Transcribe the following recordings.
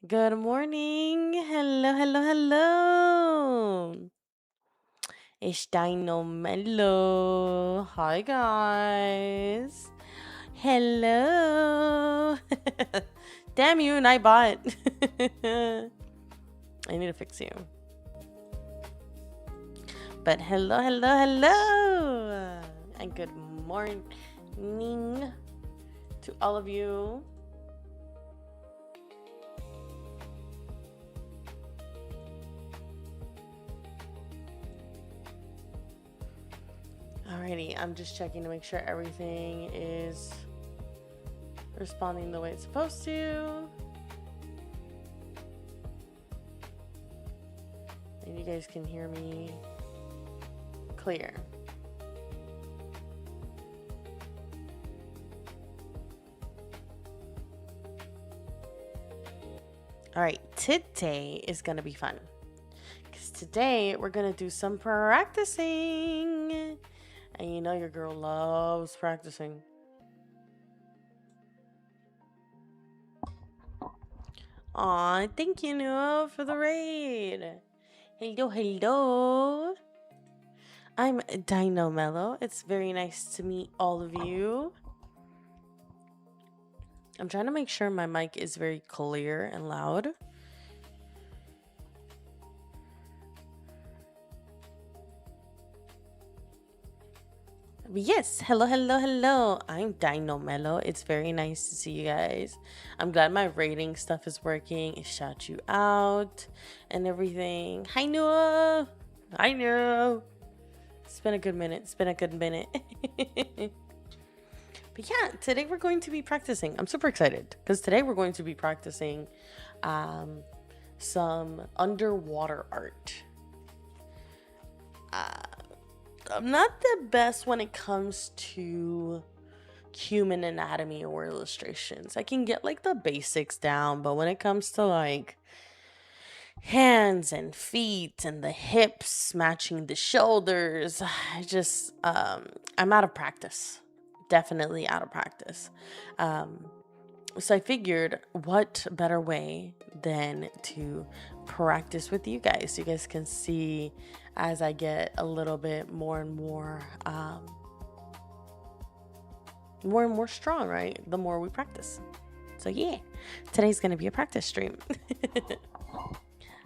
Good morning. Hello, hello, hello. It's Dino Mello. Hi, guys. Hello. Damn you, Nightbot. I need to fix you. But hello, hello, hello. And good morning to all of you. Alrighty, I'm just checking to make sure everything is responding the way it's supposed to. And you guys can hear me clear. Alright, today is gonna be fun. Because today we're gonna do some practicing. And you know your girl loves practicing. Aw, thank you, Noah, for the raid. Hello, hello. I'm Dino Mello. It's very nice to meet all of you. I'm trying to make sure my mic is very clear and loud. Yes, hello, hello, hello. I'm Dino Mello. It's very nice to see you guys. I'm glad my rating stuff is working. It shout you out and everything. Hi, Noah. Hi, Noah. It's been a good minute. It's been a good minute. But yeah, today we're going to be practicing. I'm super excited because today we're going to be practicing some underwater art. I'm not the best when it comes to human anatomy or illustrations. I can get like the basics down, but when it comes to like hands and feet and the hips matching the shoulders, I just I'm out of practice. Definitely out of practice. So I figured what better way than to practice with you guys. You guys can see as I get a little bit more and more strong, right? The more we practice. So yeah, today's gonna be a practice stream.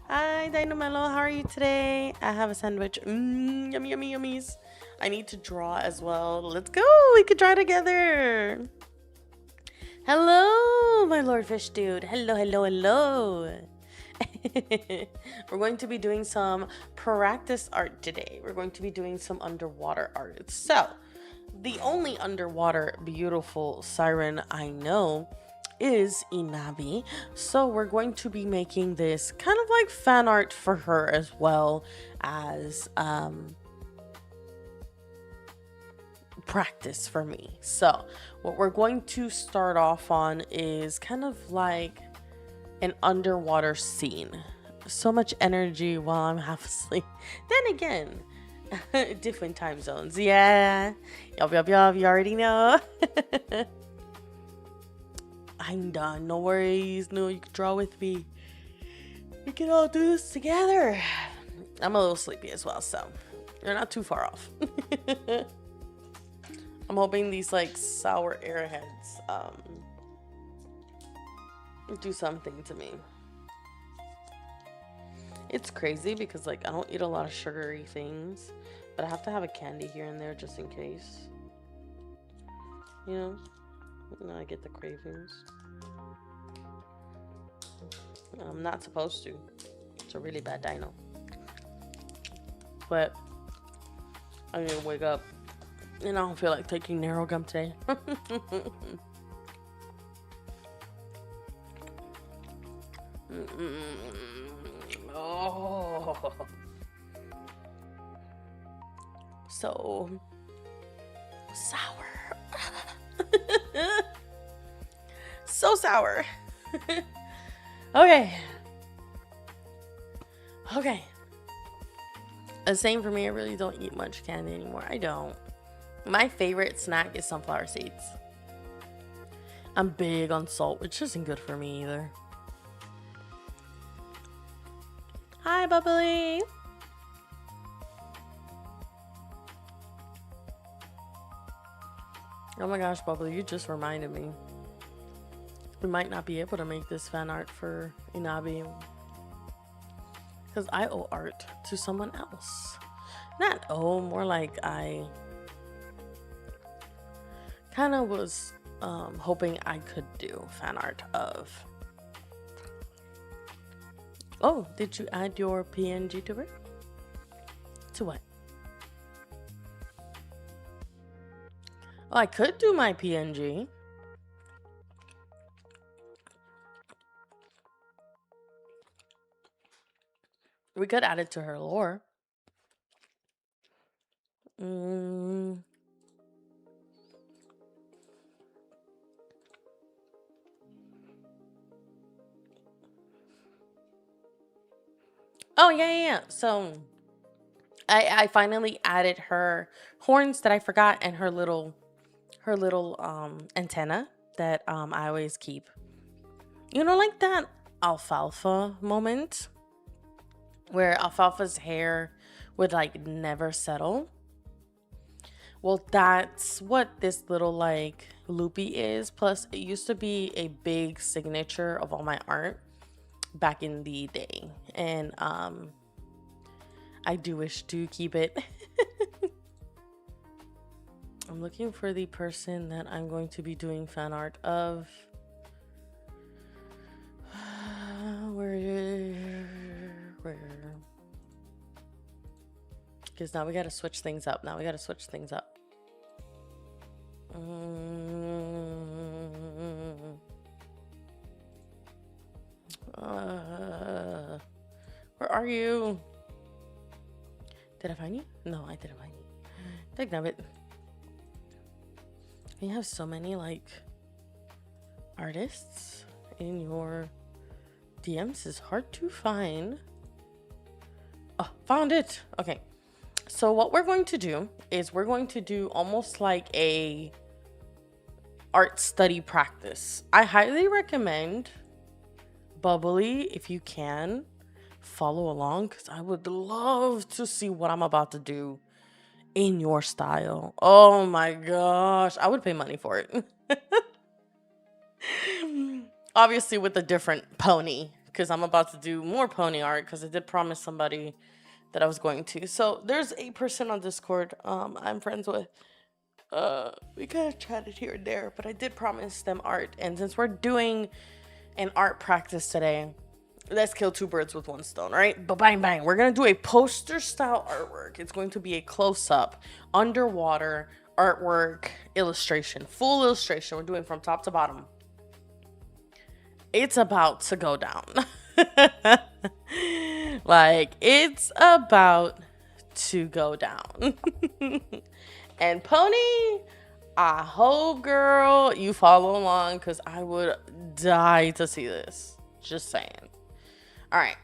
Hi, Dino Mello. How are you today? I have a sandwich. Yummy, yummy, yummies. I need to draw as well. Let's go. We could draw together. Hello, my Lord Fish dude. Hello, hello, hello. We're going to be doing some practice art today. We're going to be doing some underwater art. So, the only underwater beautiful siren I know is Inabi. So we're going to be making this kind of like fan art for her as well as practice for me. So what we're going to start off on is kind of like an underwater scene. so much energy while I'm half asleep. Then again, different time zones. Yeah. Yup. You already know. I'm done. No worries. No, you can draw with me. We can all do this together. I'm a little sleepy as well, so you're not too far off. I'm hoping these like sour airheads do something to me. It's crazy because like I don't eat a lot of sugary things, but I have to have a candy here and there just in case. You know, I get the cravings. I'm not supposed to. It's a really bad dino. But I need to wake up. And I don't feel like taking narrow gum today. Oh. So sour. So sour. Okay. The same for me. I really don't eat much candy anymore. I don't. My favorite snack is sunflower seeds. I'm big on salt, which isn't good for me either. Hi, Bubbly. Oh my gosh, Bubbly, you just reminded me. We might not be able to make this fan art for Inabi. Because I owe art to someone else. Not owe, more like I kind of was hoping I could do fan art of. Oh, did you add your PNG to it? To what? Oh, I could do my PNG. We could add it to her lore. Oh, yeah. So I finally added her horns that I forgot and her little antenna that I always keep. You know, like that alfalfa moment where alfalfa's hair would like never settle. Well, that's what this little like loopy is. Plus, it used to be a big signature of all my art back in the day, and I do wish to keep it. I'm looking for the person that I'm going to be doing fan art of. Where? Because now we got to switch things up. Where are you? Did I find you? No, I didn't find you. Dagnabbit. You have so many like artists in your DMs. Is hard to find. Oh, found it. Okay. So what we're going to do is we're going to do almost like a art study practice. I highly recommend, Bubbly, if you can, follow along, because I would love to see what I'm about to do in your style. Oh my gosh. I would pay money for it. Obviously with a different pony, because I'm about to do more pony art, because I did promise somebody that I was going to. So there's a person on Discord I'm friends with. We kind of chatted here and there, but I did promise them art. And since we're doing an art practice today, let's kill two birds with one stone, right? But bang, bang. We're going to do a poster style artwork. It's going to be a close-up, underwater artwork illustration. Full illustration. We're doing from top to bottom. It's about to go down. Like, it's about to go down. And Pony, I hope, girl, you follow along, because I would die to see this. Just saying. All right.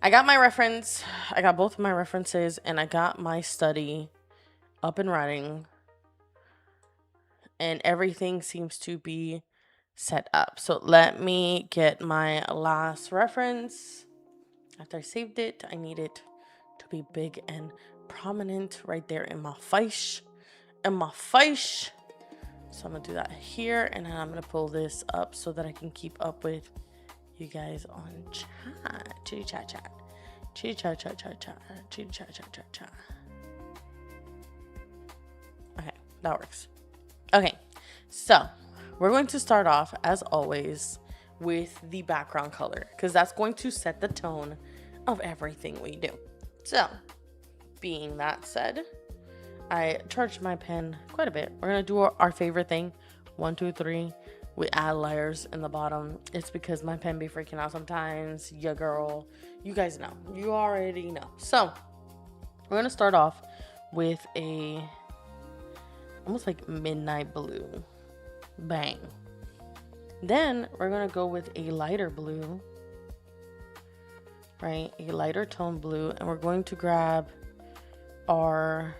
I got my reference. I got both of my references, and I got my study up and running. And everything seems to be set up. So let me get my last reference. After I saved it, I need it to be big and prominent right there in my face. So I'm gonna do that here, and then I'm gonna pull this up so that I can keep up with you guys on chat. Chitty chat chat. Chitty chat chat chat chat. Chitty chat chat chat chat. Okay, that works. Okay, so we're going to start off as always with the background color, because that's going to set the tone of everything we do. So, being that said, I charged my pen quite a bit. We're gonna do our favorite thing. 1, 2, 3. We add layers in the bottom. It's because my pen be freaking out sometimes. Yeah, girl. You guys know. You already know. So, we're gonna start off with a almost like midnight blue. Bang. Then we're gonna go with a lighter blue. Right? A lighter tone blue. And we're going to grab our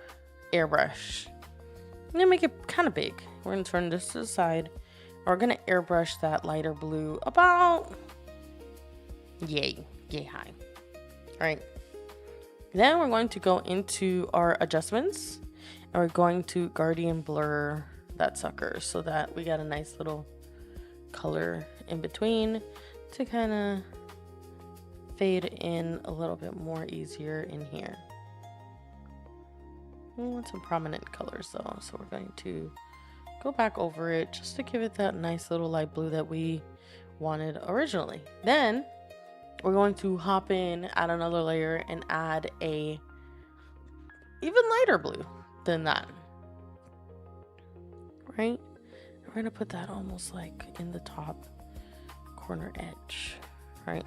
airbrush. I'm gonna make it kind of big. We're gonna turn this to the side. We're gonna airbrush that lighter blue about yay high. All right. Then we're going to go into our adjustments, and we're going to Guardian blur that sucker so that we got a nice little color in between to kind of fade in a little bit more easier in here. We want some prominent colors though, so we're going to go back over it just to give it that nice little light blue that we wanted originally. Then we're going to hop in, add another layer, and add a even lighter blue than that. Right? We're gonna put that almost like in the top corner edge. Right?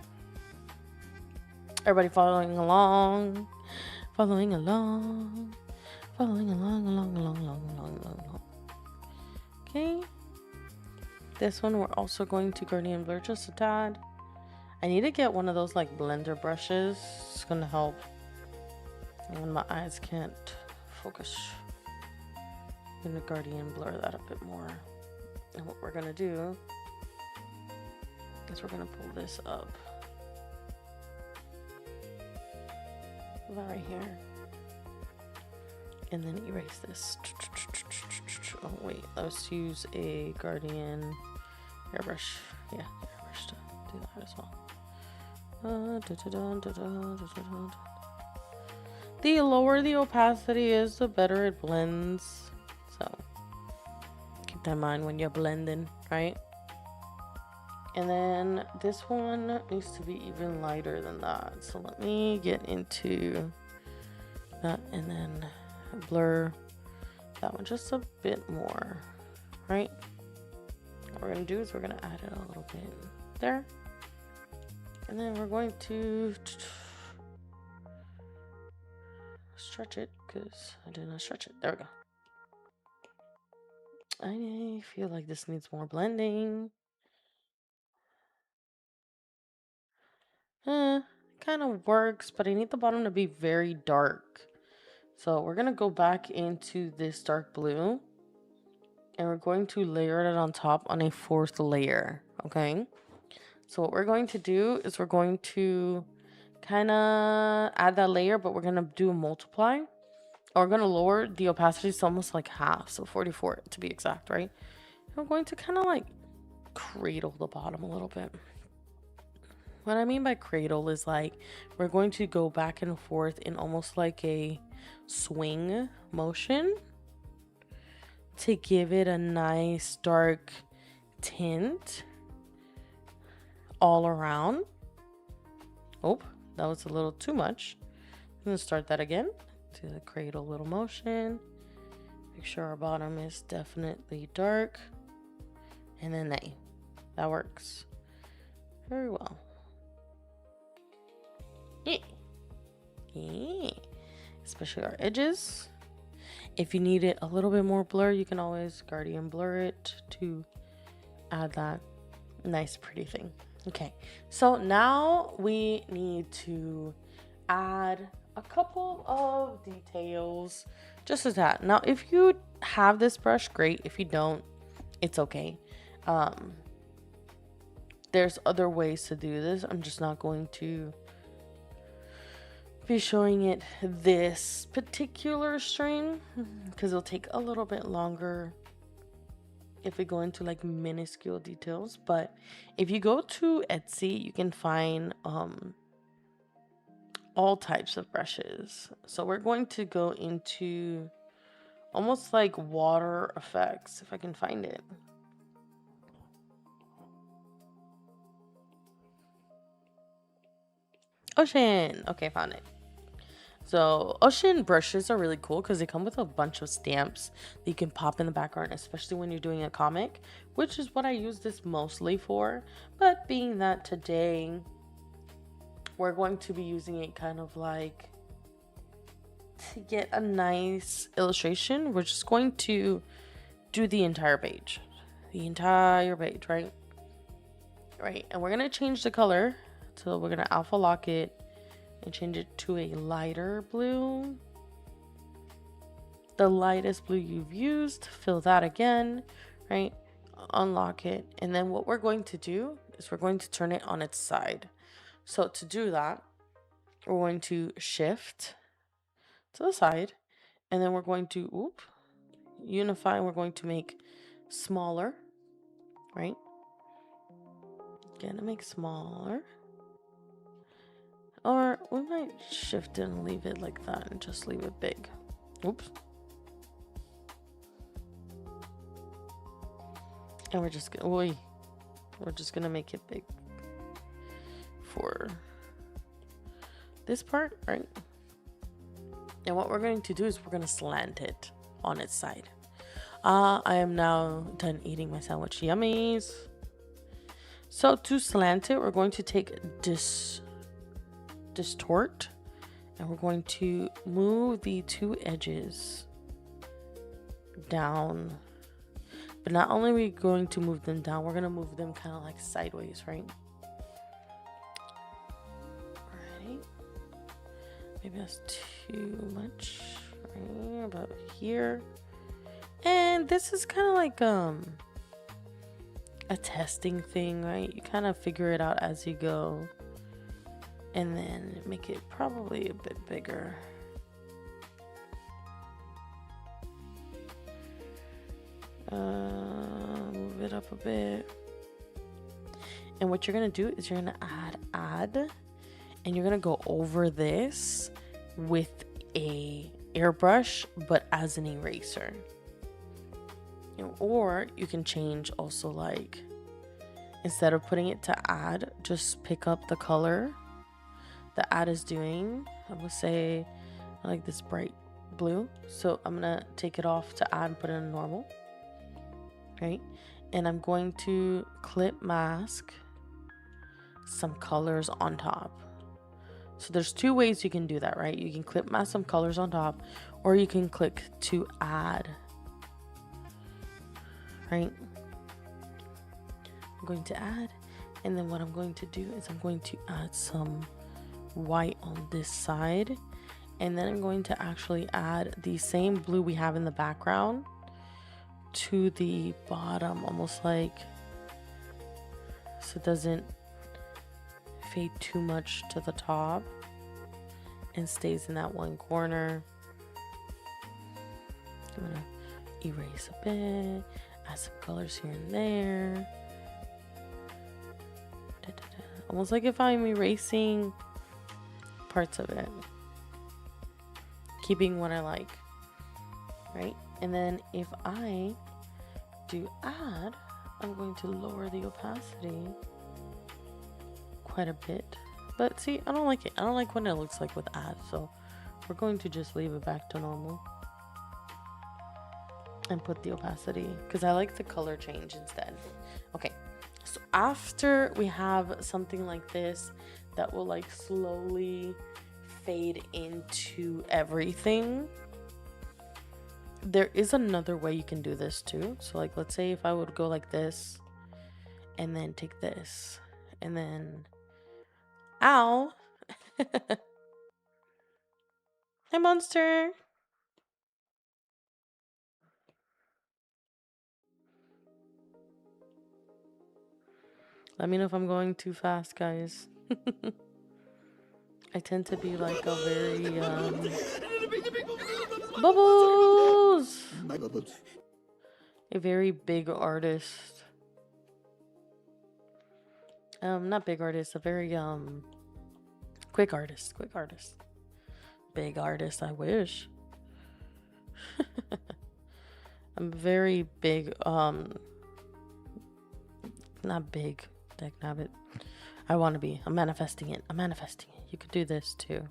Everybody following along. Following along. Okay. This one we're also going to Guardian blur just a tad. I need to get one of those like blender brushes. It's gonna help when my eyes can't focus. I'm gonna Guardian blur that a bit more. And what we're gonna do is we're gonna pull this up. Right here. And then erase this. Oh wait, let's use a Guardian airbrush. Yeah, airbrush to do that as well. The lower the opacity is, the better it blends. So keep that in mind when you're blending, right? And then this one needs to be even lighter than that. So let me get into that and then blur that one just a bit more, right? What we're gonna do is we're gonna add it a little bit there, and then we're going to stretch it because I did not stretch it. There we go. I feel like this needs more blending. Kind of works, but I need the bottom to be very dark. So we're gonna go back into this dark blue, and we're going to layer it on top on a 4th layer. Okay. So what we're going to do is we're going to kind of add that layer, but we're gonna do a multiply. Or we're gonna lower the opacity to almost like half, so 44 to be exact, right? And we're going to kind of like cradle the bottom a little bit. What I mean by cradle is like we're going to go back and forth in almost like a swing motion to give it a nice dark tint all around. Oh, that was a little too much. I'm gonna start that again. Do the cradle little motion. Make sure our bottom is definitely dark. And then that works very well. Yeah. Especially our edges. If you need it a little bit more blur, you can always Guardian blur it to add that nice pretty thing. Okay, so now we need to add a couple of details, just as that. Now, if you have this brush, great. If you don't, it's okay. Um, there's other ways to do this. I'm just not going to be showing it this particular string because it'll take a little bit longer if we go into like minuscule details. But if you go to Etsy, you can find all types of brushes. So we're going to go into almost like water effects, if I can find it. Ocean. Okay, found it. So ocean brushes are really cool because they come with a bunch of stamps that you can pop in the background, especially when you're doing a comic, which is what I use this mostly for. But being that today we're going to be using it kind of like to get a nice illustration, we're just going to do the entire page. Right? Right, and we're gonna change the color. So we're gonna alpha lock it and change it to a lighter blue. The lightest blue you've used, fill that again, right? Unlock it. And then what we're going to do is we're going to turn it on its side. So to do that, we're going to shift to the side, and then we're going to unify, and we're going to make smaller, right? Gonna make smaller. Or we might shift and leave it like that and just leave it big. Oops. And we're just gonna make it big for this part, right? And what we're going to do is we're gonna slant it on its side. I am now done eating my sandwich. Yummies. So to slant it, we're going to take distort, and we're going to move the two edges down. But not only are we going to move them down, we're going to move them kind of like sideways, right? Alright. Maybe that's too much. Right about here. And this is kind of like a testing thing, right? You kind of figure it out as you go. And then make it probably a bit bigger. Move it up a bit. And what you're gonna do is you're gonna add, and you're gonna go over this with a airbrush, but as an eraser. Or you can change also, like, instead of putting it to add, just pick up the color the ad is doing. I'm gonna say I like this bright blue, so I'm gonna take it off to add and put it in normal, right? And I'm going to clip mask some colors on top. So there's two ways you can do that, right? You can clip mask some colors on top, or you can click to add, right? I'm going to add, and then what I'm going to do is I'm going to add some white on this side, and then I'm going to actually add the same blue we have in the background to the bottom, almost like so it doesn't fade too much to the top and stays in that one corner. I'm gonna erase a bit, add some colors here and there. Almost like if I'm erasing parts of it, keeping what I like, right? And then if I do add, I'm going to lower the opacity quite a bit. But see, I don't like it. I don't like what it looks like with add, so we're going to just leave it back to normal and put the opacity, because I like the color change instead. Okay, so after we have something like this that will like slowly fade into everything, there is another way you can do this too. So like, let's say if I would go like this and then take this And then, ow. Hi, monster. Let me know if I'm going too fast, guys. I tend to be like a very, bubbles! A very big artist. Not big artist, a very, quick artist. Big artist, I wish. I'm very big, not big, dagnabbit. I want to be. I'm manifesting it. You could do this too.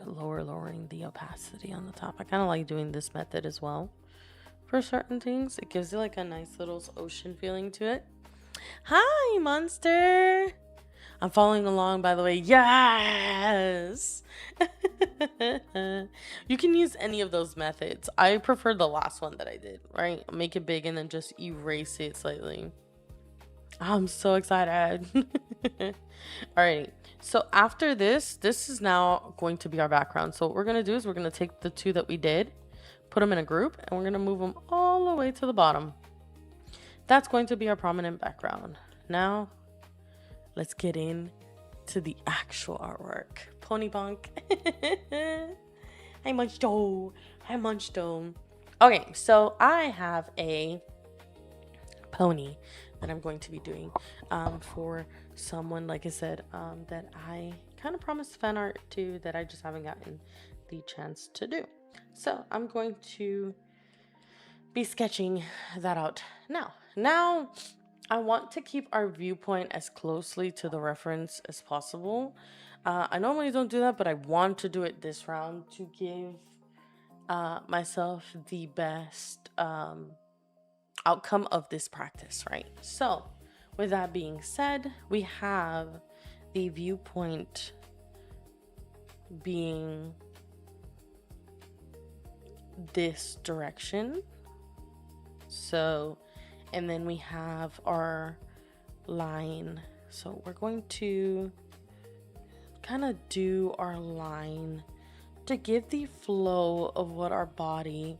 Lowering the opacity on the top. I kind of like doing this method as well. For certain things, it gives it like a nice little ocean feeling to it. Hi, monster. I'm following along, by the way. Yes. You can use any of those methods. I prefer the last one that I did, right? Make it big and then just erase it slightly. I'm so excited. Alrighty. So after this is now going to be our background. So what we're going to do is we're going to take the two that we did, put them in a group, and we're going to move them all the way to the bottom. That's going to be our prominent background. Now, let's get in to the actual artwork. Pony Bonk. Hi, Munchdo. Okay, so I have a pony that I'm going to be doing for someone, like I said, that I kind of promised fan art to, that I just haven't gotten the chance to do. So I'm going to be sketching that out now. Now, I want to keep our viewpoint as closely to the reference as possible. I normally don't do that, but I want to do it this round to give myself the best outcome of this practice, right? So with that being said, we have the viewpoint being this direction. So, and then we have our line. So we're going to kind of do our line to give the flow of what our body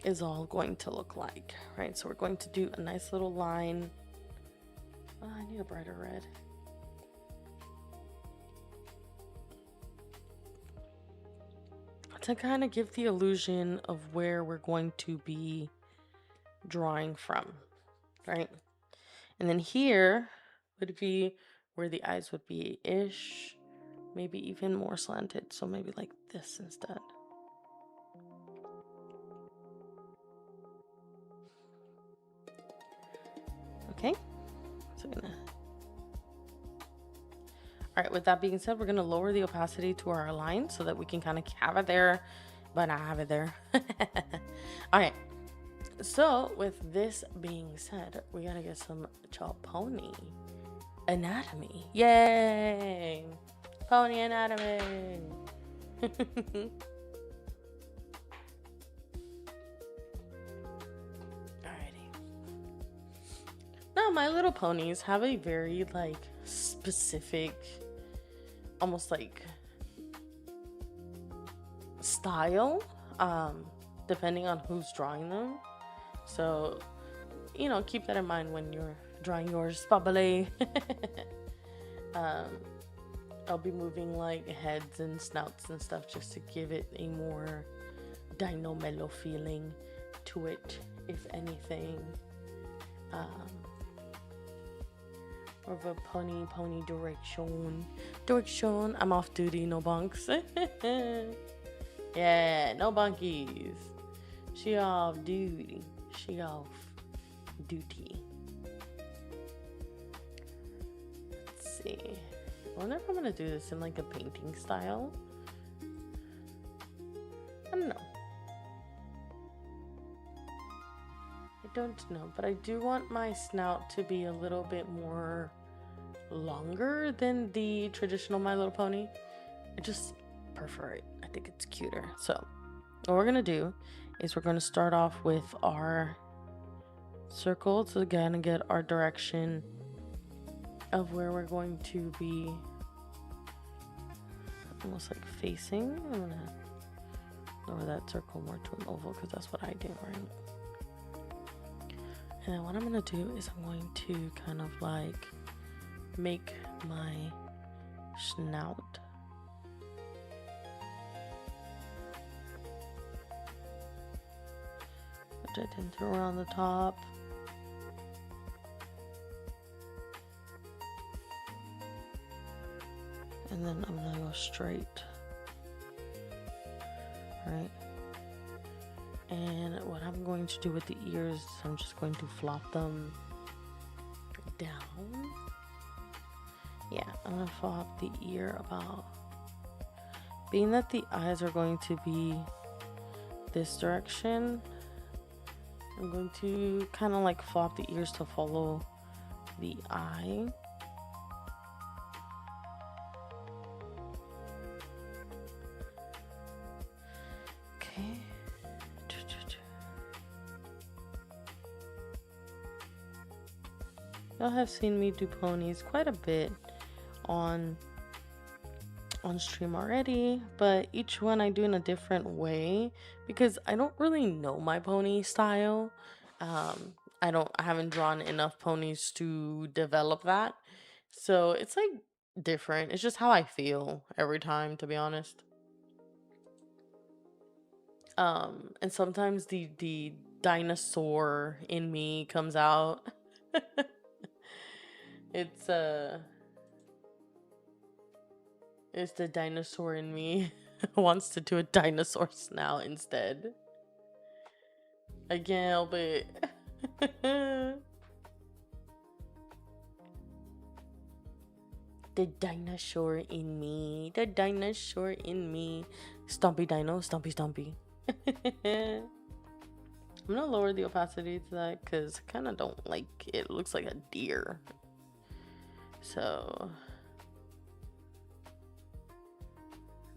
is all going to look like, right? So we're going to do a nice little line. Oh, I need a brighter red. To kind of give the illusion of where we're going to be drawing from, right? And then here would be where the eyes would be ish, maybe even more slanted. So maybe like this instead. Okay, so all right, with that being said, we're gonna lower the opacity to our line so that we can kind of have it there, but not have it there. All right, so with this being said, we gotta get some pony anatomy. Yay, pony anatomy. Now, My Little Ponies have a very like specific, almost like style, depending on who's drawing them. So, you know, keep that in mind when you're drawing yours, probably. I'll be moving like heads and snouts and stuff just to give it a more dino mellow feeling to it, if anything. More of a pony direction. I'm off duty, no bunks. Yeah, no bunkies. She off duty. Let's see. I wonder if I'm gonna do this in like a painting style. I don't know. But I do want my snout to be a little bit more longer than the traditional My Little Pony. I just prefer it. I think it's cuter. So what we're gonna do is we're gonna start off with our circle to again get our direction of where we're going to be almost like facing. I'm gonna lower that circle more to an oval because that's what I do, right? And then what I'm gonna do is I'm going to kind of like make my snout which I didn't do around the top. And then I'm gonna go straight, right? And what I'm going to do with the ears, I'm just going to flop them down. Yeah, I'm gonna flop the ear about, being that the eyes are going to be this direction, I'm going to kind of like flop the ears to follow the eye. Okay. Y'all have seen me do ponies quite a bit on stream already, but each one I do in a different way because I don't really know my pony style. I haven't drawn enough ponies to develop that, so it's like different. It's just how I feel every time, to be honest. And sometimes the dinosaur in me comes out. It's the dinosaur in me wants to do a dinosaur snout instead. I can't help it. The dinosaur in me. The dinosaur in me. Stompy dino. Stompy stompy. I'm gonna lower the opacity to that because I kind of don't like it. It looks like a deer. So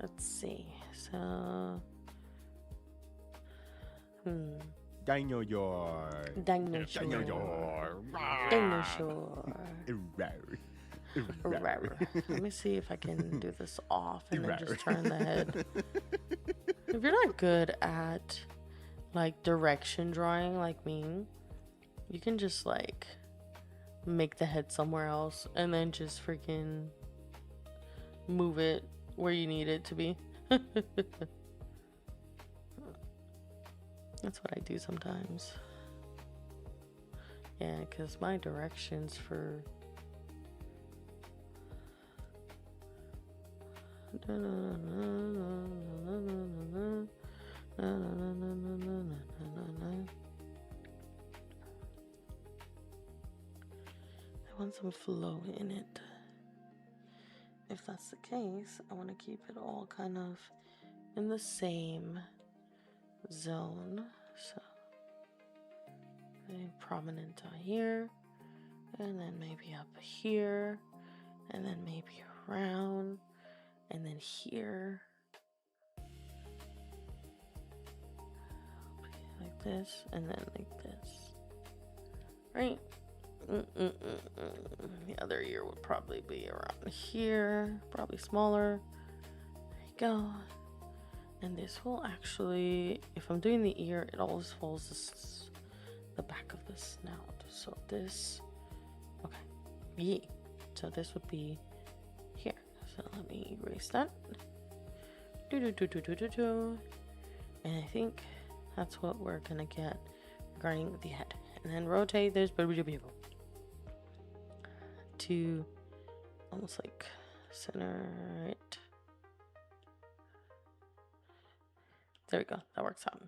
let's see. So Dinosaur. Let me see if I can do this off and then just turn the head. If you're not good at like direction drawing like me, you can just like make the head somewhere else and then just freaking move it where you need it to be. That's what I do sometimes. Yeah, because my directions for I want some flow in it. If that's the case, I want to keep it all kind of in the same zone. So very prominent down here, and then maybe up here, and then maybe around, and then here, like this, and then like this, right? The other ear would probably be around here, probably smaller. There you go. And this will actually, if I'm doing the ear, it always follows the back of the snout. So this, okay, yeah. So this would be here. So let me erase that. And I think that's what we're gonna get regarding the head. And then rotate this to almost like center it. There we go. That works out.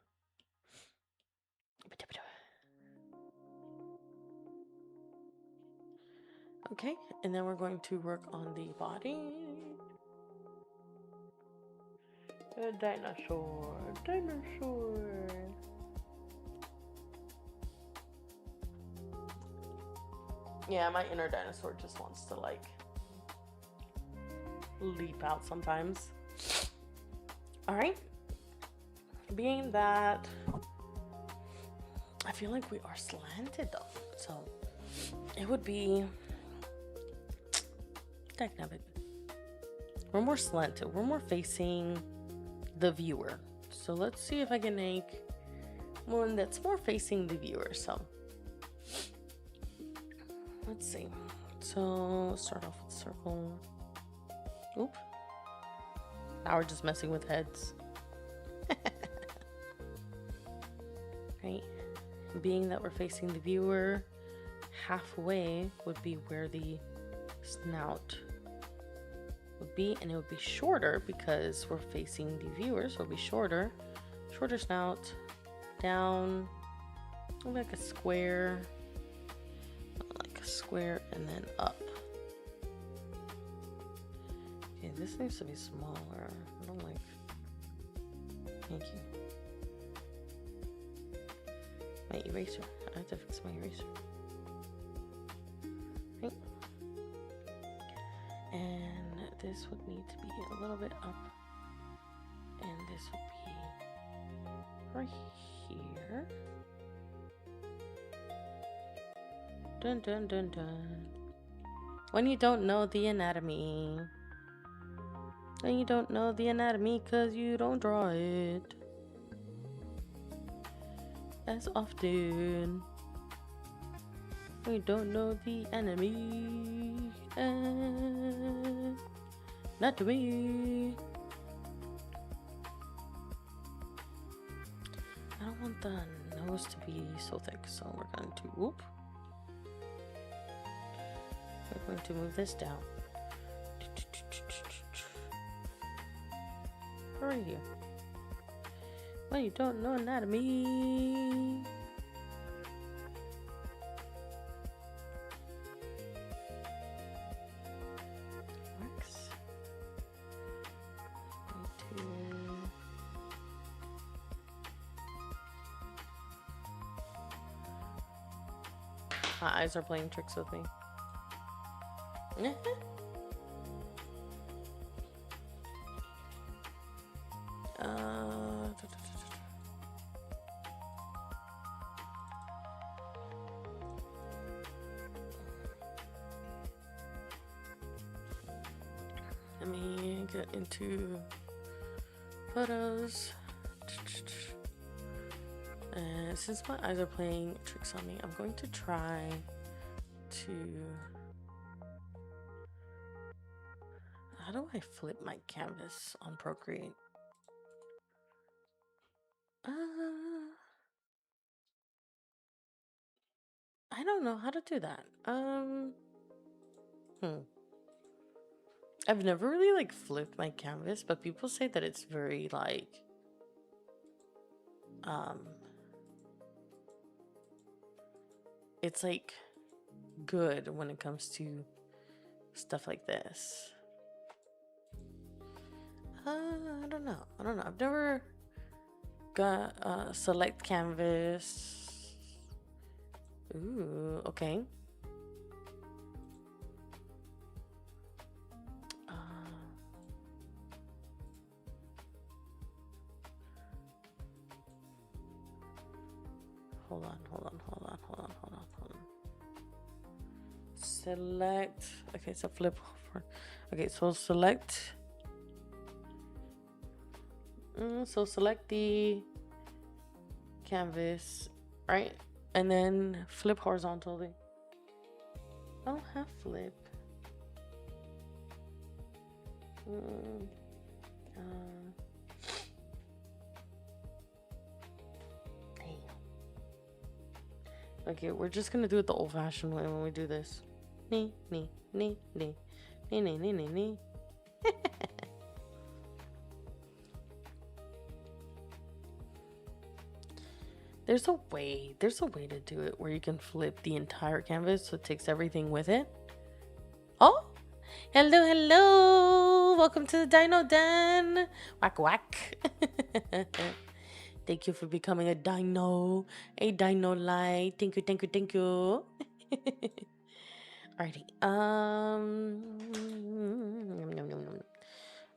Okay, and then we're going to work on the body. A dinosaur. Yeah, my inner dinosaur just wants to like leap out sometimes. All right. Being that I feel like we are slanted though, so it would be dynamic. We're more slanted. We're more facing the viewer. So let's see if I can make one that's more facing the viewer. So let's see. So start off with circle. Oop. Now we're just messing with heads. Right? Being that we're facing the viewer, halfway would be where the snout would be, and it would be shorter because we're facing the viewer, so it'll be shorter snout, down like a square, and then up. Okay, this needs to be smaller. I don't like. Thank you. My eraser. I have to fix my eraser. Right. And this would need to be a little bit up. And this would be right here. Dun dun dun dun. When you don't know the anatomy. When you don't know the anatomy because you don't draw it as often. We don't know the enemy. Not to me. I don't want the nose to be so thick, so we're going to whoop. We're going to move this down. Right here. Well, you don't know anatomy. Works. My eyes are playing tricks with me. Let me get into photos. And since my eyes are playing tricks on me, I'm going to try to... How do I flip my canvas on Procreate? I don't know how to do that. I've never really like flipped my canvas, but people say that it's very like it's like good when it comes to stuff like this. I don't know. I've never got select canvas. Ooh, okay. Hold on. Select. Okay, so flip over. Okay, so select. So select the canvas, right? And then flip horizontally. I don't have flip. Okay, we're just gonna do it the old-fashioned way when we do this. Nee. There's a way to do it where you can flip the entire canvas so it takes everything with it. Oh, hello. Welcome to the Dino Den. Whack. Thank you for becoming a dino light. Thank you. Alrighty.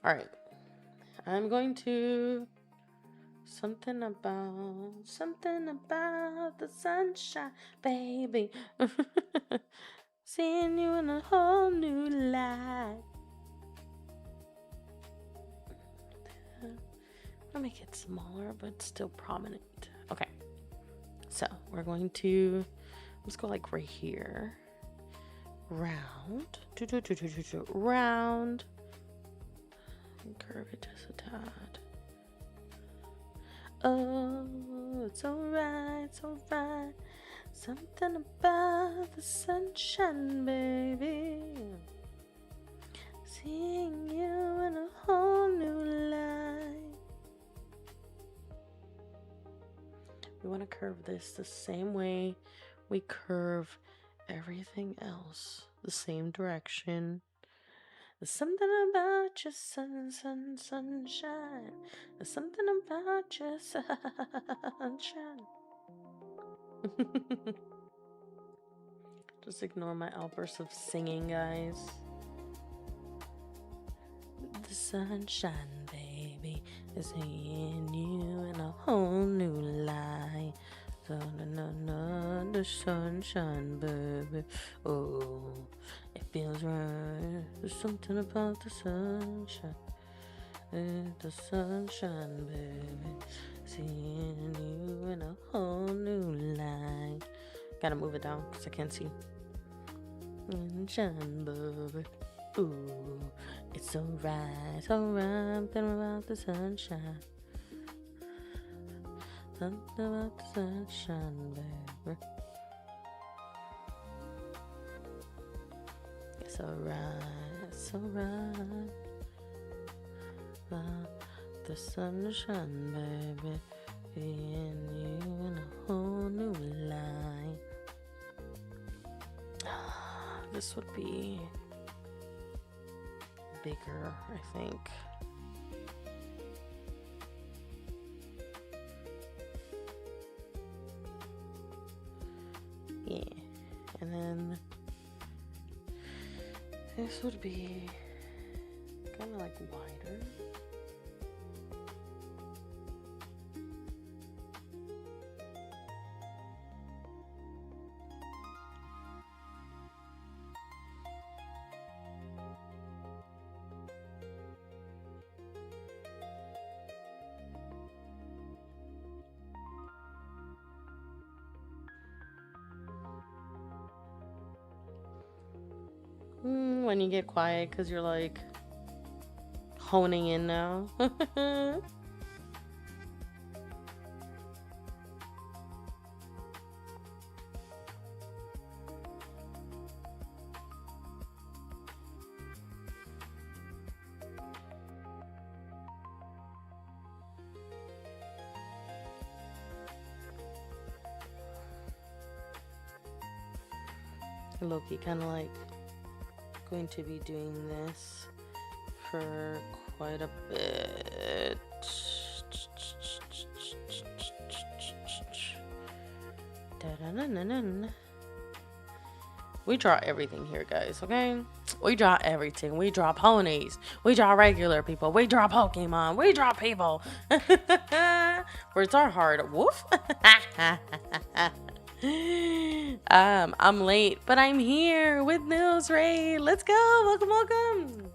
Alright. I'm going to something about the sunshine, baby. Seeing you in a whole new light. I'll make it smaller, but still prominent. Okay. So we're going to, let's go like right here. Round. Round. And curve it just a tad. Oh, it's alright, it's alright. Something about the sunshine, baby. Seeing you in a whole new light. We want to curve this the same way we curve everything else. The same direction. There's something about your sunshine. There's something about your sunshine. Just ignore my outbursts of singing, guys. The sunshine, baby, is seeing you in a whole new light. The sunshine, baby. Oh, it feels right. There's something about the sunshine. The sunshine, baby. Seeing you in a whole new light. Gotta move it down because I can't see. Sunshine, baby. Ooh, it's alright, been about the sunshine. Something about the sunshine, baby. It's alright, it's alright. The sunshine, baby. Being you in a whole new light. This would be bigger, I think. Yeah, and then this would be kind of like wider. When you get quiet because you're like honing in now. Loki kind of like going to be doing this for quite a bit. We draw everything here, guys, okay? We draw everything. We draw ponies. We draw regular people. We draw Pokemon. We draw people. Words are hard. Woof. I'm late, but I'm here with Nils Ray. Let's go. Welcome, welcome.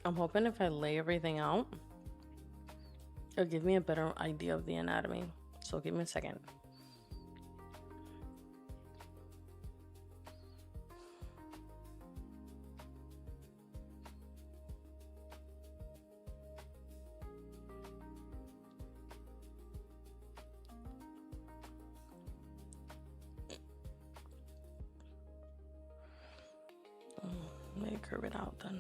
I'm hoping if I lay everything out, It'll give me a better idea of the anatomy. So give me a second. Let me curve it out then.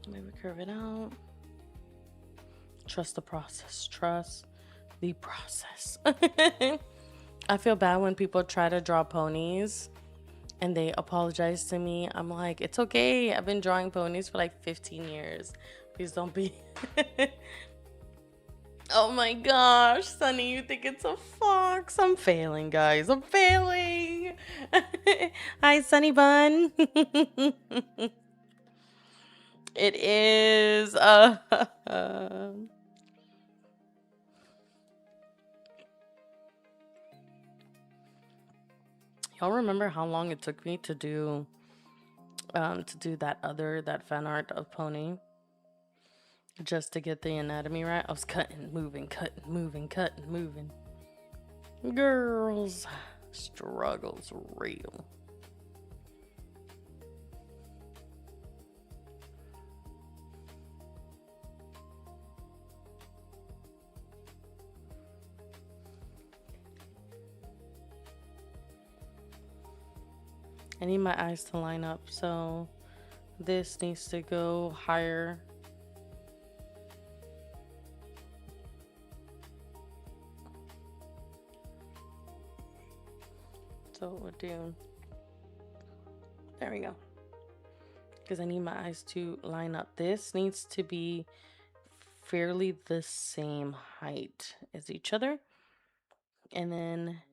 Maybe curve it out. Trust the process. Trust the process. I feel bad when people try to draw ponies and they apologize to me. I'm like, it's okay. I've been drawing ponies for like 15 years. Please don't be. Oh my gosh, Sunny, you think it's a fox? I'm failing, guys. I'm failing. Hi, Sunny Bun. It is. Y'all remember how long it took me to do that fan art of Pony? Just to get the anatomy right. I was cutting, moving. Girls, struggles real. I need my eyes to line up, so this needs to go higher. So what we'll do, there we go, because I need my eyes to line up. This needs to be fairly the same height as each other, and then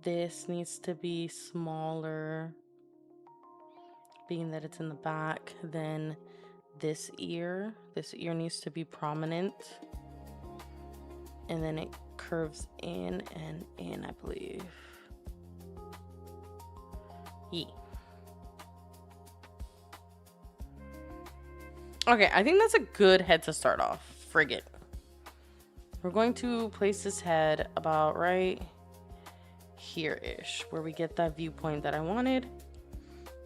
this needs to be smaller, being that it's in the back. Then this ear needs to be prominent, and then it curves in and in, I believe. Okay, I think that's a good head to start off. Frigate. We're going to place this head about right here-ish, where we get that viewpoint that I wanted.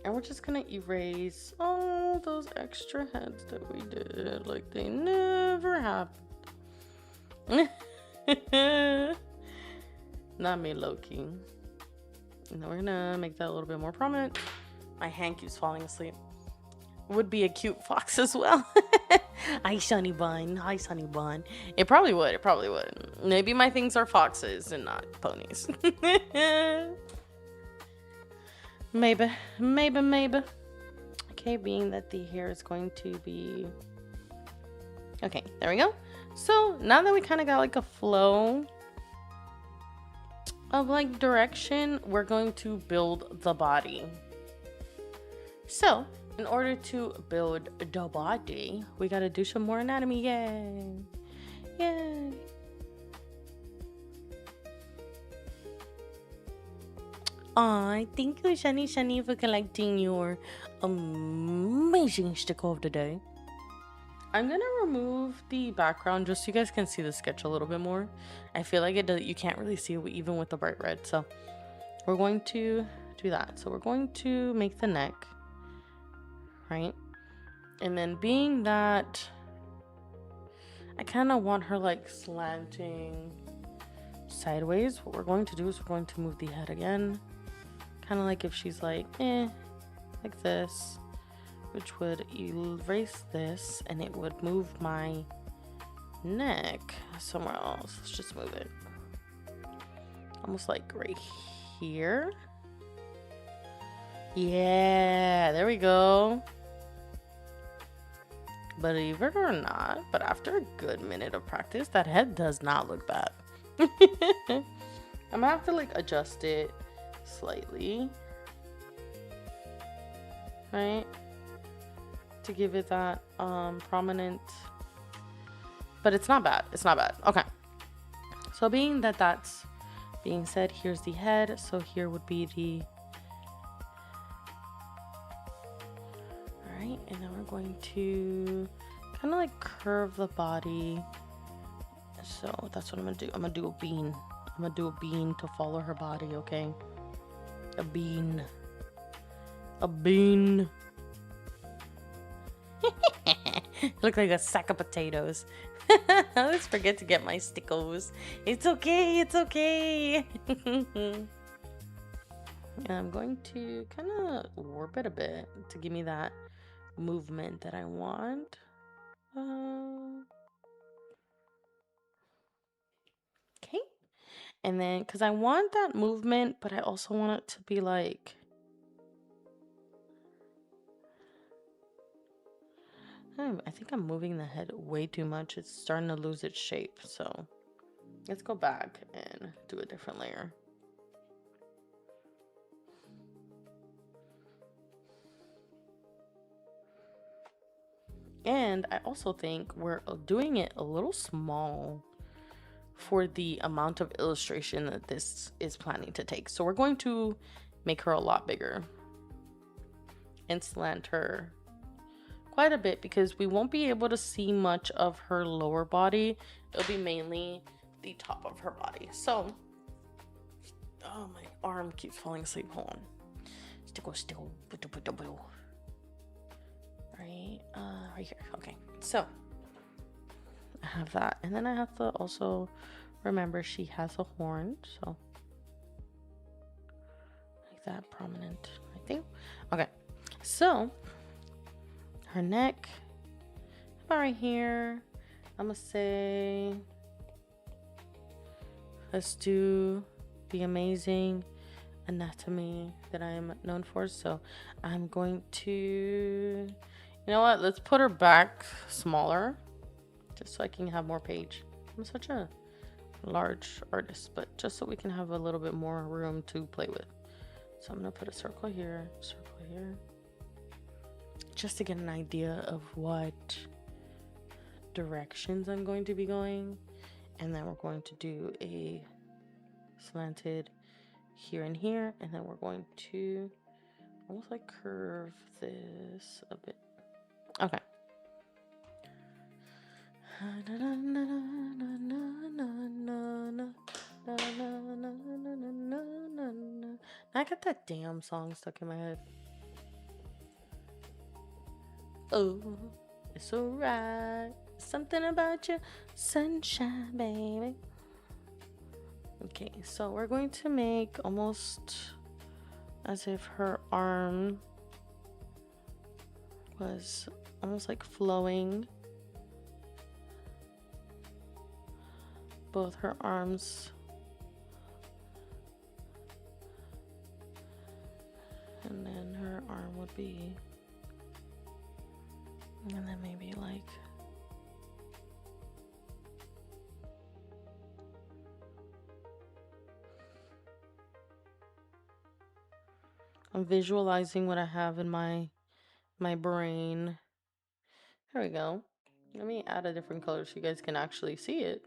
And we're just gonna erase all those extra heads that we did like they never happened. Not me, Loki. And then we're gonna make that a little bit more prominent. My hand keeps falling asleep. Would be a cute fox as well. Hi, Sunny Bun. Hi, Sunny Bun. It probably would. Maybe my things are foxes and not ponies. Maybe. Okay, being that the hair is going to be... Okay, there we go. So now that we kind of got like a flow of like direction, we're going to build the body. So in order to build the body, we got to do some more anatomy. Yay. Aw, thank you, Shani, for collecting your amazing sticker of the day. I'm gonna remove the background just so you guys can see the sketch a little bit more. I feel like you can't really see it even with the bright red, so we're going to do that. So we're going to make the neck, right? And then being that I kind of want her like slanting sideways, what we're going to do is we're going to move the head again, kind of like if she's like like this, which would erase this, and it would move my neck somewhere else. Let's just move it almost like right here. Yeah, there we go. Believe it or not, but after a good minute of practice, that head does not look bad. I'm gonna have to like adjust it slightly, right, to give it that prominent, but it's not bad. Okay, so being that that's Being said, here's the head. So here would be the... Alright, and now we're going to kind of like curve the body. So that's what I'm gonna do. I'm gonna do a bean. I'm gonna do a bean to follow her body, okay? A bean. A bean. Look like a sack of potatoes. I always forget to get my stickos. It's okay, it's okay. And I'm going to kind of warp it a bit to give me that movement that I want. Okay. And then, because I want that movement, but I also want it to be like... I think I'm moving the head way too much. It's starting to lose its shape. So let's go back and do a different layer. And I also think we're doing it a little small for the amount of illustration that this is planning to take. So we're going to make her a lot bigger and slant her quite a bit, because we won't be able to see much of her lower body. It'll be mainly the top of her body. So, oh, my arm keeps falling asleep. Hold on. Right here. Okay. So I have that, and then I have to also remember she has a horn. So like that, prominent, I think. Okay. So her neck, about right here. I'm gonna say, let's do the amazing anatomy that I am known for. So I'm going to, you know what? Let's put her back smaller, just so I can have more page. I'm such a large artist, but just so we can have a little bit more room to play with. So I'm gonna put a circle here, just to get an idea of what directions I'm going to be going. And then we're going to do a slanted here and here, and then we're going to almost like curve this a bit. Okay. I got that damn song stuck in my head. Oh, it's alright. Something about your sunshine, baby. Okay, so we're going to make almost as if her arm was almost like flowing. Both her arms. And then her arm would be, and then maybe like, I'm visualizing what I have in my brain. There we go. Let me add a different color so you guys can actually see it.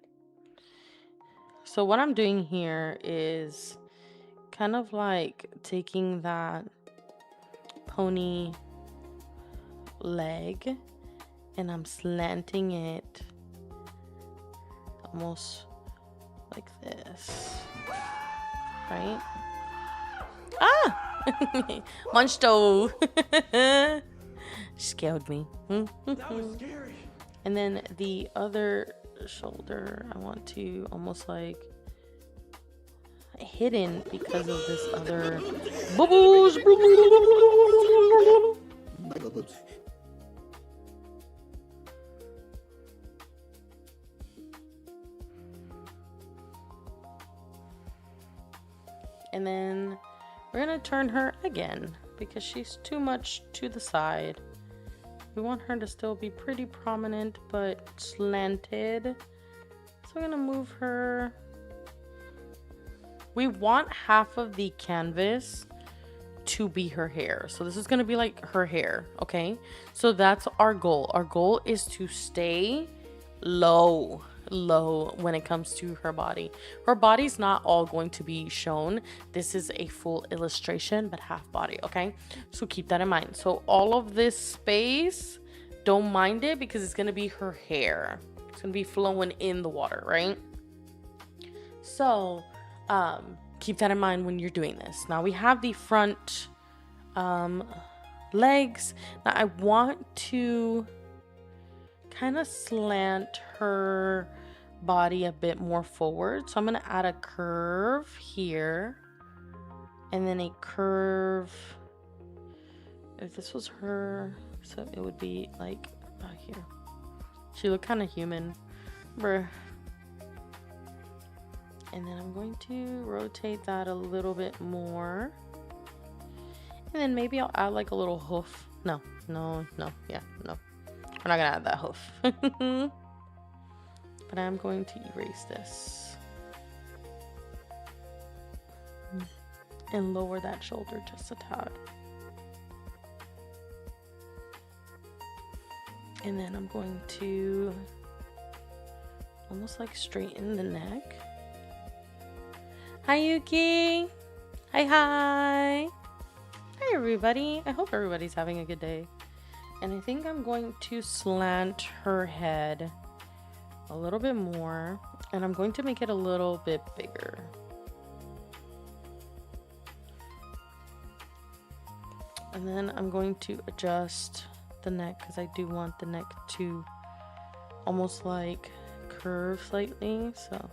So what I'm doing here is kind of like taking that pony leg and I'm slanting it almost like this, right? Ah! Monsto! Scared me. That was scary. And then the other shoulder, I want to almost like hidden because of this other bubbles. And then we're gonna turn her again because she's too much to the side. We want her to still be pretty prominent but slanted. So we're gonna move her. We want half of the canvas to be her hair. So this is gonna be like her hair, okay? So that's our goal. Our goal is to stay low low when it comes to her body. Her body's not all going to be shown. This is a full illustration, but half body, okay? So keep that in mind. So all of this space, don't mind it because it's going to be her hair. It's going to be flowing in the water, right? So keep that in mind when you're doing this. Now we have the front legs. Now I want to kind of slant her body a bit more forward. So I'm going to add a curve here and then a curve. If this was her, so it would be like about here. She looked kind of human. Bruh. And then I'm going to rotate that a little bit more. And then maybe I'll add like a little hoof. No. Yeah, no. We're not gonna add that hoof. But I'm going to erase this. And lower that shoulder just a tad. And then I'm going to almost like straighten the neck. Hi, Yuki. Hi. Hi, everybody. I hope everybody's having a good day. And I think I'm going to slant her head a little bit more. And I'm going to make it a little bit bigger. And then I'm going to adjust the neck because I do want the neck to almost like curve slightly. So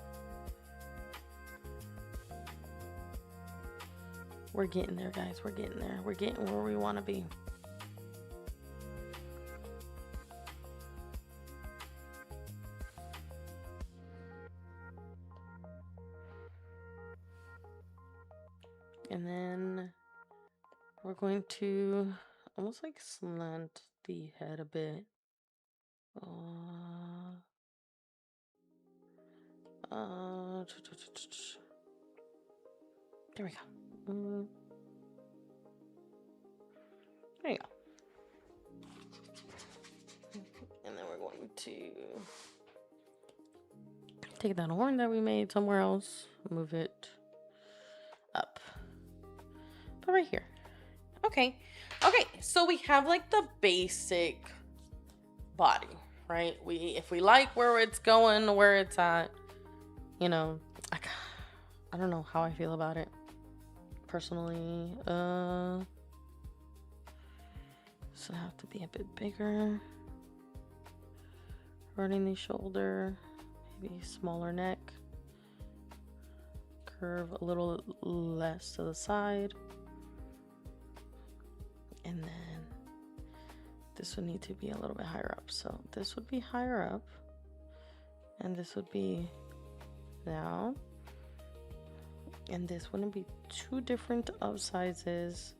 we're getting there, guys. We're getting there. We're getting where we want to be. And then we're going to almost like slant the head a bit. There we go. There you go. And then we're going to take that horn that we made somewhere else, move it up. But right here. Okay, so we have like the basic body, right? If we like where it's going, where it's at, you know, I don't know how I feel about it personally. So I have to be a bit bigger. Running the shoulder, maybe smaller neck. Curve a little less to the side. And then this would need to be a little bit higher up. So this would be higher up. And this would be down. And this wouldn't be too different of sizes.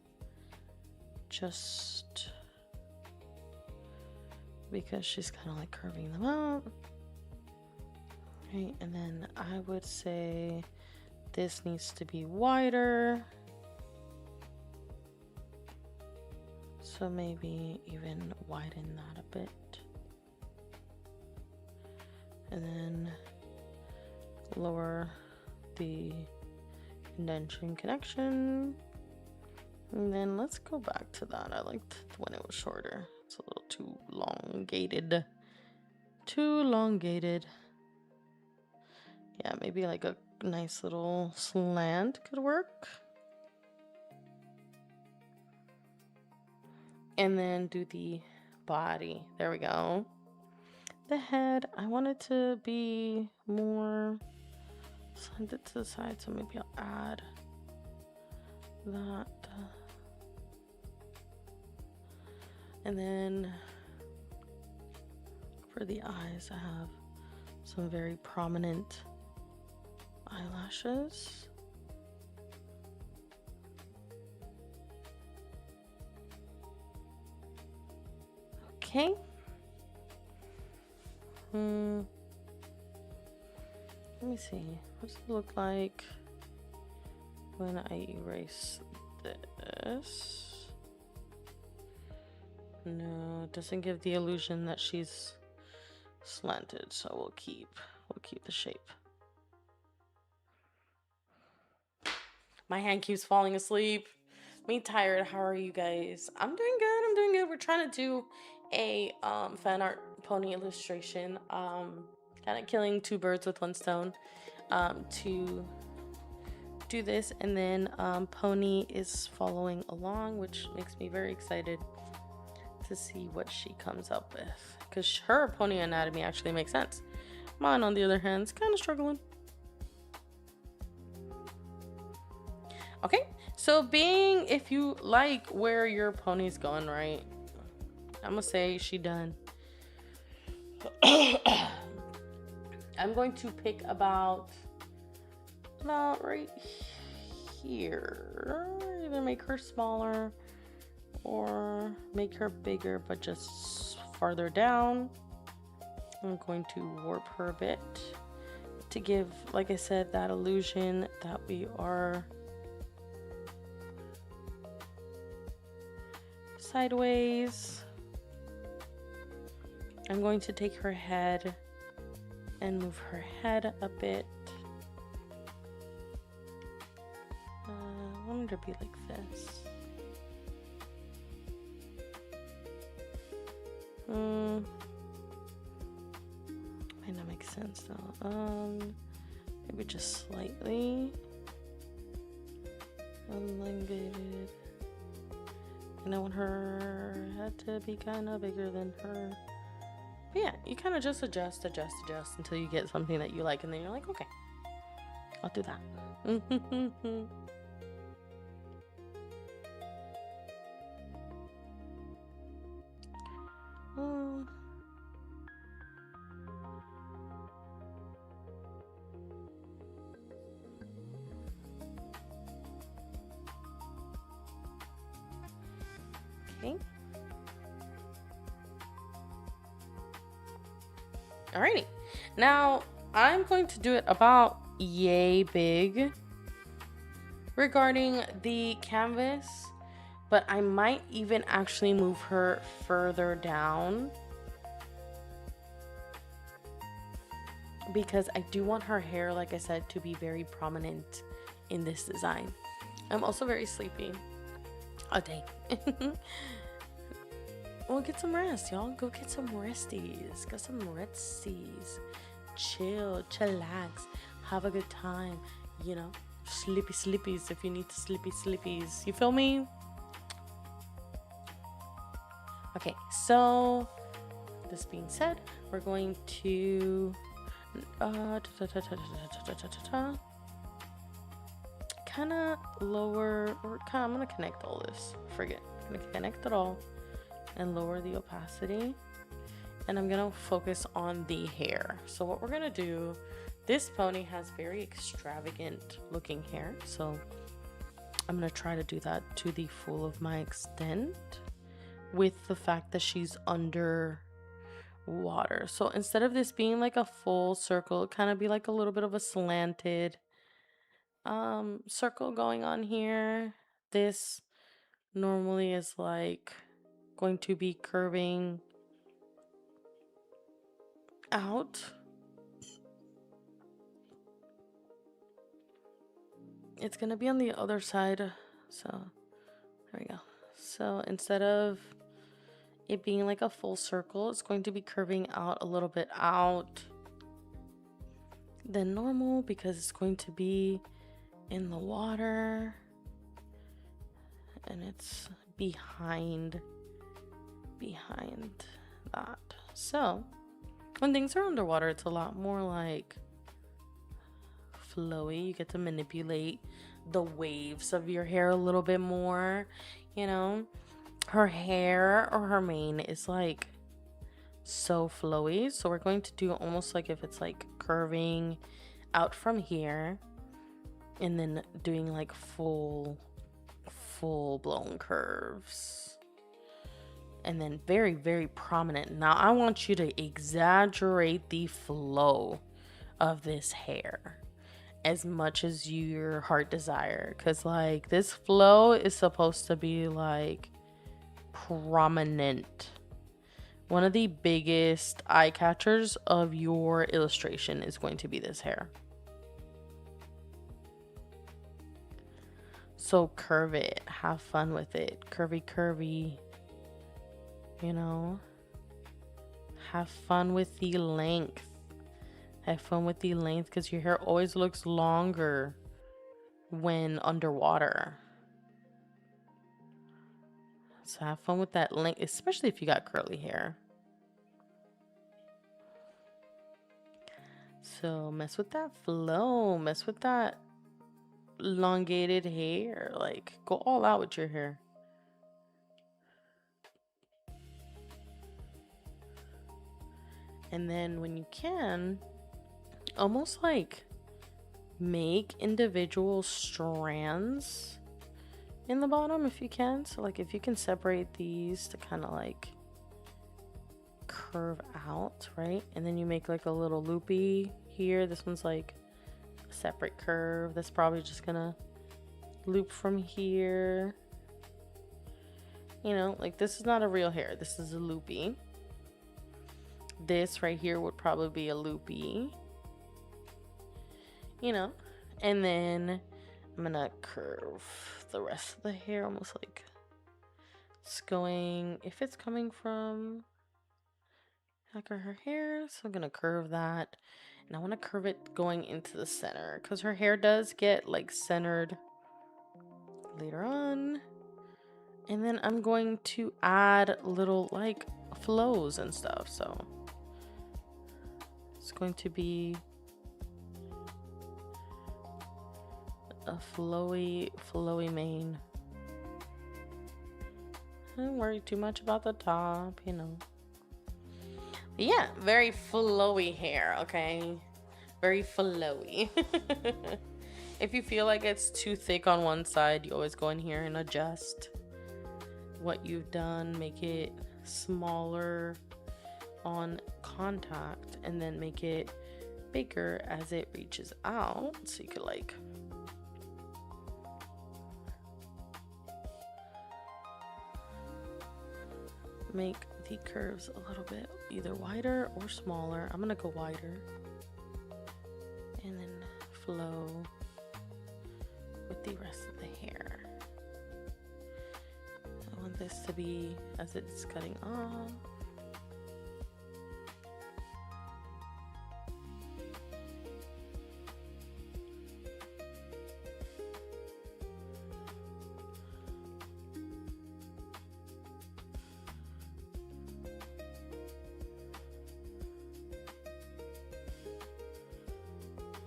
Just because she's kind of like curving them out. Right, and then I would say this needs to be wider. So maybe even widen that a bit. And then lower the indentation connection. And then let's go back to that. I liked when it was shorter. It's a little too elongated. Too elongated. Yeah, maybe like a nice little slant could work. And then do the body. There we go. The head, I want it to be more slanted to the side, so maybe I'll add that. And then for the eyes, I have some very prominent eyelashes. Okay. Let me see. What does it look like when I erase this? No, it doesn't give the illusion that she's slanted, so we'll keep we'll keep the shape. My hand keeps falling asleep. Me tired. How are you guys? I'm doing good. I'm doing good. We're trying to do a fan art pony illustration. Kind of killing two birds with one stone. To do this, and then Pony is following along, which makes me very excited to see what she comes up with, because her pony anatomy actually makes sense. Mine, on the other hand, is kind of struggling. Okay, so being if you like where your pony's going, right? I'm gonna say she done. I'm going to pick about right here. Either make her smaller or make her bigger, but just farther down. I'm going to warp her a bit to give, like I said, that illusion that we are sideways. I'm going to take her head and move her head a bit. I want her to be like this. Might not make sense though. Maybe just slightly elongated. And I want her head to be kind of bigger than her. But yeah, you kind of just adjust until you get something that you like, and then you're like, okay, I'll do that. Okay. Alrighty. Now I'm going to do it about yay big regarding the canvas, but I might even actually move her further down because I do want her hair, like I said, to be very prominent in this design. I'm also very sleepy. Oh dang. Well, get some rest, y'all. Go get some resties. Get some resties. Chill, chillax, have a good time. You know, sleepy sleepies if you need to sleepy sleepies. You feel me? Okay, so this being said, we're going to kind of lower, or kind of, I'm gonna connect all this. Forget, I'm gonna connect it all and lower the opacity, and I'm gonna focus on the hair. So what we're gonna do, this pony has very extravagant looking hair, so I'm gonna try to do that to the full of my extent with the fact that she's under water. So instead of this being like a full circle, it kind of be like a little bit of a slanted circle going on here. This normally is like going to be curving out. It's gonna be on the other side, so there we go. So instead of it being like a full circle, it's going to be curving out a little bit out than normal because it's going to be in the water and it's behind that. So when things are underwater, it's a lot more like flowy. You get to manipulate the waves of your hair a little bit more, you know. Her hair or her mane is like so flowy, so we're going to do almost like if it's like curving out from here and then doing like full blown curves, and then very, very prominent. Now I want you to exaggerate the flow of this hair as much as your heart desire, because like this flow is supposed to be like prominent one of the biggest eye catchers of your illustration is going to be this hair. So curve it, have fun with it, curvy, you know, have fun with the length. Have fun with the length because your hair always looks longer when underwater. So have fun with that length, especially if you got curly hair. So mess with that flow, mess with that elongated hair, like go all out with your hair. And then when you can, almost like make individual strands in the bottom if you can. So like if you can separate these to kind of like curve out, right? And then you make like a little loopy here. This one's like a separate curve. That's probably just gonna loop from here. You know, like this is not a real hair. This is a loopy. This right here would probably be a loopy. You know, and then I'm gonna curve the rest of the hair almost like it's going, if it's coming from like her hair, so I'm gonna curve that, and I want to curve it going into the center because her hair does get like centered later on. And then I'm going to add little like flows and stuff, so it's going to be a flowy mane. Don't worry too much about the top, you know. But yeah, very flowy hair, okay? Very flowy. If you feel like it's too thick on one side, you always go in here and adjust what you've done. Make it smaller on contact and then make it bigger as it reaches out. So you could like make the curves a little bit either wider or smaller. I'm gonna go wider and then flow with the rest of the hair. I want this to be as it's cutting off.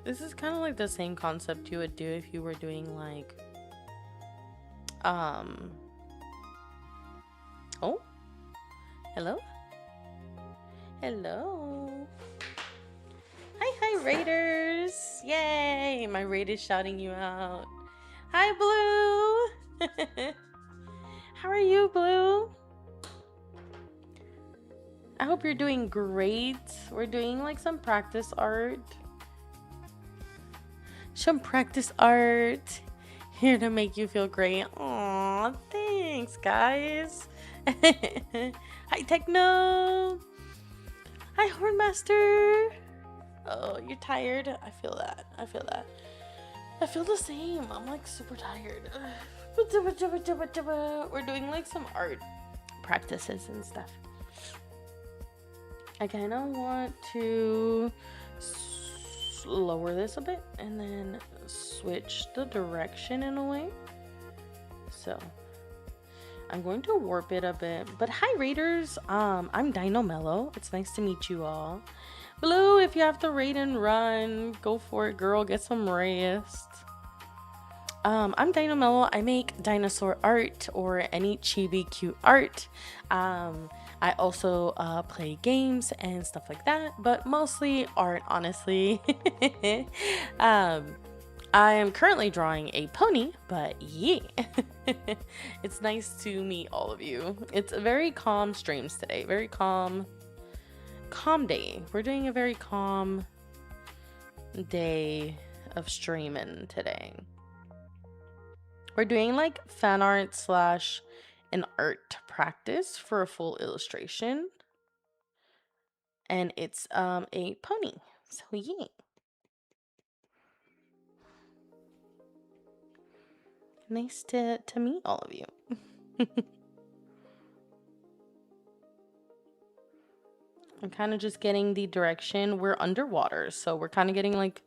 This is kind of like the same concept you would do if you were doing like, oh, hello? Hello. Hi, Raiders. Yay, my raid is shouting you out. Hi, Blue. How are you, Blue? I hope you're doing great. We're doing like some practice art. Some practice art here to make you feel great. Aw, thanks, guys. Hi, Techno. Hi, Hornmaster. Oh, you're tired? I feel that. I feel that. I feel the same. I'm like super tired. We're doing like some art practices and stuff. I kind of want to lower this a bit and then switch the direction in a way. So I'm going to warp it a bit. But hi, Raiders. I'm Dino Mellow. It's nice to meet you all. Blue, if you have to raid and run, go for it, girl. Get some rest. I'm Dino Mellow. I make dinosaur art or any chibi cute art. I also play games and stuff like that, but mostly art, honestly. I am currently drawing a pony, but yeah. It's nice to meet all of you. It's a very calm streams today. Very calm day. We're doing a very calm day of streaming today. We're doing like fan art / an art practice for a full illustration. and it's a pony. So yeah. Nice to meet all of you. I'm kind of just getting the direction. We're underwater, so we're kind of getting like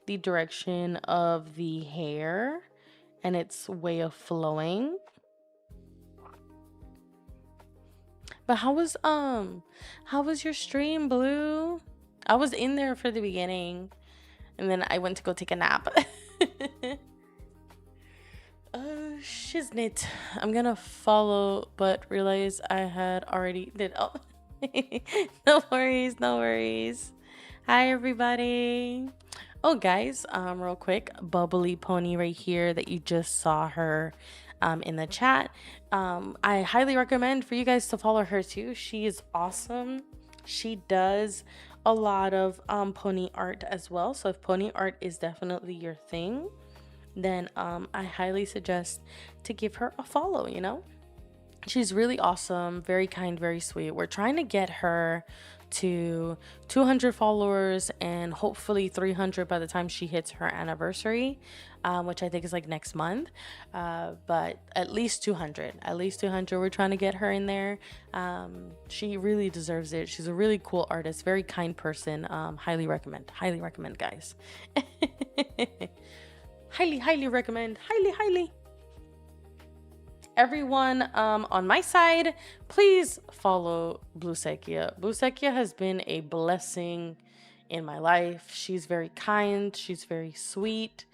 the direction of the hair and its way of flowing. But how was your stream, Blue? I was in there for the beginning and then I went to go take a nap. Oh, shiznit. I'm gonna follow, but realize I had already did. Oh, no worries, no worries. Hi, everybody. Oh, guys, real quick, Bubbly Pony right here that you just saw her in the chat. I highly recommend for you guys to follow her too. She is awesome. She does a lot of pony art as well. So if pony art is definitely your thing, then I highly suggest to give her a follow, you know? She's really awesome, very kind, very sweet. We're trying to get her to 200 followers and hopefully 300 by the time she hits her anniversary, which I think is like next month. But at least 200, at least 200. We're trying to get her in there. She really deserves it. She's a really cool artist, very kind person. Highly recommend, guys. highly recommend, highly. Everyone on my side, please follow Blue Sekia. Blue Sekia has been a blessing in my life. She's very kind, she's very sweet.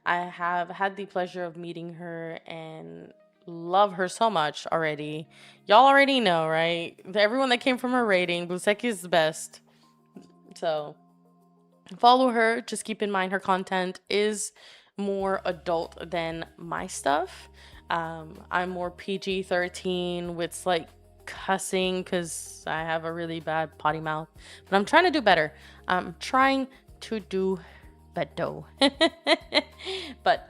I have had the pleasure of meeting her and love her so much already. Y'all already know, right? Everyone that came from her rating, Blue Sekia is the best. So follow her. Just keep in mind her content is more adult than my stuff. I'm more PG-13 with like cussing because I have a really bad potty mouth. But I'm trying to do better. I'm trying to do better. But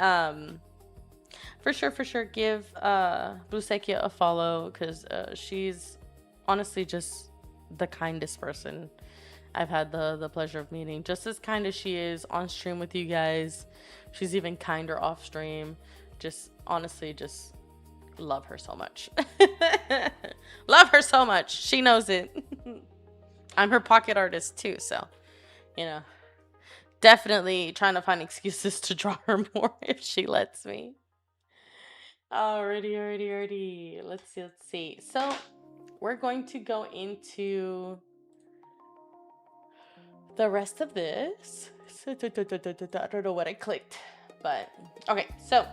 for sure give Blue Sekia a follow because she's honestly just the kindest person I've had the pleasure of meeting. Just as kind as she is on stream with you guys, she's even kinder off stream. Just honestly, just love her so much. Love her so much. She knows it. I'm her pocket artist too, so you know, definitely trying to find excuses to draw her more if she lets me. Alrighty. Let's see. So we're going to go into the rest of this. I don't know what I clicked, but okay. So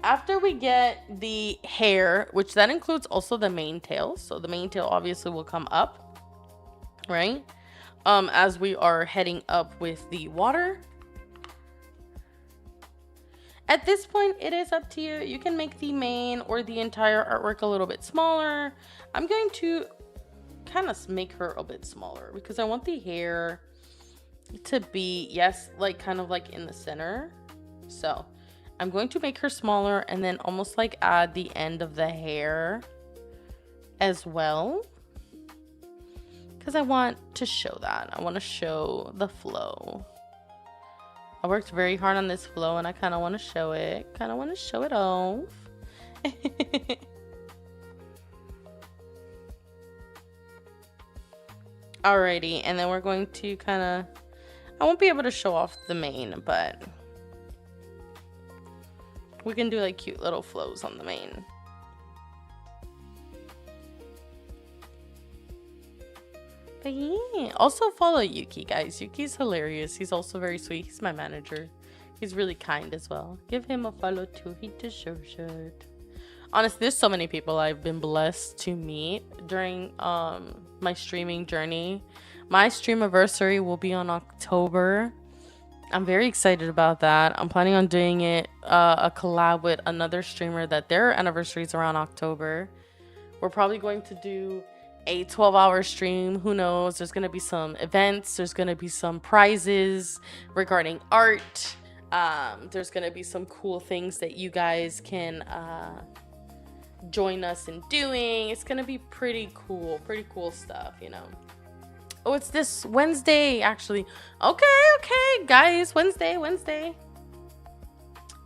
after we get the hair, which that includes also the mane tail, so the mane tail obviously will come up, right? As we are heading up with the water. At this point, it is up to you. You can make the mane or the entire artwork a little bit smaller. I'm going to kind of make her a bit smaller because I want the hair to be, yes, like kind of like in the center. So I'm going to make her smaller and then almost like add the end of the hair as well. Because I want to show that. I want to show the flow. I worked very hard on this flow and I kind of want to show it. Kind of want to show it off. Alrighty, and then we're going to kind of... I won't be able to show off the mane, but we can do like cute little flows on the mane. But yeah, also follow Yuki, guys. Yuki's hilarious. He's also very sweet. He's my manager. He's really kind as well. Give him a follow too. He deserves it. Honestly, there's so many people I've been blessed to meet during my streaming journey. My stream anniversary will be on October. I'm very excited about that. I'm planning on doing it a collab with another streamer that their anniversary is around October. We're probably going to do a 12-hour stream. Who knows? There's going to be some events. There's going to be some prizes regarding art. There's going to be some cool things that you guys can join us in doing. It's going to be pretty cool stuff, you know. Oh, it's this Wednesday, actually. Okay, guys. Wednesday.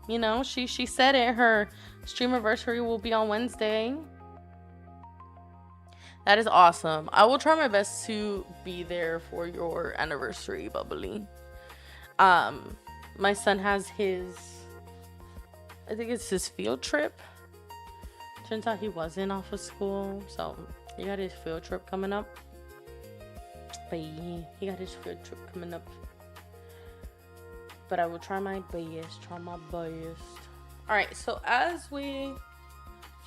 You know, she said it. Her stream anniversary will be on Wednesday. That is awesome. I will try my best to be there for your anniversary, Bubbly. My son has I think it's his field trip. Turns out he wasn't off of school, so he got his field trip coming up. But yeah, he got his field trip coming up. But I will try my best. Alright, so as we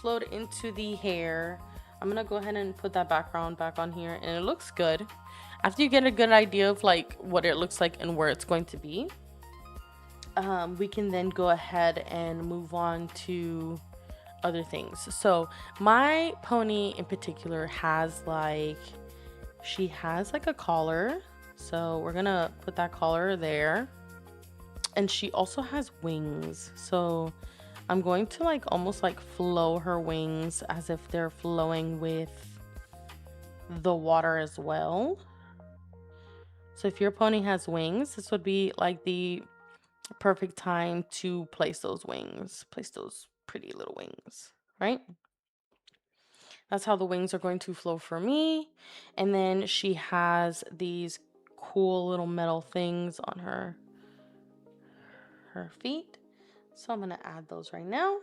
float into the hair, I'm gonna go ahead and put that background back on here, and it looks good. After you get a good idea of like what it looks like and where it's going to be, we can then go ahead and move on to other things. So my pony in particular has she has like a collar, so we're gonna put that collar there. And she also has wings, so I'm going to like almost like flow her wings as if they're flowing with the water as well. So if your pony has wings, this would be like the perfect time to place those pretty little wings, right? That's how the wings are going to flow for me. And then she has these cool little metal things on her feet, so I'm gonna add those right now.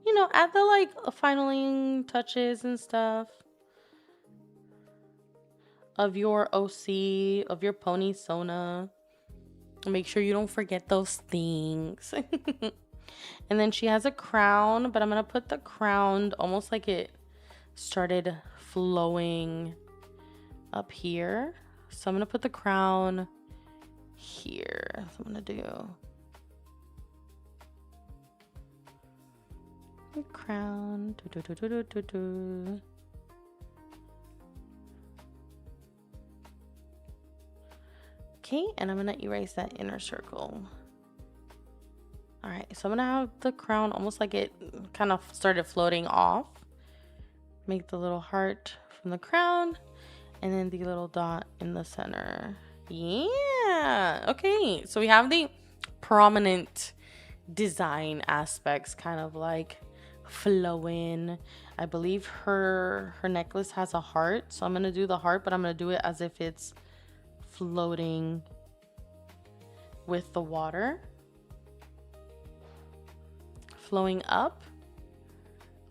You know, add the like finaling touches and stuff of your OC, of your pony Sona. Make sure you don't forget those things. And then she has a crown, but I'm gonna put the crown almost like it started flowing up here. So I'm gonna put the crown here. So I'm gonna do the crown. Okay, and I'm gonna erase that inner circle. All right, so I'm gonna have the crown almost like it kind of started floating off. Make the little heart from the crown, and then the little dot in the center. Yeah, okay, so we have the prominent design aspects kind of like flowing. I believe her necklace has a heart, so I'm gonna do the heart, but I'm gonna do it as if it's floating with the water flowing up.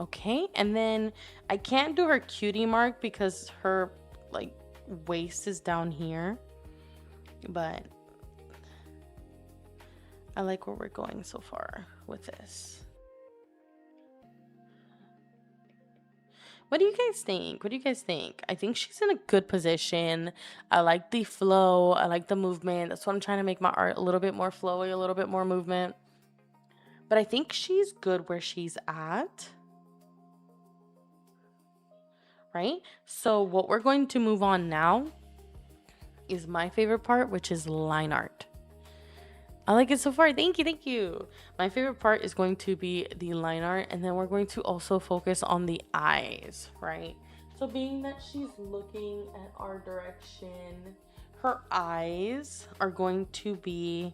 Okay, and then I can't do her cutie mark because her like waist is down here, but I like where we're going so far with this. What do you guys think? I think she's in a good position. I like the flow. I like the movement. That's what I'm trying to make my art a little bit more flowy, a little bit more movement. But I think she's good where she's at. Right? So what we're going to move on now is my favorite part, which is line art. I like it so far. Thank you. My favorite part is going to be the line art, and then we're going to also focus on the eyes, right? So being that she's looking at our direction, her eyes are going to be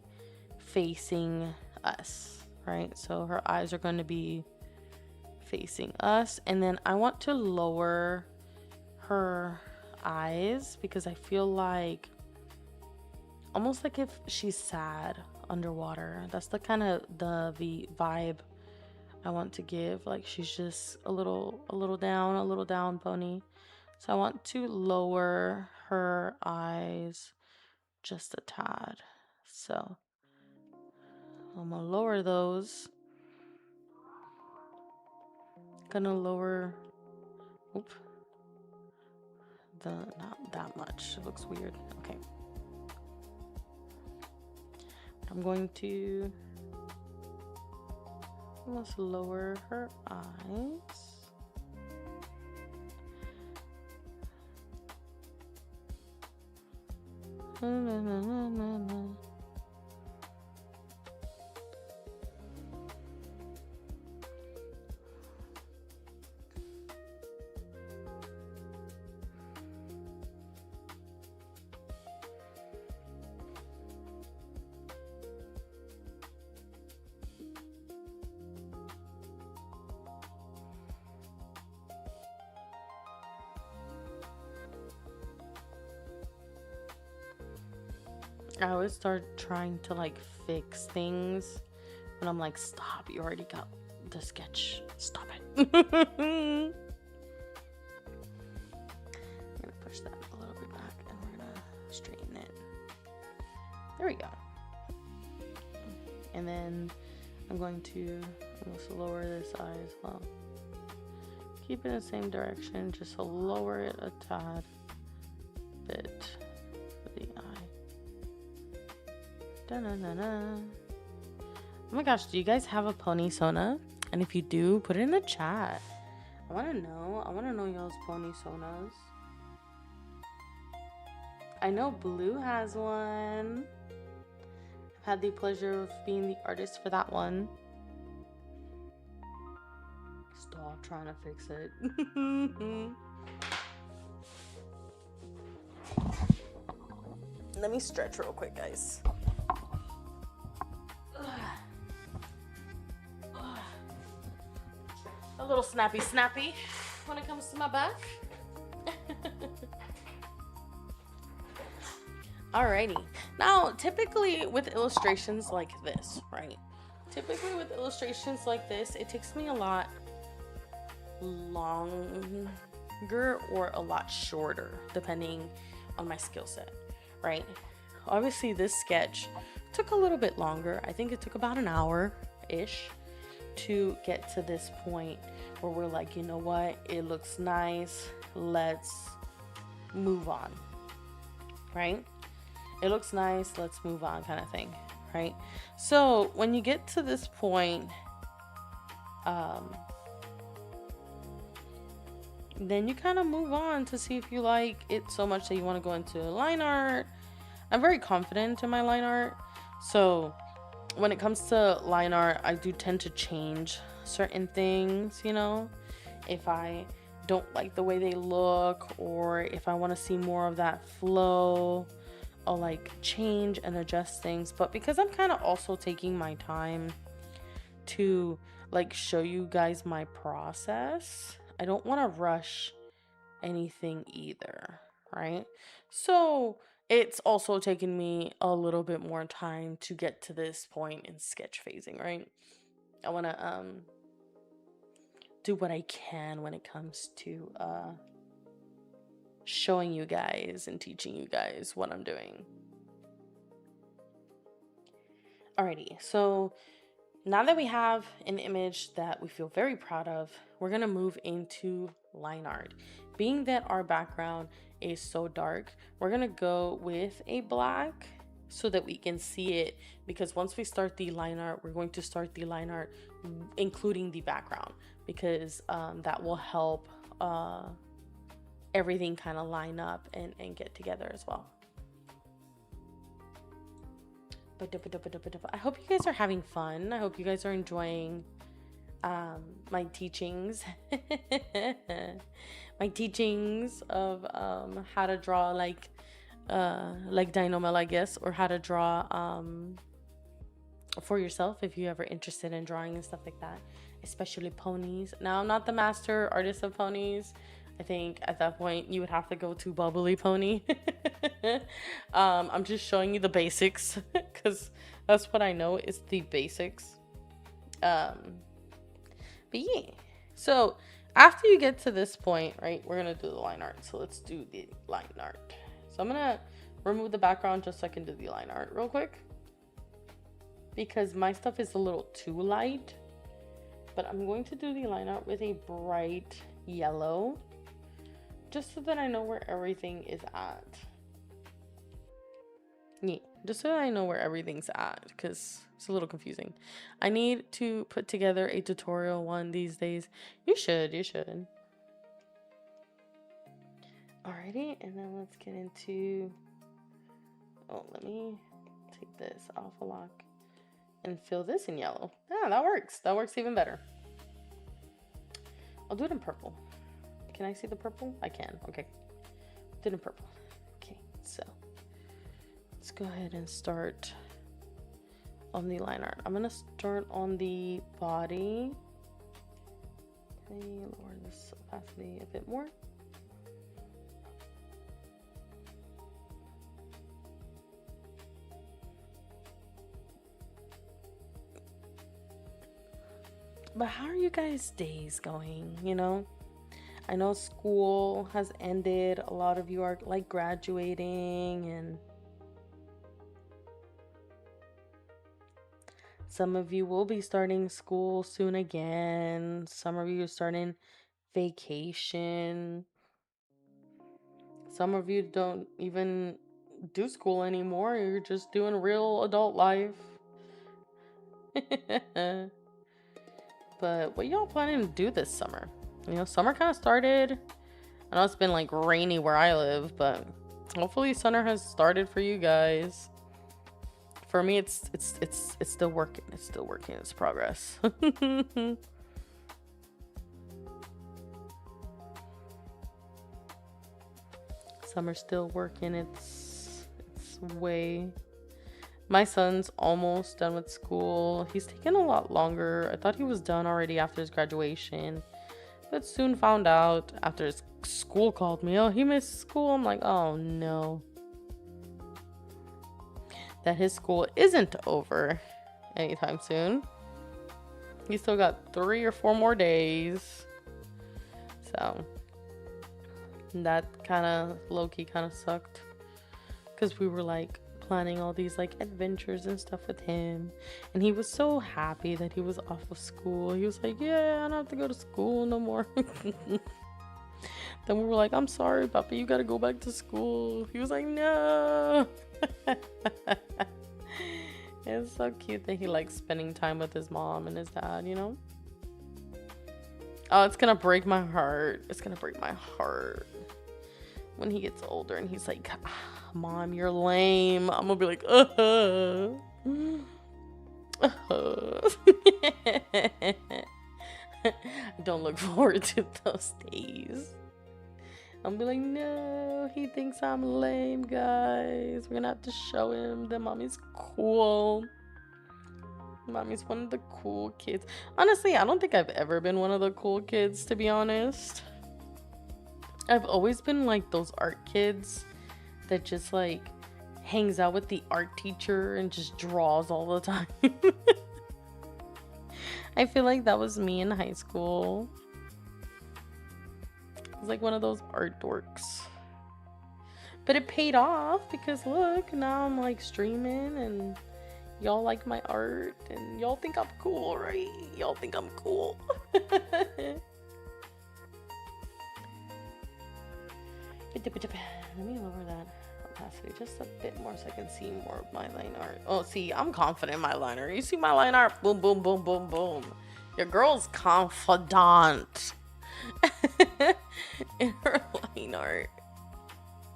facing us, right? So her eyes are going to be facing us, and then I want to lower her eyes because I feel like almost like if she's sad underwater. That's the kind of the vibe I want to give. Like she's just a little down pony. So I want to lower her eyes just a tad. So I'm gonna lower those. Gonna lower, not that much. It looks weird. Okay. I'm going to almost lower her eyes. I always start trying to like fix things when I'm like, stop, you already got the sketch. Stop it. I'm gonna push that a little bit back and we're gonna straighten it. There we go. And then I'm going to almost lower this eye as well. Keep it in the same direction, just to lower it a tad bit for the eye. Da-na-na-na. Oh my gosh, do you guys have a pony Sona? And if you do, put it in the chat. I want to know y'all's pony Sonas. I know Blue has one. I've had the pleasure of being the artist for that one. Stop trying to fix it. Let me stretch real quick, guys. A little snappy when it comes to my back. Alrighty. Now, typically with illustrations like this, right? Typically with illustrations like this, it takes me a lot longer or a lot shorter, depending on my skill set, right? Obviously, this sketch took a little bit longer. I think it took about an hour-ish to get to this point where we're like, you know what? It looks nice. Let's move on, right? It looks nice. Let's move on, kind of thing, right? So when you get to this point, then you kind of move on to see if you like it so much that you want to go into line art. I'm very confident in my line art. So when it comes to line art, I do tend to change certain things, you know, if I don't like the way they look, or if I want to see more of that flow, I'll like change and adjust things. But because I'm kind of also taking my time to like show you guys my process, I don't want to rush anything either, right? So it's also taken me a little bit more time to get to this point in sketch phasing, right? I want to do what I can when it comes to showing you guys and teaching you guys what I'm doing. Alrighty, so now that we have an image that we feel very proud of, we're gonna move into line art. Being that our background is so dark, we're gonna go with a black so that we can see it, because once we start the line art, we're going to start the line art including the background, because that will help everything kind of line up and get together as well. I hope you guys are having fun. I hope you guys are enjoying my teachings. My teachings of how to draw like Dynamel, I guess, or how to draw for yourself if you're ever interested in drawing and stuff like that, especially ponies. Now, I'm not the master artist of ponies. I think at that point you would have to go to Bubbly Pony. I'm just showing you the basics because that's what I know is the basics. But yeah, so after you get to this point, right, we're gonna do the line art. So let's do the line art. So I'm gonna remove the background just so I can do the line art real quick, because my stuff is a little too light. But I'm going to do the line art with a bright yellow, just so that I know where everything is at. Yeah, just so that I know where everything's at, because it's a little confusing. I need to put together a tutorial one these days. You should. Alrighty, and then let's get into... Oh, let me take this off a lock and fill this in yellow. Yeah, that works. That works even better. I'll do it in purple. Can I see the purple? I can. Okay. Do it in purple. Okay, so let's go ahead and start on the line art. I'm gonna start on the body. Okay, lower this opacity a bit more. But how are you guys' days going? You know, I know school has ended. A lot of you are like graduating, and some of you will be starting school soon again. Some of you are starting vacation. Some of you don't even do school anymore. You're just doing real adult life. But what y'all planning to do this summer? You know, summer kind of started. I know it's been like rainy where I live, but hopefully summer has started for you guys. For me, it's still working. It's still working. It's progress. Summer's still working its way. My son's almost done with school. He's taken a lot longer. I thought he was done already after his graduation, but soon found out after his school called me, oh, he missed school. I'm like, oh no. That his school isn't over anytime soon. He's still got 3 or 4 more days. So that kind of low-key kind of sucked, because we were like planning all these like adventures and stuff with him, and he was so happy that he was off of school. He was like, yeah, I don't have to go to school no more. Then we were like, I'm sorry, Papa, you gotta go back to school. He was like, no. It's so cute that he likes spending time with his mom and his dad, you know? Oh, it's gonna break my heart. It's gonna break my heart when he gets older and he's like, Mom, you're lame. I'm gonna be like, Don't look forward to those days. I'm gonna be like, no, he thinks I'm lame, guys. We're gonna have to show him that mommy's cool. Mommy's one of the cool kids. Honestly, I don't think I've ever been one of the cool kids, to be honest. I've always been like those art kids that just like hangs out with the art teacher and just draws all the time. I feel like that was me in high school. I was like one of those art dorks. But it paid off, because look, now I'm like streaming and y'all like my art and y'all think I'm cool, right? Y'all think I'm cool. Let me lower that opacity just a bit more so I can see more of my line art. Oh, see, I'm confident in my line art. You see my line art? Boom, boom, boom, boom, boom. Your girl's confidant in her line art.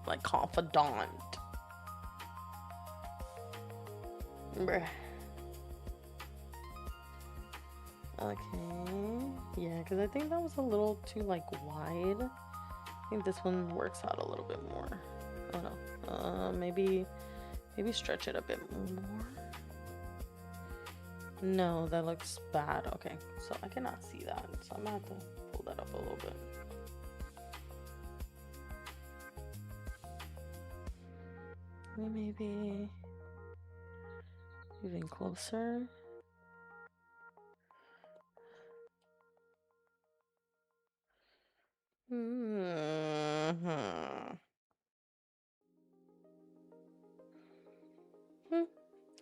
Like confidant. Bruh. Okay. Yeah, because I think that was a little too like wide. I think this one works out a little bit more. Oh no. Maybe stretch it a bit more. No, that looks bad. Okay, so I cannot see that, so I'm gonna have to pull that up a little bit. Maybe even closer.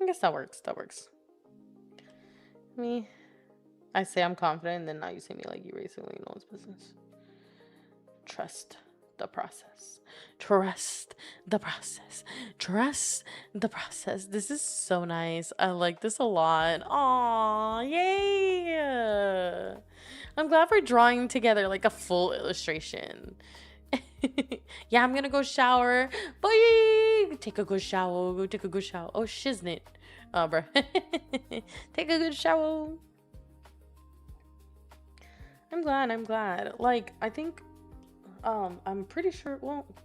I guess that works. That works. I say I'm confident, and then now you say me like you basically know it's business. Trust the process. Trust the process. Trust the process. This is so nice. I like this a lot. Aw, yay! I'm glad we're drawing together like a full illustration. Yeah, I'm gonna go shower. Bye! Take a good shower. Go take a good shower. Oh, shiznit. Oh, bro. Take a good shower. I'm glad. Like, I think, I'm pretty sure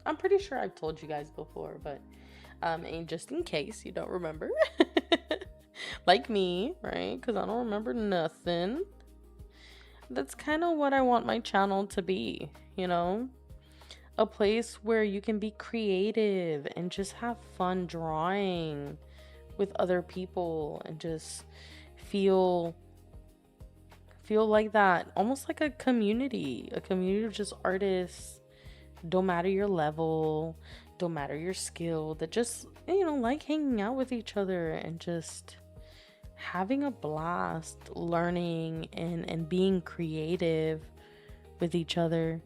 I've told you guys before, but, and just in case you don't remember, like me, right? Because I don't remember nothing. That's kind of what I want my channel to be, you know? A place where you can be creative and just have fun drawing with other people and just feel feel like that, almost like a community of just artists, don't matter your level, don't matter your skill, that just, like hanging out with each other and just having a blast, learning and being creative with each other.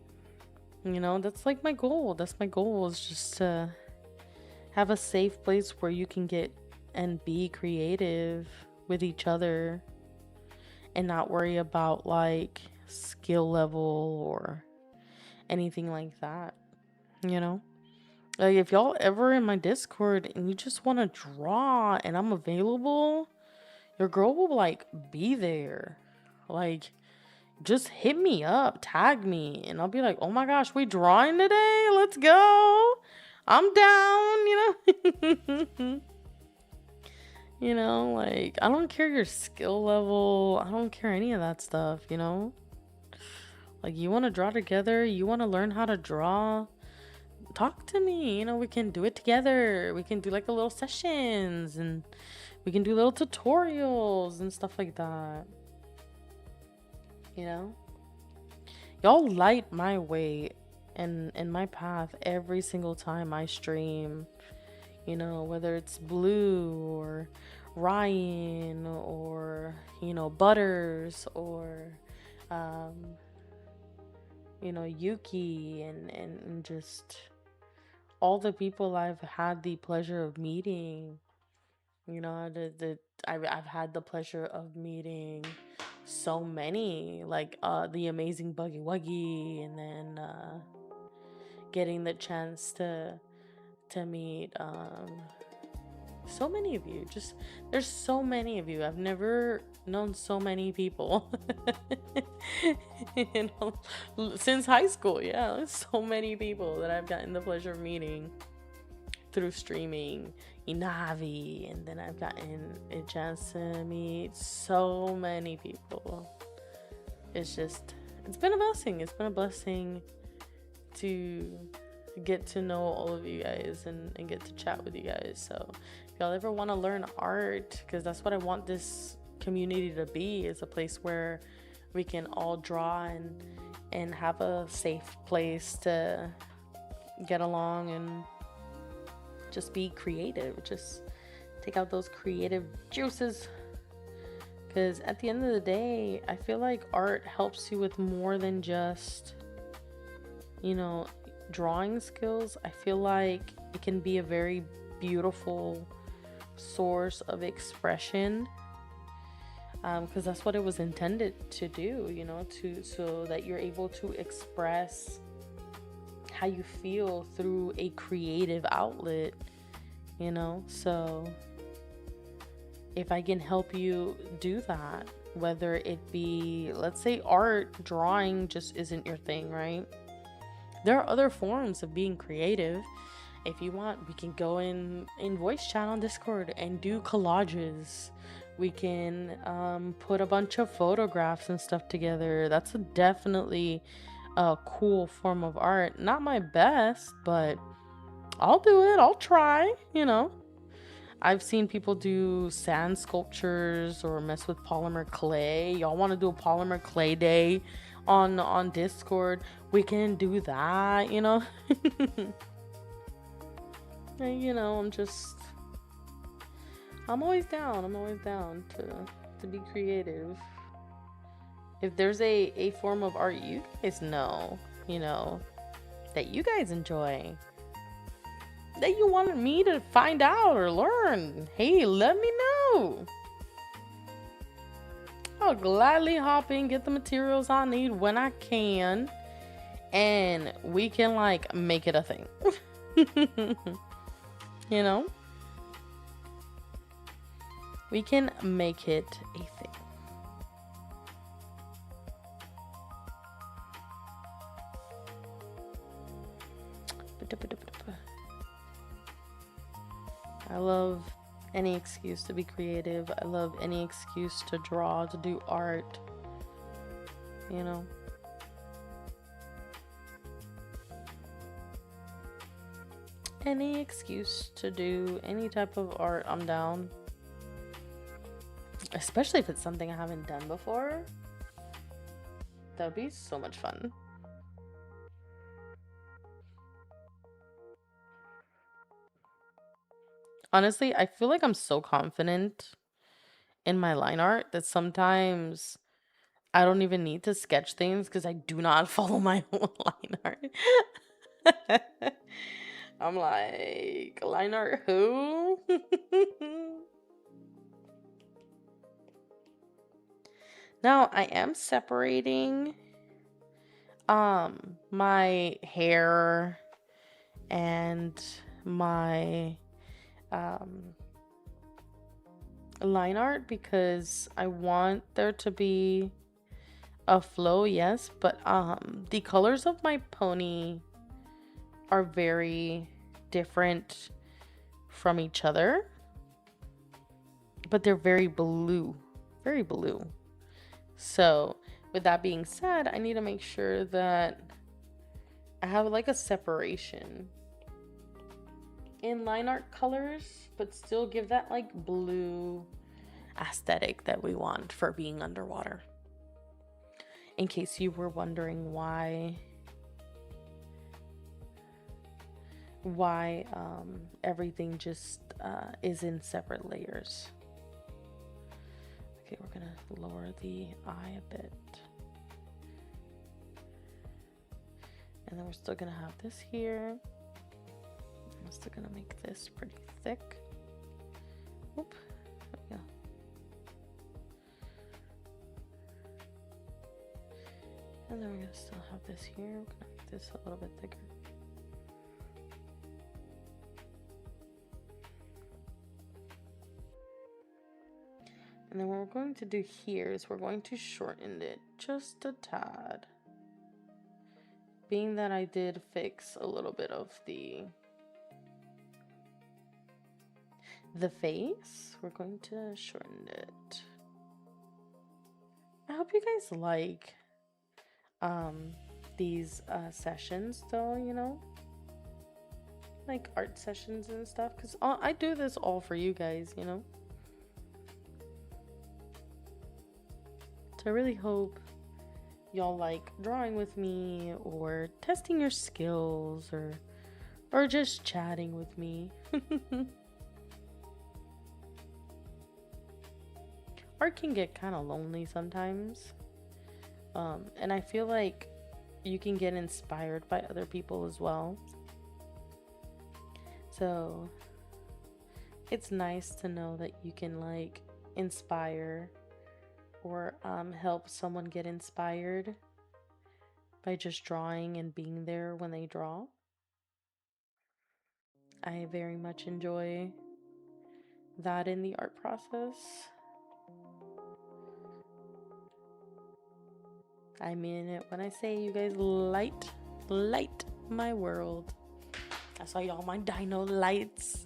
That's like my goal. That's my goal, is just to have a safe place where you can get and be creative with each other and not worry about like skill level or anything like that. You know? Like if y'all ever in my Discord and you just want to draw and I'm available, your girl will like be there. Like just hit me up, tag me, and I'll be like, "Oh my gosh, we drawing today? Let's go. I'm down," like I don't care your skill level. I don't care any of that stuff. Like you want to draw together, you want to learn how to draw, talk to me. We can do it together. We can do like a little sessions and we can do little tutorials and stuff like that. Y'all light my way and my path every single time I stream. Whether it's Blue or Ryan or Butters or Yuki and just all the people I've had the pleasure of meeting. I've had the pleasure of meeting so many, like the amazing Buggy Wuggy, and then getting the chance to meet so many of you. Just there's so many of you. I've never known so many people since high school. Yeah, there's so many people that I've gotten the pleasure of meeting through streaming Inavi, and then I've gotten a chance to meet so many people. It's been a blessing. It's been a blessing to get to know all of you guys and get to chat with you guys. So if y'all ever want to learn art, because that's what I want this community to be, is a place where we can all draw and have a safe place to get along and just be creative. Just take out those creative juices, because at the end of the day, I feel like art helps you with more than just drawing skills. I feel like it can be a very beautiful source of expression, because that's what it was intended to do, so that you're able to express how you feel through a creative outlet. So if I can help you do that, whether it be, let's say, art, drawing just isn't your thing, right? There are other forms of being creative. If you want, we can go in voice chat on Discord and do collages. We can put a bunch of photographs and stuff together. That's definitely a cool form of art. Not my best, but I'll do it. I'll try, I've seen people do sand sculptures or mess with polymer clay. Y'all want to do a polymer clay day on Discord? We can do that, and, I'm always down. I'm always down to be creative. If there's a form of art you guys know, that you guys enjoy, that you wanted me to find out or learn, hey, let me know. I'll gladly hop in, get the materials I need when I can, and we can make it a thing. We can make it a thing. I love any excuse to be creative. I love any excuse to draw, to do art. Any excuse to do any type of art, I'm down. Especially if it's something I haven't done before. That would be so much fun. Honestly, I feel like I'm so confident in my line art that sometimes I don't even need to sketch things because I do not follow my own line art. I'm like, line art who? Now I am separating my hair and my um line art because I want there to be a flow, yes, but the colors of my pony are very different from each other, but they're very blue, very blue. So with that being said, I need to make sure that I have like a separation in line art colors, but still give that like blue aesthetic that we want for being underwater. In case you were wondering why everything just is in separate layers. Okay, we're gonna lower the eye a bit. And then we're still gonna have this here. I'm still gonna make this pretty thick. Oop, there we go. And then we're gonna still have this here. We're gonna make this a little bit thicker. And then what we're going to do here is we're going to shorten it just a tad. Being that I did fix a little bit of the face, we're going to shorten it. I hope you guys like these sessions though, you know, like art sessions and stuff, because I do this all for you guys, you know. So I really hope y'all like drawing with me or testing your skills or just chatting with me. Art can get kind of lonely sometimes. And I feel like you can get inspired by other people as well. So it's nice to know that you can like inspire or help someone get inspired by just drawing and being there when they draw. I very much enjoy that in the art process. I mean it when I say you guys light my world. I saw y'all my dino lights.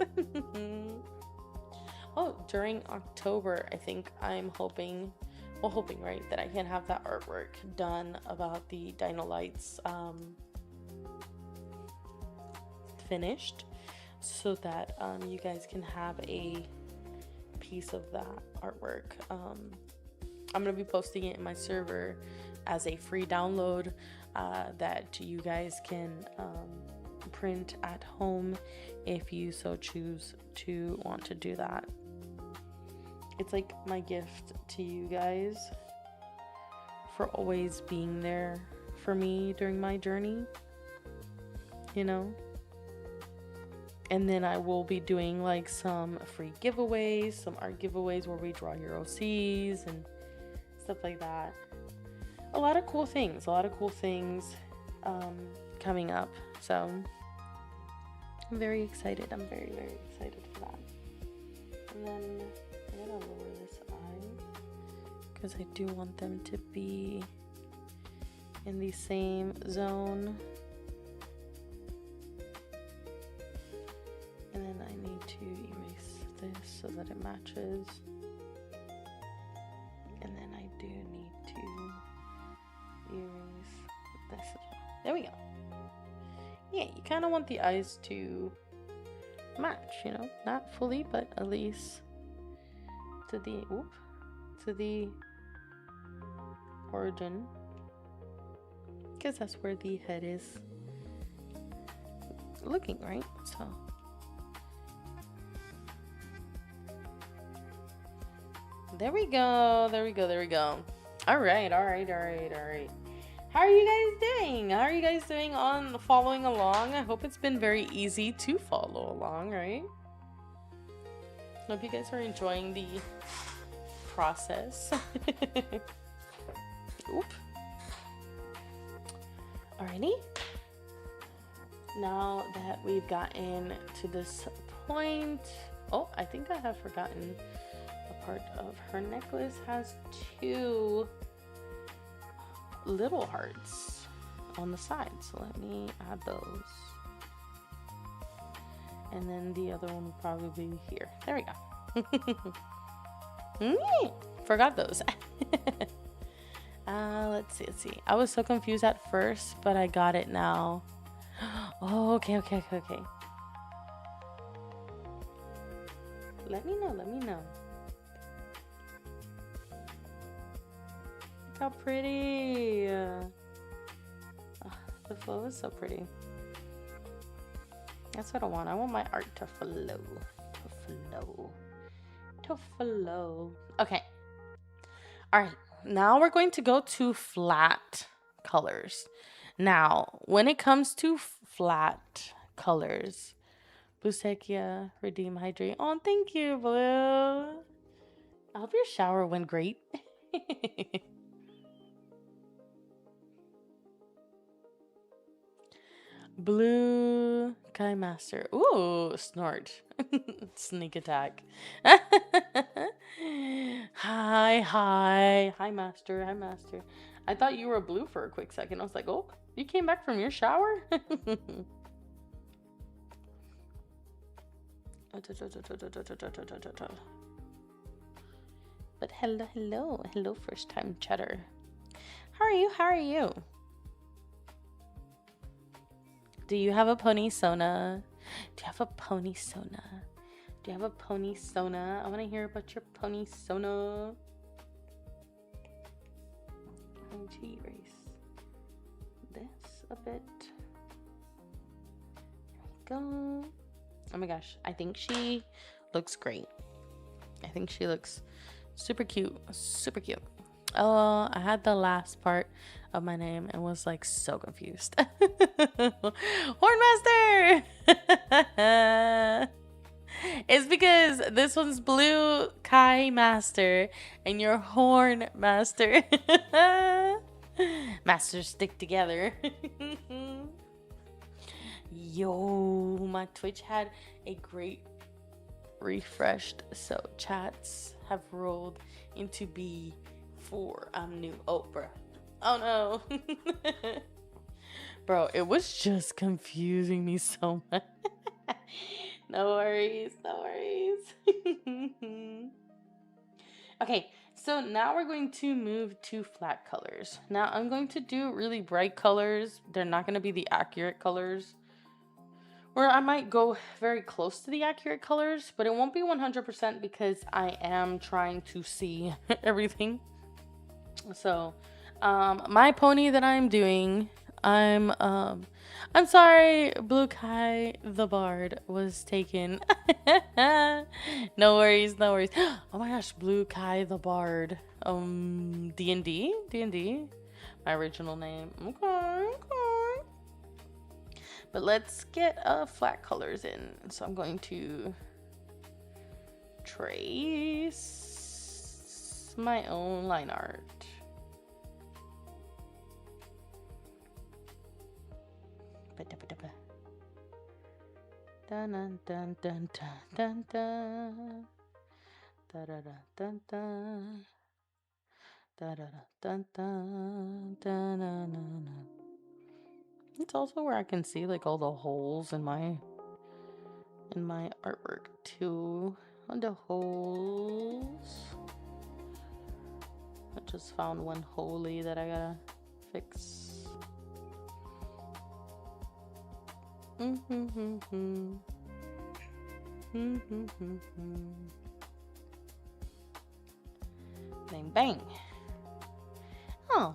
Oh, during October, I think I'm hoping, right, that I can have that artwork done about the dino lights finished, so that you guys can have a piece of that artwork. I'm gonna be posting it in my server as a free download that you guys can print at home if you so choose to want to do that. It's like my gift to you guys for always being there for me during my journey, you know. And then I will be doing like some free giveaways, some art giveaways where we draw your OCs and stuff like that. A lot of cool things coming up. So I'm very excited. I'm very, very excited for that. And then I'm gonna lower this eye because I do want them to be in the same zone. And then I need to erase this so that it matches. And then I do need to erase this as well. There we go. Yeah, you kind of want the eyes to match, you know, not fully, but at least to the origin. because that's where the head is looking, right? So there we go. There we go. There we go. All right. All right. All right. All right. How are you guys doing? How are you guys doing on following along? I hope it's been very easy to follow along, right? Hope you guys are enjoying the process. Oop. Alrighty. Now that we've gotten to this point, oh, I think I have forgotten a part of her necklace has 2 little hearts on the side. So let me add those. And then the other one will probably be here. There we go. Forgot those. Let's see. I was so confused at first, but I got it now. Oh, okay. Let me know. Look how pretty. The flow is so pretty. That's what I want. I want my art to flow. Okay. All right. Now we're going to go to flat colors. Now, when it comes to flat colors, Blue Sequia, Redeem, Hydrate. Oh, thank you, Blue. I hope your shower went great. Blue Kai Master. Ooh, snort. Sneak attack. Hi, Master. I thought you were blue for a quick second. I was like, oh, you came back from your shower? But hello, first time chatter. How are you? Do you have a pony Sona? I want to hear about your pony Sona. I'm going to erase this a bit. There we go. Oh my gosh, I think she looks great. I think she looks super cute. Oh, I had the last part of my name and was like so confused. Hornmaster! It's because this one's Blue Kai Master and you're Horn Master. Masters stick together. Yo, my Twitch had a great refreshed, so chats have rolled into B for I'm new. Oh, bro. Oh no. Bro, it was just confusing me so much. No worries. Okay, so now we're going to move to flat colors. Now I'm going to do really bright colors. They're not going to be the accurate colors. Or I might go very close to the accurate colors, but it won't be 100% because I am trying to see everything. So, my pony that I'm doing, I'm sorry, Blue Kai the Bard was taken. No worries. Oh my gosh, Blue Kai the Bard. D&D, my original name. Okay. But let's get flat colors in. So I'm going to trace my own line art. Dun dun dun dun dun dun da da da dun dun da da da dun dun. It's also where I can see like all the holes in my artwork too. On the holes. I just found one holy that I gotta fix. Bang bang. Oh,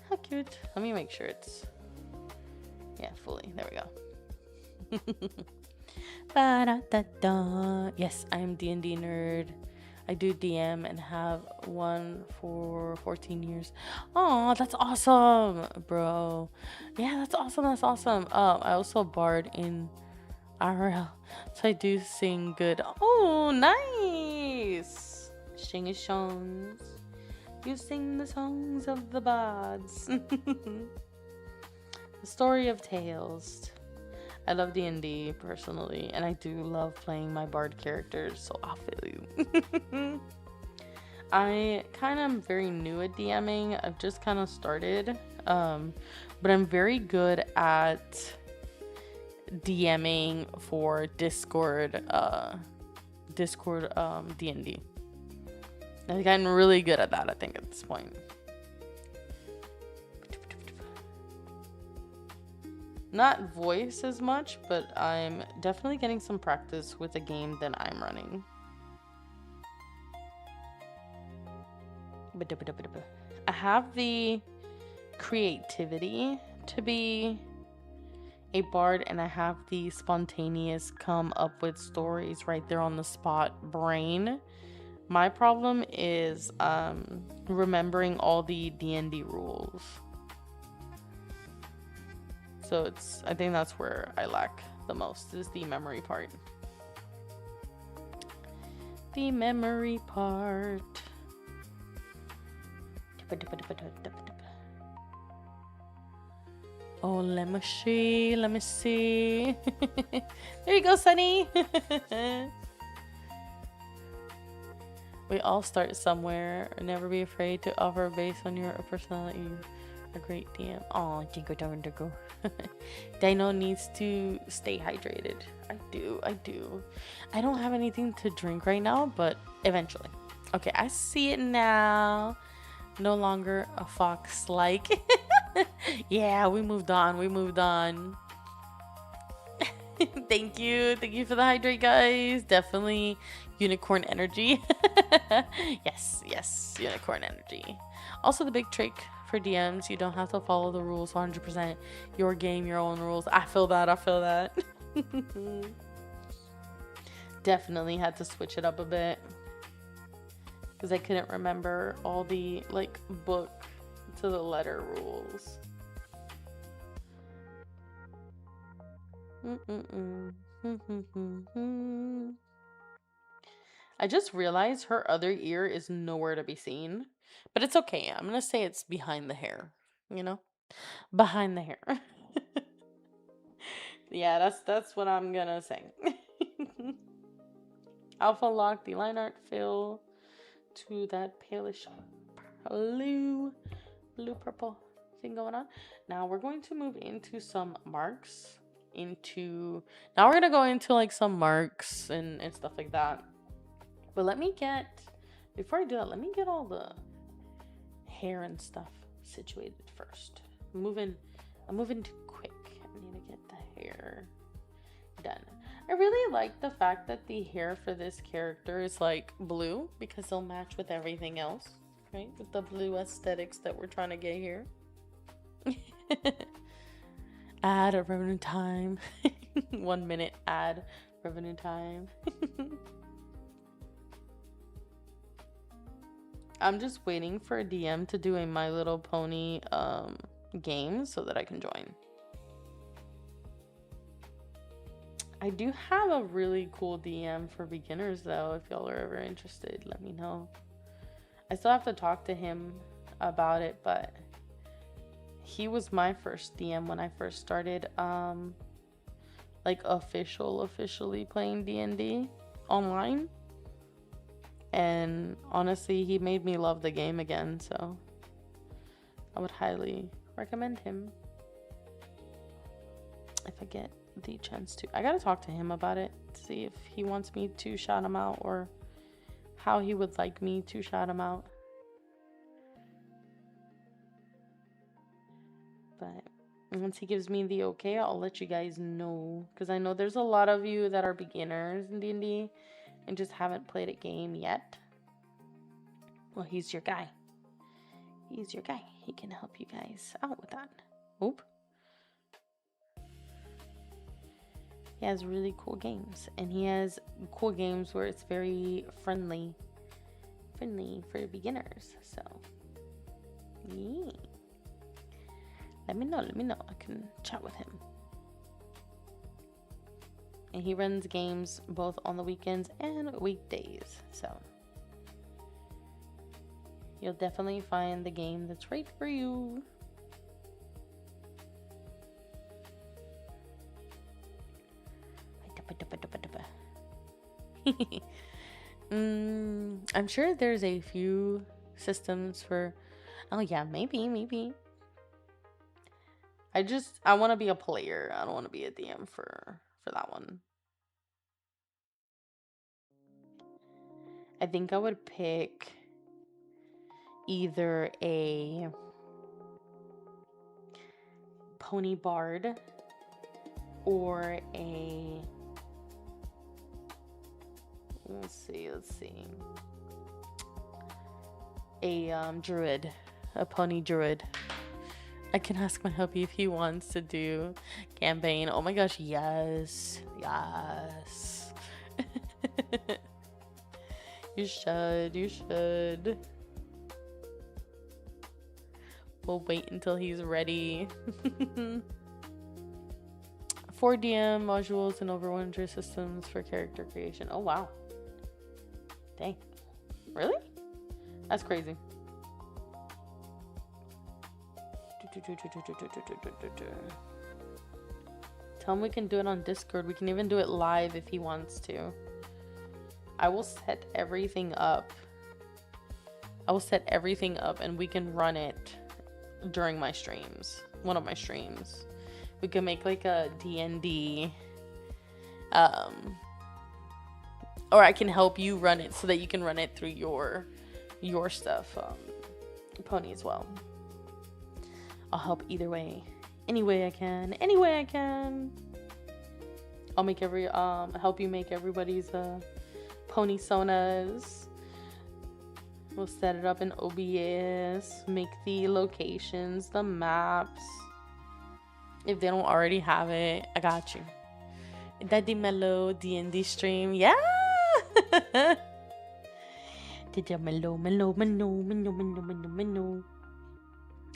how shoot. Let me make sure it's, yeah, fully. There we go. Ba-da-da-da. Yes, I'm D&D nerd. I do DM and have one for 14 years. Oh, that's awesome, bro. Yeah, that's awesome. That's awesome. I also bard in IRL, so I do sing good. Oh, nice. Sing songs. You sing the songs of the bards. The story of tales. I love D&D personally, and I do love playing my bard characters, so I'll feel you. I kind of am very new at DMing. I've just kind of started, but I'm very good at DMing for Discord D&D. I've gotten really good at that, I think, at this point. Not voice as much, but I'm definitely getting some practice with the game that I'm running. I have the creativity to be a bard, and I have the spontaneous come up with stories right there on the spot brain. My problem is remembering all the D&D rules. So I think that's where I lack the most, is the memory part. The memory part. Oh, let me see. There you go, Sunny. We all start somewhere. Never be afraid to offer based on your personality. A great DM. Oh, Jingo Dingo. Dino needs to stay hydrated. I do. I don't have anything to drink right now, but eventually. Okay, I see it now. No longer a fox like. Yeah, we moved on. Thank you for the hydrate, guys. Definitely unicorn energy. yes, unicorn energy. Also, the big trick for DMs, you don't have to follow the rules 100%. Your game, your own rules. I feel that. Definitely had to switch it up a bit because I couldn't remember all the like book to the letter rules. I just realized her other ear is nowhere to be seen, but it's okay. I'm gonna say it's behind the hair, behind the hair. Yeah, that's what I'm gonna say. Alpha lock the line art fill to that palish blue purple thing going on. Now we're going to move into some marks. Now we're gonna go into like some marks and stuff like that. But before I do that, let me get all the hair and stuff situated first. I'm moving too quick. I need to get the hair done. I really like the fact that the hair for this character is like blue because it'll match with everything else, right? With the blue aesthetics that we're trying to get here. Add a revenue time. 1 minute add revenue time. I'm just waiting for a DM to do a My Little Pony game so that I can join. I do have a really cool DM for beginners though. If y'all are ever interested, let me know. I still have to talk to him about it, but he was my first DM when I first started like officially playing D&D online. And honestly, he made me love the game again, so I would highly recommend him if I get the chance to. I gotta talk to him about it to see if he wants me to shout him out or how he would like me to shout him out. But once he gives me the okay, I'll let you guys know, because I know there's a lot of you that are beginners in D&D and just haven't played a game yet. Well, he's your guy. He's your guy. He can help you guys out with that. Oop. He has really cool games, and he has cool games where it's very friendly for beginners. So yeah, let me know. I can chat with him. And he runs games both on the weekends and weekdays, so you'll definitely find the game that's right for you. I'm sure there's a few systems for. Oh yeah, maybe. I want to be a player. I don't want to be a DM for that one. I think I would pick either a pony bard or a let's see a druid, a pony druid. I can ask my hubby if he wants to do campaign. Oh my gosh, yes. You should. We'll wait until he's ready. 4 DM modules and over 100 systems for character creation. Oh wow. Dang. Really? That's crazy. Tell him we can do it on Discord. We can even do it live if he wants to. I will set everything up. And we can run it during my streams. One of my streams. We can make like a D&D. Or I can help you run it so that you can run it through your stuff. Pony as well. I'll help either way. Any way I can. I'll make help you make everybody's pony sonas. We'll set it up in OBS, make the locations, the maps. If they don't already have it, I got you. Daddy Mellow D&D stream, yeah. Daddy Mellow.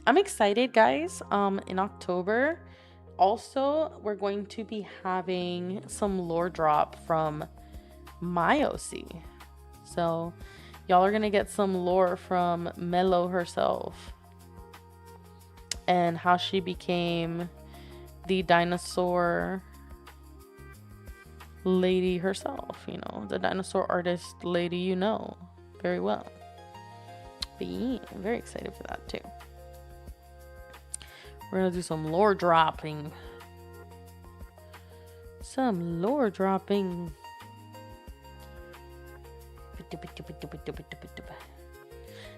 I'm excited, guys. In October, also we're going to be having some lore drop from my OC. So y'all are gonna get some lore from Mello herself and how she became the dinosaur lady herself, you know, the dinosaur artist lady, you know very well. But yeah, I'm very excited for that too. We're gonna do some lore dropping.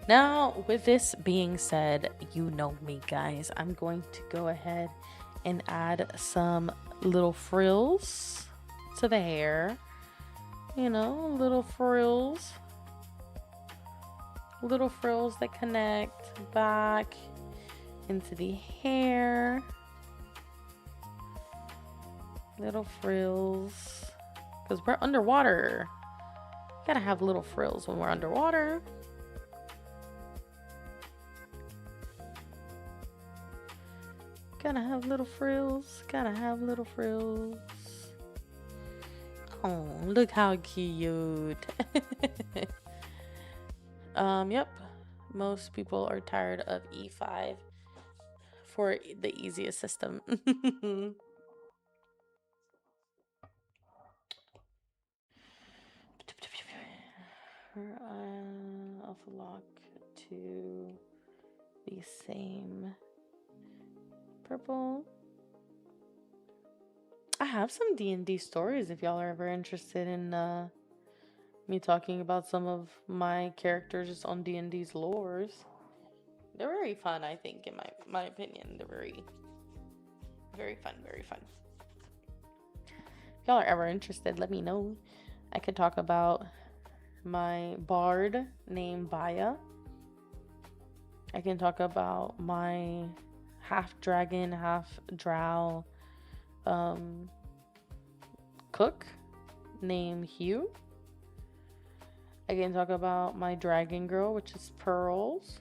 Now, with this being said, you know me, guys. I'm going to go ahead and add some little frills to the hair. You know, little frills that connect back into the hair. Little frills, because we're underwater. Gotta have little frills when we're underwater. Gotta have little frills. Oh, look how cute. Yep. Most people are tired of E5 for the easiest system. Alpha lock to the same purple. I have some D&D stories if y'all are ever interested in me talking about some of my characters on D&D's lores. They're very fun, I think, in my opinion. They're very, very fun, very fun. If y'all are ever interested, let me know. I could talk about my bard named Baya. I can talk about my half dragon, half drow cook named Hugh. I can talk about my dragon girl, which is Pearls.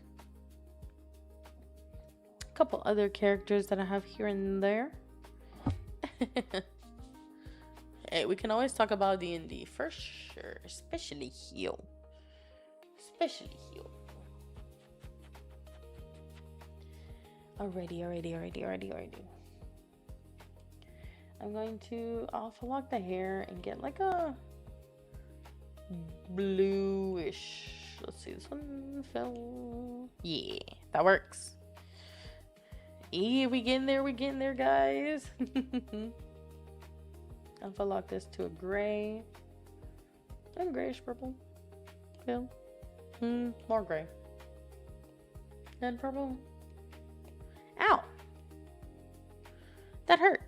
A couple other characters that I have here and there. Hey, we can always talk about D&D for sure, especially Hugh. Alrighty. I'm going to alpha lock the hair and get like a bluish. Let's see, this one fell. Yeah, that works. Yeah, we getting there, guys. Alpha lock this to a gray. And grayish purple. Yeah. More gray. And purple. Ow! That hurt.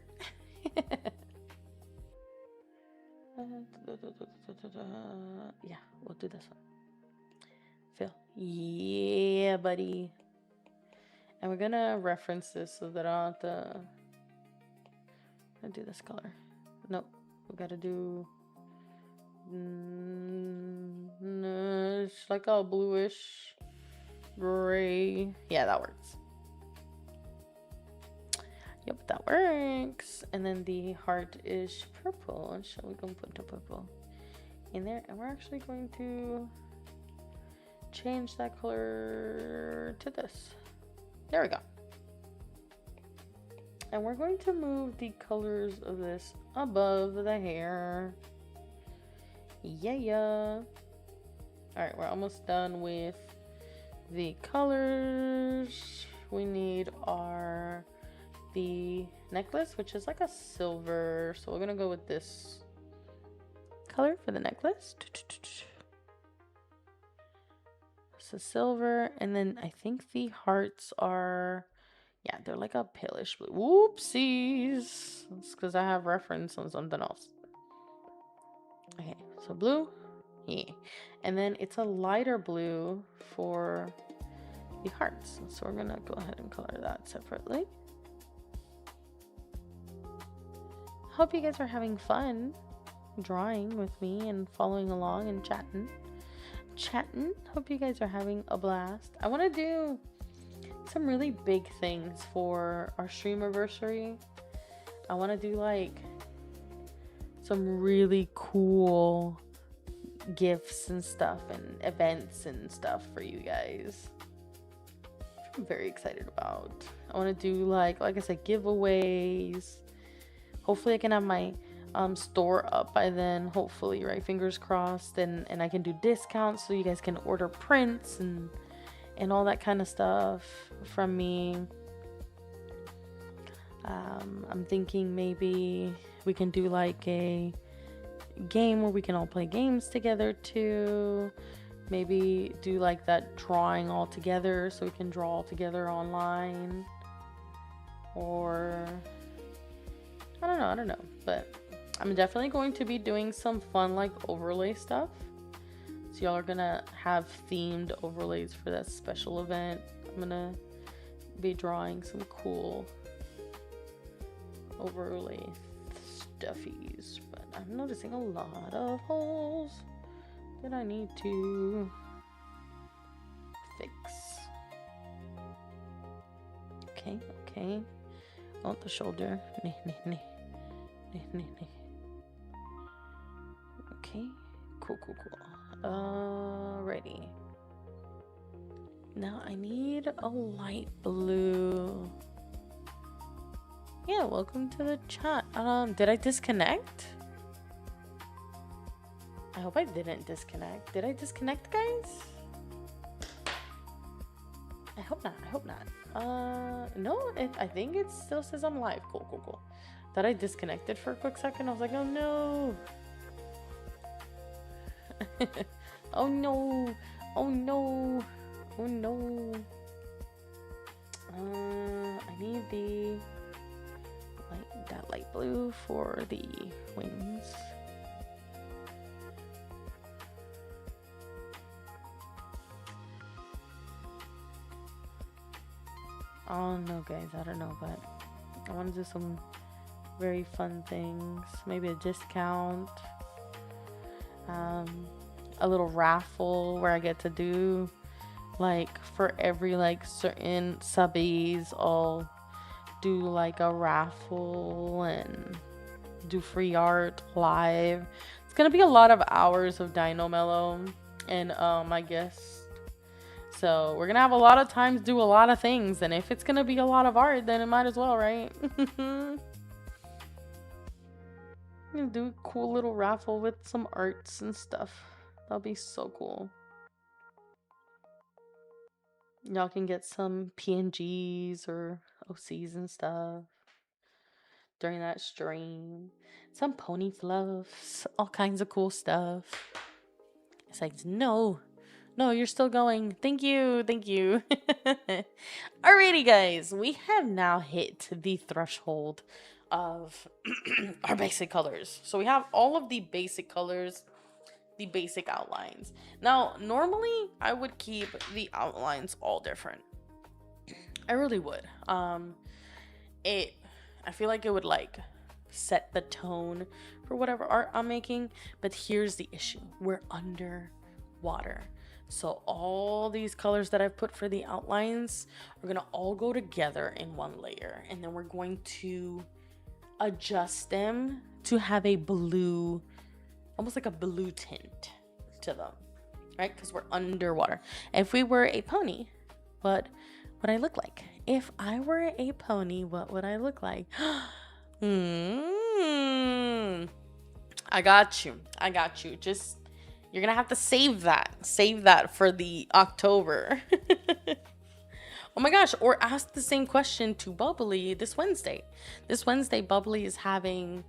Yeah, we'll do this one. Phil. Yeah, buddy. And we're gonna reference this so that I don't have to. I'm gonna do this color. Nope. We gotta do. It's like a bluish gray. Yeah, that works. Yep, that works. And then the heart is purple. So we're gonna put the purple in there, and we're actually going to change that color to this. There we go. And we're going to move the colors of this above the hair. Yeah. Alright, we're almost done with the colors. We need the necklace, which is like a silver. So we're gonna go with this color for the necklace. So silver, and then I think the hearts are, yeah, they're like a palish blue. Whoopsies! It's because I have reference on something else. Okay, so blue, yeah, and then it's a lighter blue for the hearts. So we're gonna go ahead and color that separately. Hope you guys are having fun drawing with me and following along and chatting. Hope you guys are having a blast. I want to do some really big things for our stream anniversary. I want to do like some really cool gifts and stuff and events and stuff for you guys. I'm very excited about. I want to do like I said, giveaways. Hopefully I can have my store up by then, hopefully, right? Fingers crossed. And I can do discounts so you guys can order prints and all that kind of stuff from me. I'm thinking maybe we can do like a game where we can all play games together too. Maybe do like that drawing all together so we can draw all together online. Or I don't know, but I'm definitely going to be doing some fun like overlay stuff. So y'all are gonna have themed overlays for that special event. I'm gonna be drawing some cool overlay stuffies, but I'm noticing a lot of holes that I need to fix. Okay. Oh, the shoulder. Okay, cool. Ready. Now I need a light blue. Yeah, welcome to the chat. Did I disconnect? I hope I didn't disconnect. Did I disconnect, guys? I hope not. No, I think it still says I'm live. Cool. Thought I disconnected for a quick second. I was like, oh no. Oh no. I need that light blue for the wings. I don't know, guys. I don't know, but I want to do some very fun things. Maybe a discount. A little raffle where I get to do like for every like certain subbies, I'll do like a raffle and do free art live. It's gonna be a lot of hours of Dino Mellow and I guess so we're gonna have a lot of times do a lot of things, and if it's gonna be a lot of art, then it might as well, right? I'm gonna do a cool little raffle with some arts and stuff. That'll be so cool. Y'all can get some PNGs or OCs and stuff during that stream. Some pony fluffs, all kinds of cool stuff. It's like, no, you're still going. Thank you. Alrighty, guys, we have now hit the threshold of our basic colors. So we have all of the basic colors, the basic outlines. Now, normally I would keep the outlines all different. I really would. I feel like it would like set the tone for whatever art I'm making. But here's the issue: we're underwater. So all these colors that I've put for the outlines are gonna all go together in one layer, and then we're going to adjust them to have a blue, almost like a blue tint to them, right? Because we're underwater. If we were a pony, what would I look like? If I were a pony, what would I look like? I got you. Just, you're gonna have to save that for the October. Oh my gosh, or ask the same question to Bubbly this Wednesday. Bubbly is having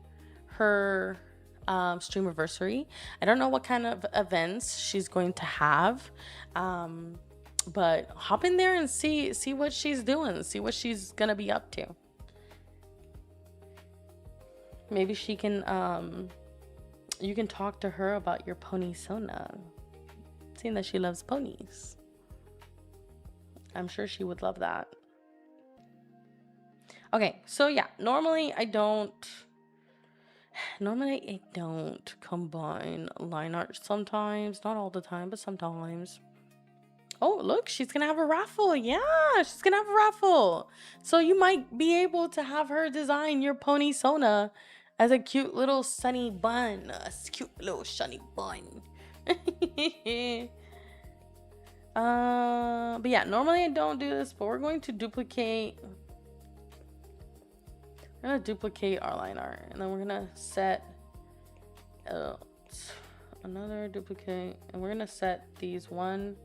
her streamiversary. I don't know what kind of events she's going to have, but hop in there and see what she's doing, see what she's gonna be up to. Maybe she can you can talk to her about your pony Sona, seeing that she loves ponies. I'm sure she would love that. Okay, so yeah, normally I don't combine line art sometimes. Not all the time, but sometimes. Oh, look, she's gonna have a raffle. Yeah, she's gonna have a raffle. So you might be able to have her design your pony Sona as a cute little sunny bun. But yeah, normally I don't do this, but we're going to duplicate. We're gonna duplicate our line art, and then we're gonna set another duplicate, and we're gonna set these one,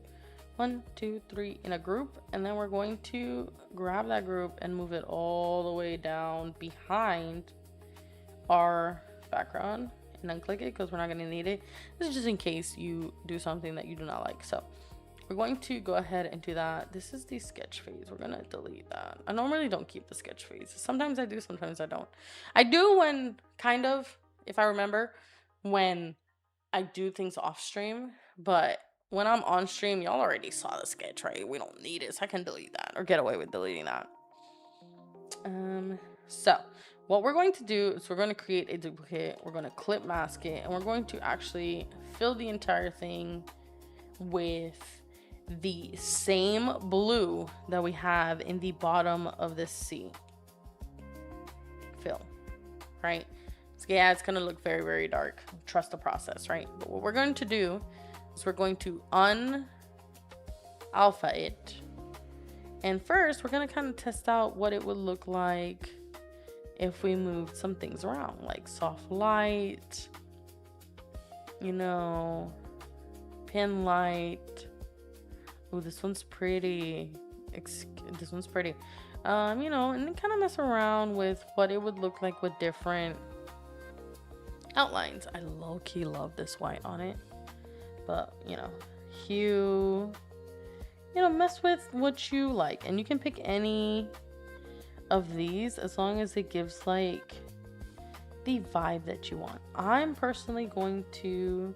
two, three in a group, and then we're going to grab that group and move it all the way down behind our background, and then click it because we're not gonna need it. This is just in case you do something that you do not like. So we're going to go ahead and do that. This is the sketch phase. We're gonna delete that. I normally don't keep the sketch phase. Sometimes I do, sometimes I don't. I do when, kind of, if I remember, when I do things off stream, but when I'm on stream, y'all already saw the sketch, right? We don't need it, so I can delete that or get away with deleting that. So what we're going to do is we're going to create a duplicate. We're going to clip mask it, and we're going to actually fill the entire thing with the same blue that we have in the bottom of this C. Fill, right? So yeah, it's gonna look very, very dark. Trust the process, right? But what we're going to do is we're going to un-alpha it. And first, we're gonna kind of test out what it would look like if we moved some things around, like soft light, you know, pin light. Oh, this one's pretty. This one's pretty. You know, and then kind of mess around with what it would look like with different outlines. I low-key love this white on it, but you know, hue. You know, mess with what you like, and you can pick any of these as long as it gives like the vibe that you want. I'm personally going to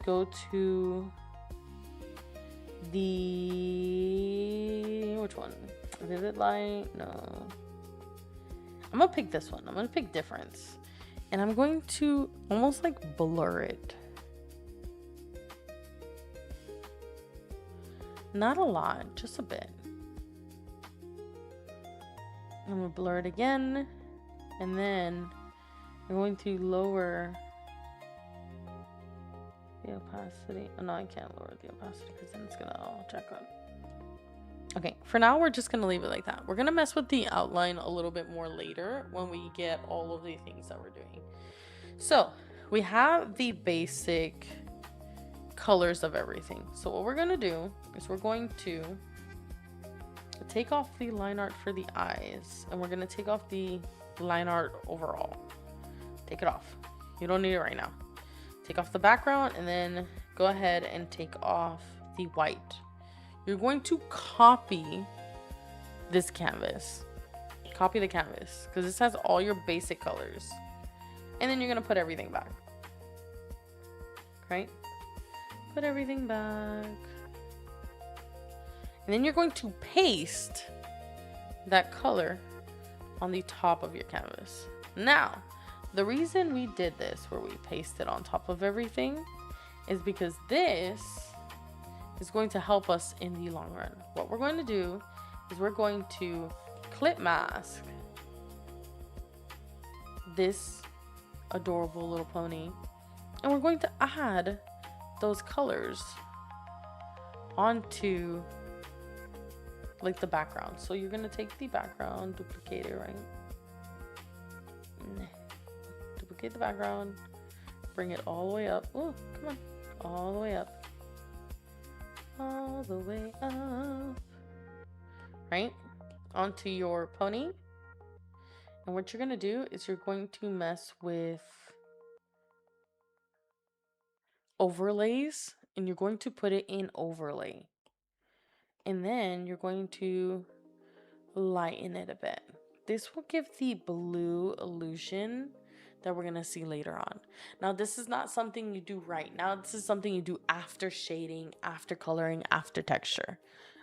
go to the Vivid light, no. I'm gonna pick this one. I'm gonna pick difference. And I'm going to almost like blur it. Not a lot, just a bit. I'm gonna blur it again. And then I'm going to lower the opacity. Oh no, I can't lower the opacity because then it's gonna all jack up. Okay, for now we're just gonna leave it like that. We're gonna mess with the outline a little bit more later when we get all of the things that we're doing. So we have the basic colors of everything. So what we're gonna do is we're going to take off the line art for the eyes, and we're gonna take off the line art overall. Take it off. You don't need it right now. Take off the background and then go ahead and take off the white. You're going to copy this canvas. Copy the canvas because this has all your basic colors. And then you're going to put everything back. Right? Put everything back. And then you're going to paste that color on the top of your canvas. Now, the reason we did this, where we pasted on top of everything, is because this is going to help us in the long run. What we're going to do is we're going to clip mask this adorable little pony, and we're going to add those colors onto like the background. So you're going to take the background, duplicate it, right? Duplicate the background, bring it all the way up. Oh, come on, all the way up. All the way up, right, onto your pony. And what you're gonna do is you're going to mess with overlays, and you're going to put it in overlay, and then you're going to lighten it a bit. This will give the blue illusion that we're gonna see later on. Now, this is not something you do right now. This is something you do after shading, after coloring, after texture.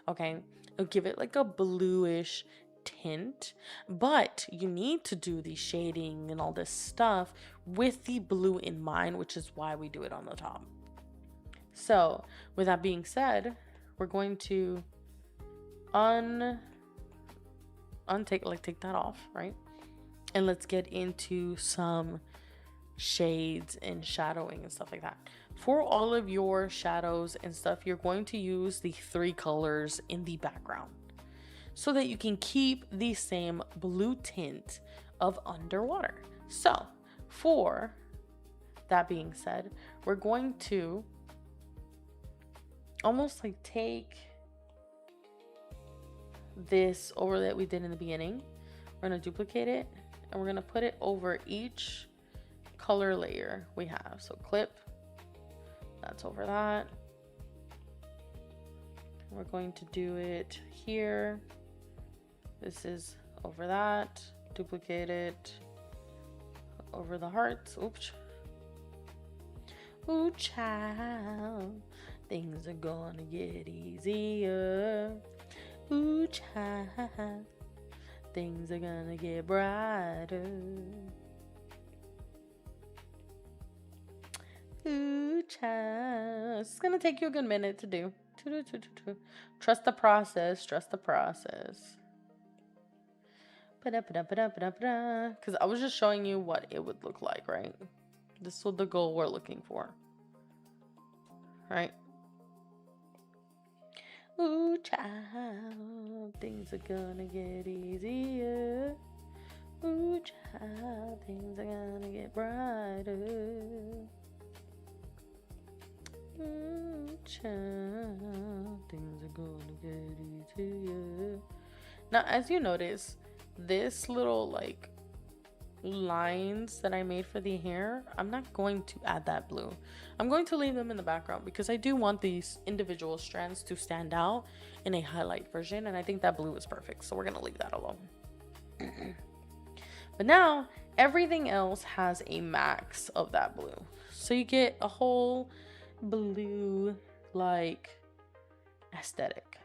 Okay, it'll give it like a bluish tint, but you need to do the shading and all this stuff with the blue in mind, which is why we do it on the top. So with that being said, we're going to take that off, right? And let's get into some shades and shadowing and stuff like that. For all of your shadows and stuff, you're going to use the 3 colors in the background so that you can keep the same blue tint of underwater. So for that being said, we're going to almost like take this over that we did in the beginning. We're going to duplicate it, and we're going to put it over each color layer we have. So clip, that's over that. We're going to do it here. This is over that. Duplicate it over the hearts. Oops. Ooh, child, things are gonna get easier. Ooh, child, things are gonna get brighter. Ooh, child. It's gonna take you a good minute to do. Trust the process. Trust the process. Because I was just showing you what it would look like, right? This is the goal we're looking for. Right? Ooh, child, things are gonna get easier. Ooh, child, things are gonna get brighter. Ooh, child, things are gonna get easier. Now, as you notice, this little like lines that I made for the hair, I'm not going to add that blue. I'm going to leave them in the background because I do want these individual strands to stand out in a highlight version, and I think that blue is perfect, so we're gonna leave that alone. But now everything else has a max of that blue, so you get a whole blue like aesthetic.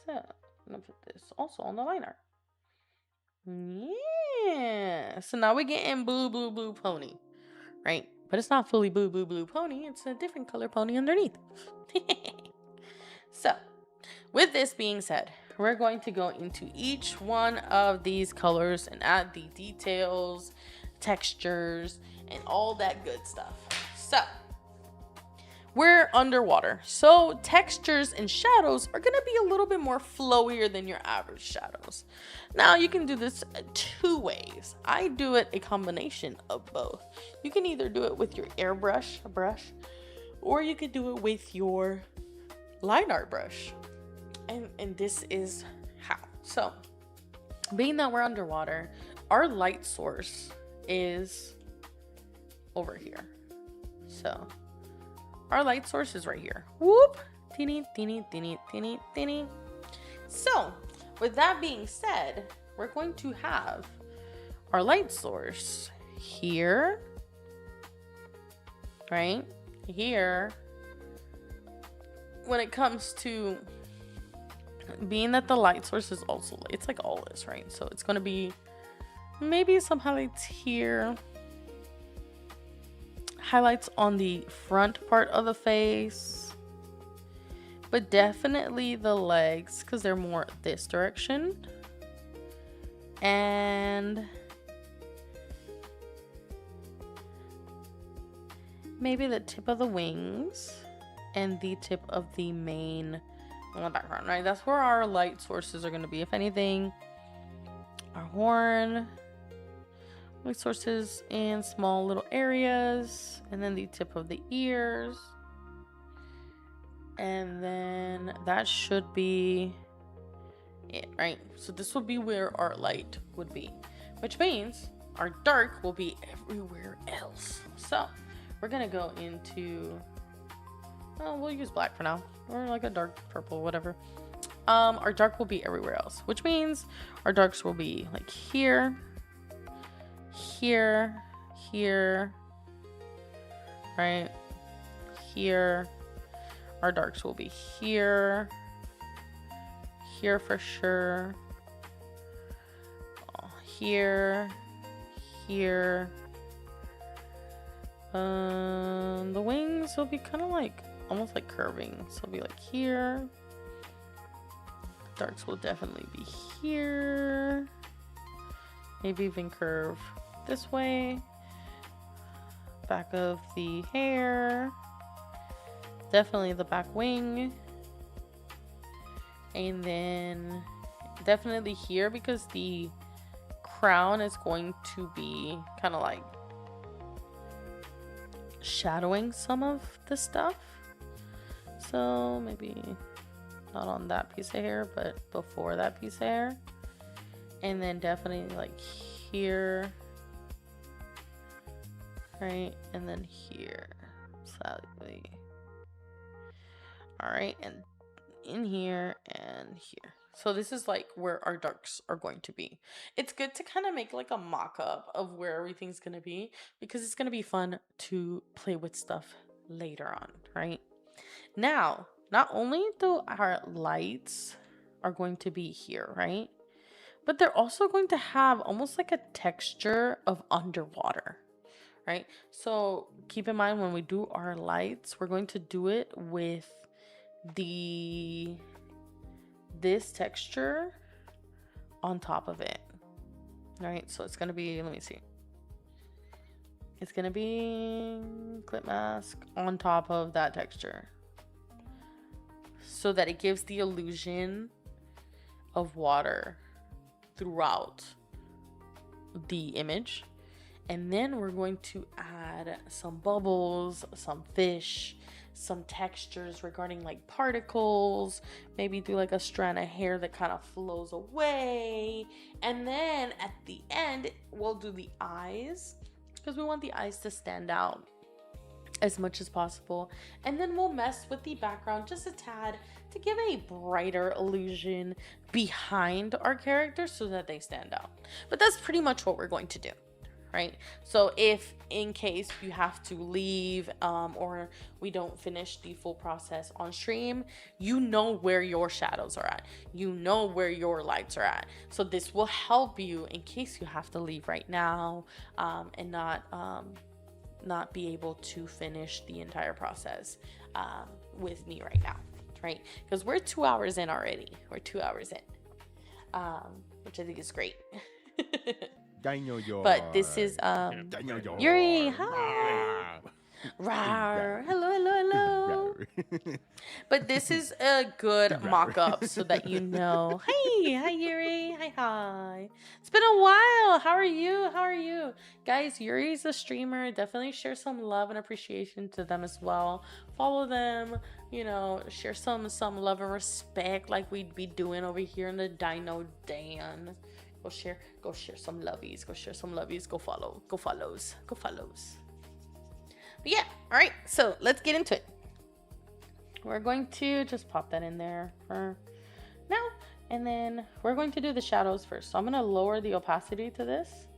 So I'm gonna put this also on the line art. Yeah. So now we're getting blue pony, right? But it's not fully blue pony. It's a different color pony underneath. So, with this being said, we're going to go into each one of these colors and add the details, textures, and all that good stuff. So, we're underwater, so textures and shadows are going to be a little bit more flowier than your average shadows. Now, you can do this two ways. I do it a combination of both. You can either do it with your airbrush brush, or you could do it with your line art brush. And this is how. So, being that we're underwater, our light source is over here. So, our light source is right here. Whoop! Teeny, teeny, teeny, teeny, teeny. So, with that being said, we're going to have our light source here, right? Here. When it comes to being that the light source is also, it's like all this, right? So it's going to be maybe some highlights here. Highlights on the front part of the face. But definitely the legs, because they're more this direction. And maybe the tip of the wings. And the tip of the mane on the background, right? That's where our light sources are going to be. If anything, our horn, light sources in small little areas, and then the tip of the ears. And then that should be it, right? So this will be where our light would be, which means our dark will be everywhere else. So we're going to go into... Oh, we'll use black for now, or like a dark purple, whatever. Our dark will be everywhere else, which means our darks will be like here, here, here, right? Here. Our darks will be here, here for sure, here, here. The wings will be kind of like almost like curving, so it'll be like here. Darks will definitely be here, maybe even curve this way. Back of the hair, definitely the back wing, and then definitely here, because the crown is going to be kind of like shadowing some of the stuff. So maybe not on that piece of hair, but before that piece of hair. And then definitely like here, right? And then here, slightly. All right, and in here and here. So this is like where our darks are going to be. It's good to kind of make like a mock-up of where everything's going to be, because it's going to be fun to play with stuff later on, right? Now, not only do our lights are going to be here, right? But they're also going to have almost like a texture of underwater, right? So keep in mind, when we do our lights, we're going to do it with this texture on top of it, right? So it's going to be, let me see. It's going to be clip mask on top of that texture, so that it gives the illusion of water throughout the image. And then we're going to add some bubbles, some fish, some textures regarding like particles, maybe do like a strand of hair that kind of flows away. And then at the end, we'll do the eyes, because we want the eyes to stand out as much as possible. And then we'll mess with the background just a tad to give a brighter illusion behind our characters so that they stand out. But that's pretty much what we're going to do, right? So if in case you have to leave or we don't finish the full process on stream, you know where your shadows are at, you know where your lights are at. So this will help you in case you have to leave right now and not be able to finish the entire process with me right now, right? Because we're 2 hours in already. We're 2 hours in, which I think is great. But this is Yuri. Hi. Rawr. Hello, hello, hello. But this is a good mock-up so that you know. Hi Yuri. Hi. It's been a while. How are you? How are you? Guys, Yuri's a streamer. Definitely share some love and appreciation to them as well. Follow them, you know, share some love and respect like we'd be doing over here in the Dino Dan. Go share some lovies. Go share some lovies. Go follows. But yeah, all right. So let's get into it. We're going to just pop that in there for now, and then we're going to do the shadows first. So I'm going to lower the opacity to this,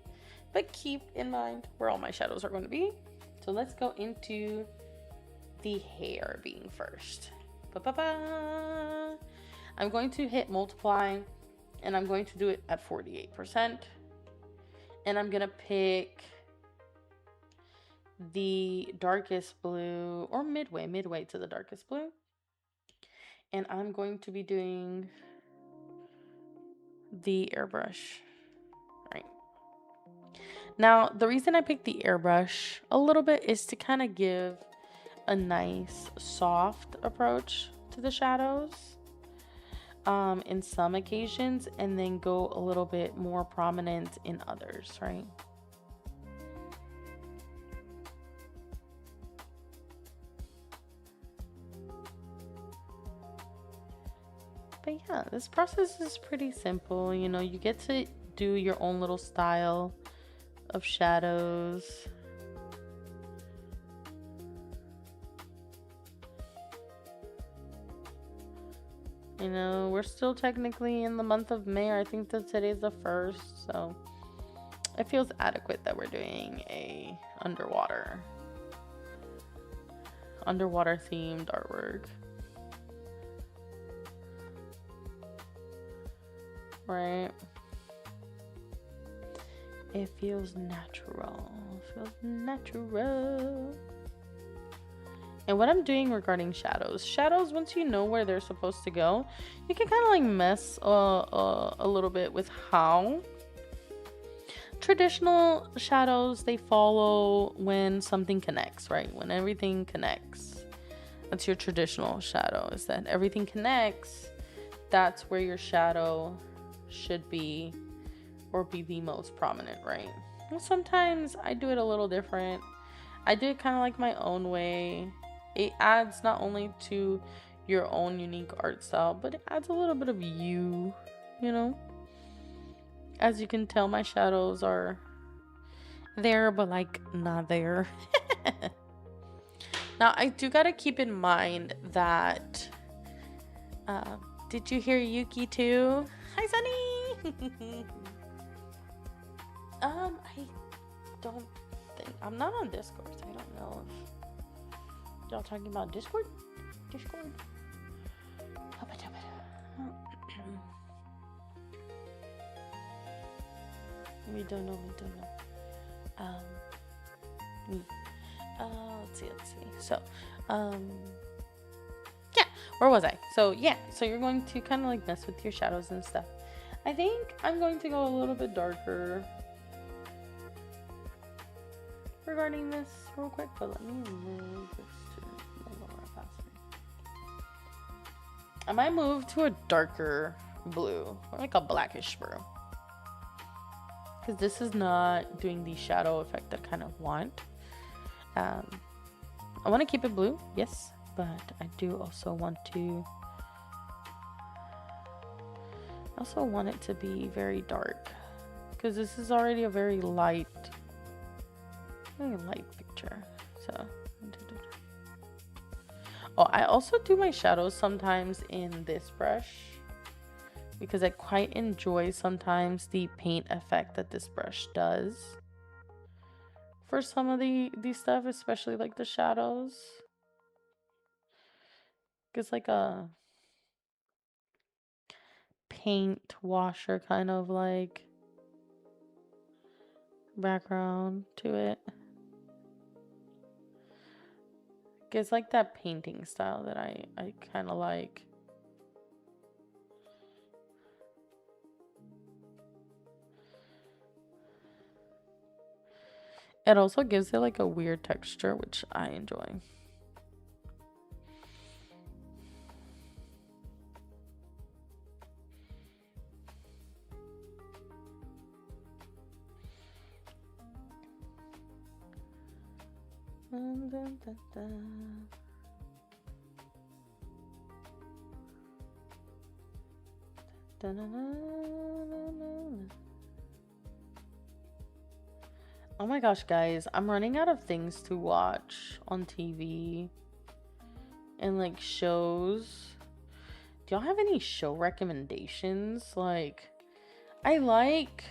but keep in mind where all my shadows are going to be. So let's go into the hair being first. I'm going to hit multiply, and I'm going to do it at 48%. And I'm going to pick the darkest blue, or midway to the darkest blue. And I'm going to be doing the airbrush. Right. Now, the reason I picked the airbrush a little bit is to kind of give a nice soft approach to the shadows in some occasions, and then go a little bit more prominent in others, right? But yeah, this process is pretty simple. You know, you get to do your own little style of shadows. You know, we're still technically in the month of May. I think that today's the 1st, so it feels adequate that we're doing a underwater themed artwork. Right? It feels natural. And what I'm doing regarding shadows, once you know where they're supposed to go, you can kind of like mess a little bit with how. Traditional shadows, they follow when something connects, right? When everything connects. That's your traditional shadow, is that everything connects. That's where your shadow should be, or be the most prominent, right? And sometimes I do it a little different. I do it kind of like my own way. It adds not only to your own unique art style, but it adds a little bit of you know? As you can tell, my shadows are there, but like not there. Now, I do gotta keep in mind that, did you hear Yuki too? Hi, Sunny! I don't think, I'm not on Discord, so I don't know if y'all talking about Discord? We don't know. Let's see. So, yeah, where was I? So you're going to kind of like mess with your shadows and stuff. I think I'm going to go a little bit darker regarding this real quick, but let me move this to the lower opacity. I might move to a darker blue, or like a blackish blue, because this is not doing the shadow effect that I kind of want. I want to keep it blue, yes, but I do also want it to be very dark, because this is already a very light picture. So, I also do my shadows sometimes in this brush, because I quite enjoy sometimes the paint effect that this brush does. for some of these stuff, especially like the shadows. It's like a paint washer kind of like background to it. It's like that painting style that I kind of like. It also gives it like a weird texture, which I enjoy. Oh my gosh, guys, I'm running out of things to watch on TV and like shows. Do y'all have any show recommendations? Like, I like,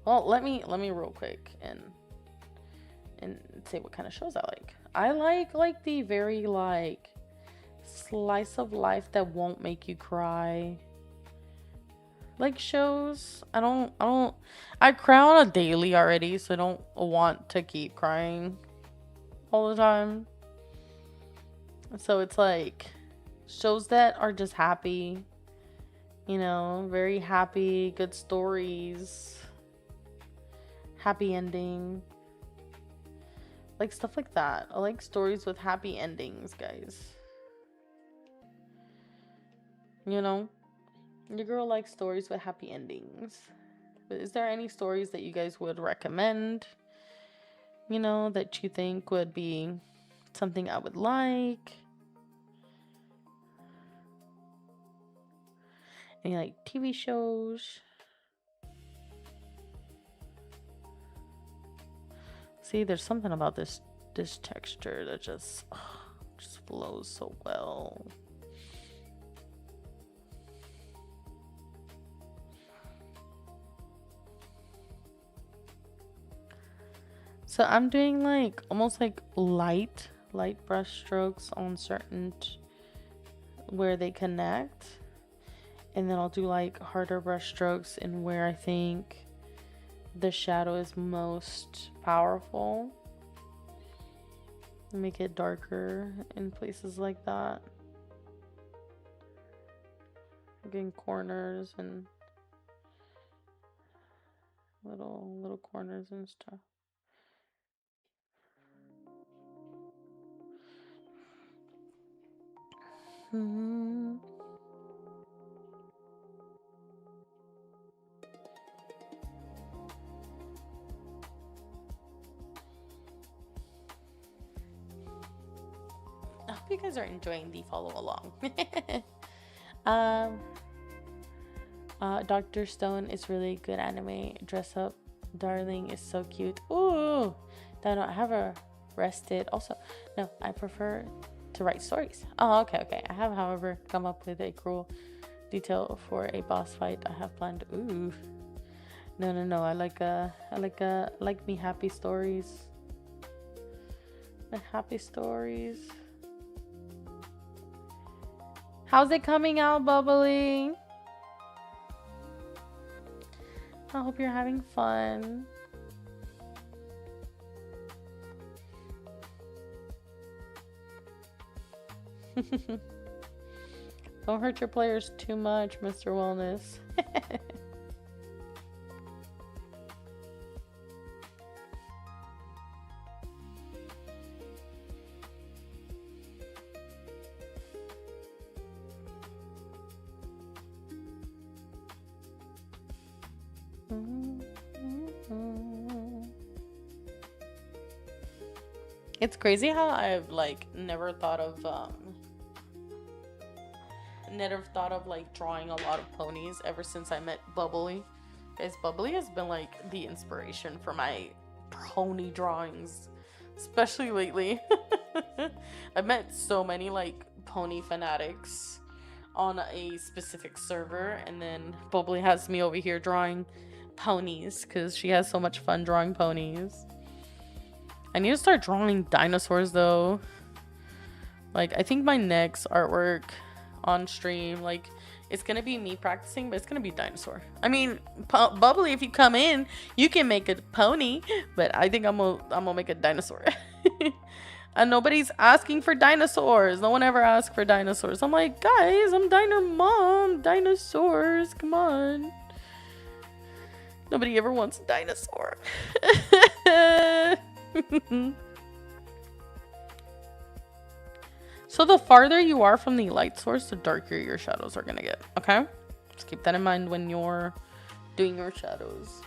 well, let me real quick and say what kind of shows I like. I like the very like slice of life that won't make you cry like shows. I cry on a daily already, so I don't want to keep crying all the time. So it's like shows that are just happy, you know, very happy, good stories, happy ending, like stuff like that. I like stories with happy endings, guys. You know, your girl likes stories with happy endings. But is there any stories that you guys would recommend, you know, that you think would be something I would like? Any like TV shows? See, there's something about this texture that just flows so well. So I'm doing like almost like light brush strokes on certain where they connect, and then I'll do like harder brush strokes in where I think the shadow is most powerful. Make it darker in places like that. Again, corners and little corners and stuff. I hope you guys are enjoying the follow along. Dr. Stone is really good anime. Dress Up Darling is so cute. Ooh, I have a rested. Also, no, I prefer to write stories. Oh, okay. I have, however, come up with a cruel detail for a boss fight I have planned. Ooh, no. I like me happy stories. My happy stories. How's it coming out, Bubbly? I hope you're having fun. Don't hurt your players too much, Mr. Wellness. It's crazy how I've like never thought of like drawing a lot of ponies ever since I met Bubbly. Guys, Bubbly has been like the inspiration for my pony drawings, especially lately. I've met so many like pony fanatics on a specific server, and then Bubbly has me over here drawing ponies because she has so much fun drawing ponies. I need to start drawing dinosaurs though. Like, I think my next artwork on stream, like, it's gonna be me practicing, but it's gonna be dinosaur. I mean, Bubbly, if you come in, you can make a pony, but I think I'm gonna make a dinosaur. And nobody's asking for dinosaurs. No one ever asked for dinosaurs. I'm like, guys, I'm Diner Mom. Dinosaurs, come on. Nobody ever wants a dinosaur. So the farther you are from the light source, the darker your shadows are gonna get, okay? Just keep that in mind when you're doing your shadows.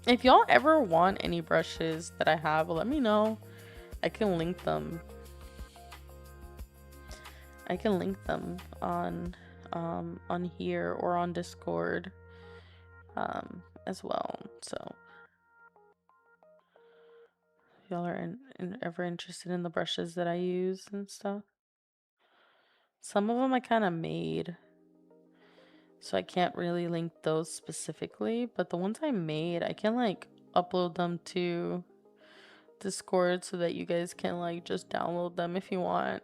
If y'all ever want any brushes that I have, let me know. I can link them. I can link them on here or on Discord as well. So if y'all are ever interested in the brushes that I use and stuff. Some of them I kind of made, so I can't really link those specifically, but the ones I made, I can like upload them to Discord so that you guys can like just download them if you want.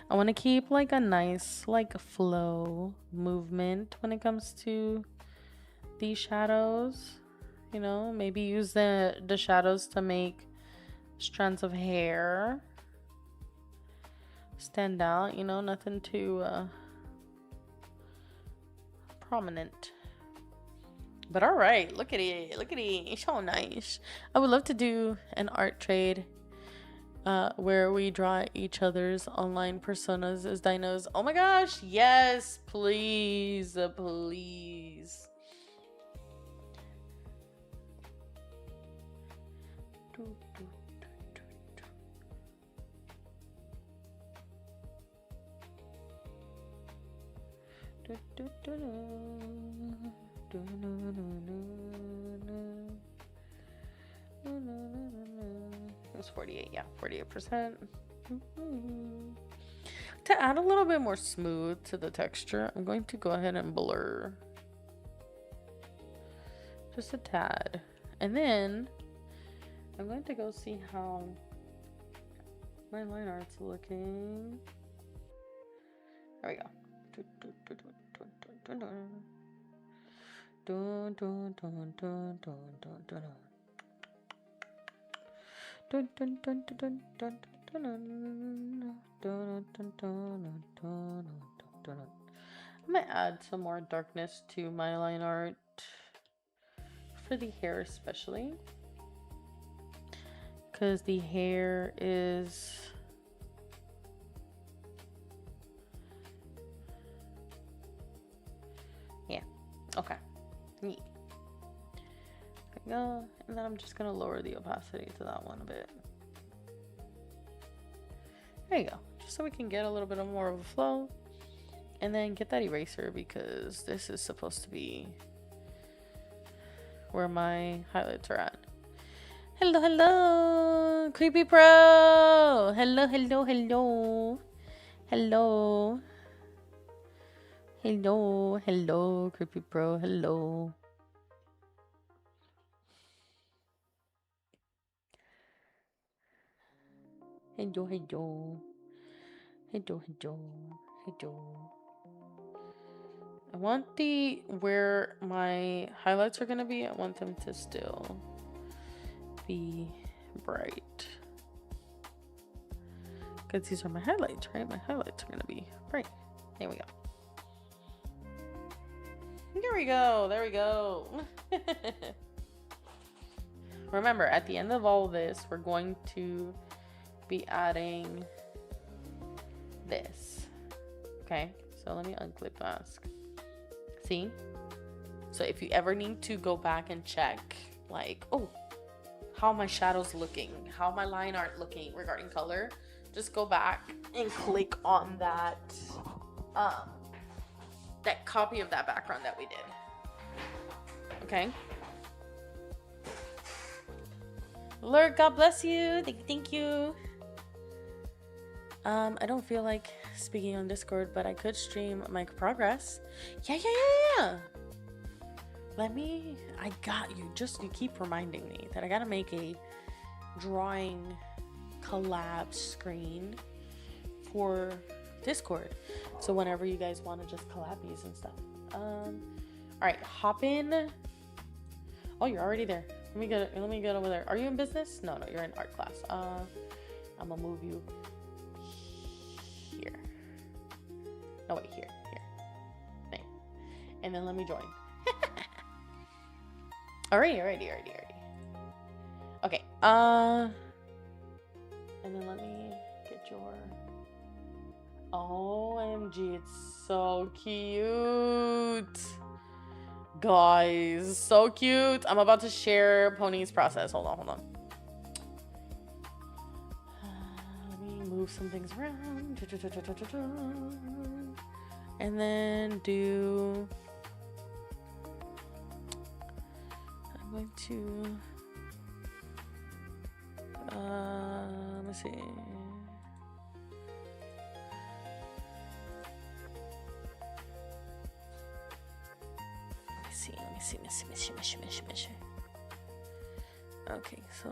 I want to keep like a nice like flow movement when it comes to these shadows. You know, maybe use the shadows to make strands of hair stand out, you know, nothing too prominent. But all right, look at it, it's so nice. I would love to do an art trade where we draw each other's online personas as dinos. Oh my gosh, yes, please, please. It's 48, yeah, 48%. To add a little bit more smooth to the texture, I'm going to go ahead and blur just a tad, and then I'm going to go see how my line art's looking. There we go. I might add some more darkness to my line art for the hair, especially because the hair is okay. Neat. There we go. And then I'm just gonna lower the opacity to that one a bit. There you go. Just so we can get a little bit more of a flow. And then get that eraser, because this is supposed to be where my highlights are at. Hello, hello, Creepy Pro. Hello, hello, hello. Hello. Hello, hello, Creepy Pro, hello. Hello, hello. Hello, hello, hello. I want where my highlights are gonna be, I want them to still be bright. Because these are my highlights, right? My highlights are gonna be bright. There we go. There we go. There we go. Remember, at the end of all this, we're going to be adding this. Okay, So let me unclip mask. See? So if you ever need to go back and check, like, oh, how my shadows looking, how my line art looking regarding color, just go back and click on that that copy of that background that we did. Okay. Lord, God bless you. Thank you. I don't feel like speaking on Discord, but I could stream my progress. Yeah. I got you. Just you keep reminding me that I gotta make a drawing collab screen for Discord. So whenever you guys want to just collab these and stuff. All right, hop in. Oh, you're already there. Let me get over there. Are you in business? No, you're in art class. I'm gonna move you here. No, wait, here. There. And then let me join. Alrighty. Okay. And then let me get your. OMG, it's so cute. Guys, so cute. I'm about to share Pony's process. Hold on. Let me move some things around. And then do... I'm going to... let me see. Let me see. Okay, so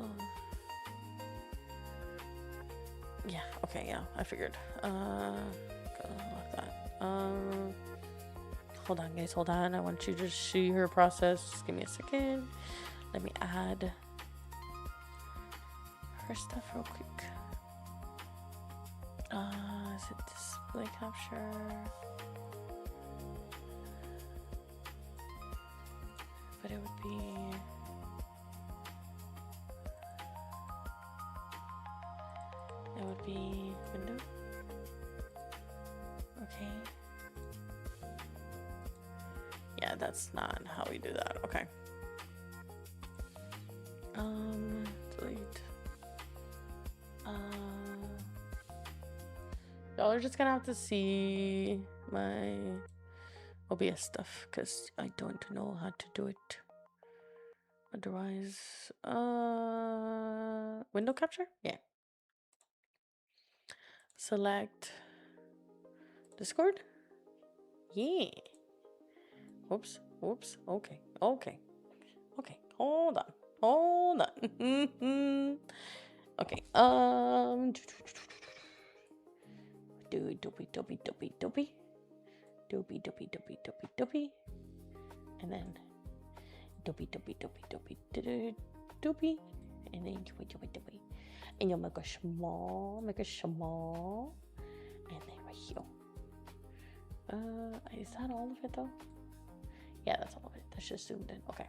yeah, okay, yeah, I figured. Gotta lock that. Hold on, guys, hold on. I want you to see her process. Just give me a second. Let me add her stuff real quick. Is it display capture? But it would be window. Okay. Yeah, that's not how we do that. Okay. Delete. Y'all are just gonna have to see my OBS stuff because I don't know how to do it. Otherwise, window capture? Yeah. Select Discord? Yeah. Whoops. Okay. Hold on. Okay. Dopey. And then dopey. And then dopey. And you'll make a small. And then right here. Is that all of it though? Yeah, that's all of it. That's just zoomed in. Okay.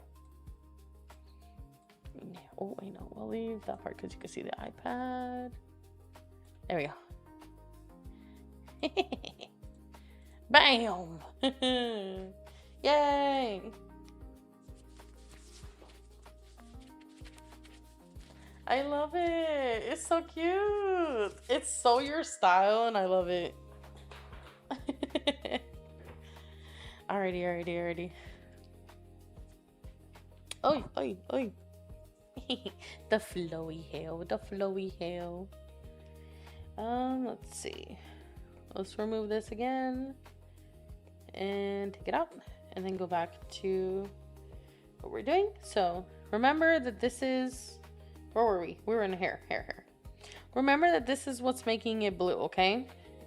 Oh, wait, no. We'll leave that part because you can see the iPad. There we go. Bam! Yay! I love it. It's so cute. It's so your style, and I love it. Alrighty. Oi. The flowy hail. Let's see. Let's remove this again and take it out and then go back to what we're doing. So remember that this is, where were we? We were in hair. Remember that this is what's making it blue, okay?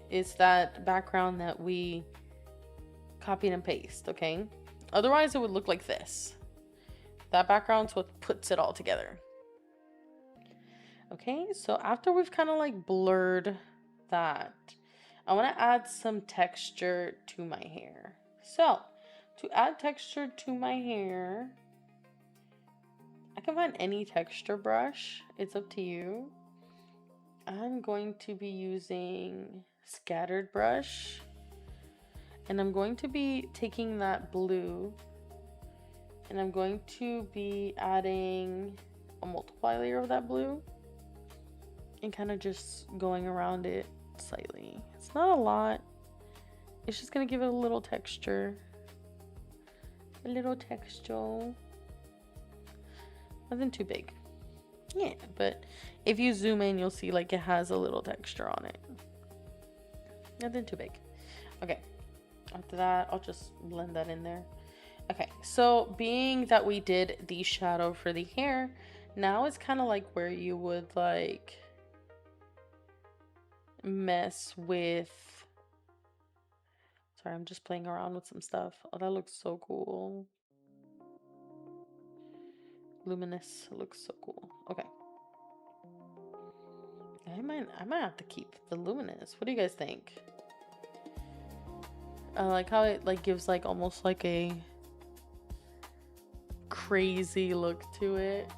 It's that background that we copied and paste, okay? Otherwise it would look like this. That background's what puts it all together. Okay, so after we've kind of like blurred that, I want to add some texture to my hair. So to add texture to my hair, I can find any texture brush. It's up to you. I'm going to be using scattered brush. And I'm going to be taking that blue and I'm going to be adding a multiply layer of that blue and kind of just going around it slightly. It's not a lot. It's just going to give it a little texture. A little texture. Nothing too big. Yeah, but if you zoom in, you'll see like it has a little texture on it. Nothing too big. Okay. After that, I'll just blend that in there. Okay, so being that we did the shadow for the hair, now it's kind of like where you would like mess with... Sorry, I'm just playing around with some stuff. Oh, that looks so cool. Luminous looks so cool. Okay. I might have to keep the luminous. What do you guys think? I like how it like gives like almost like a crazy look to it.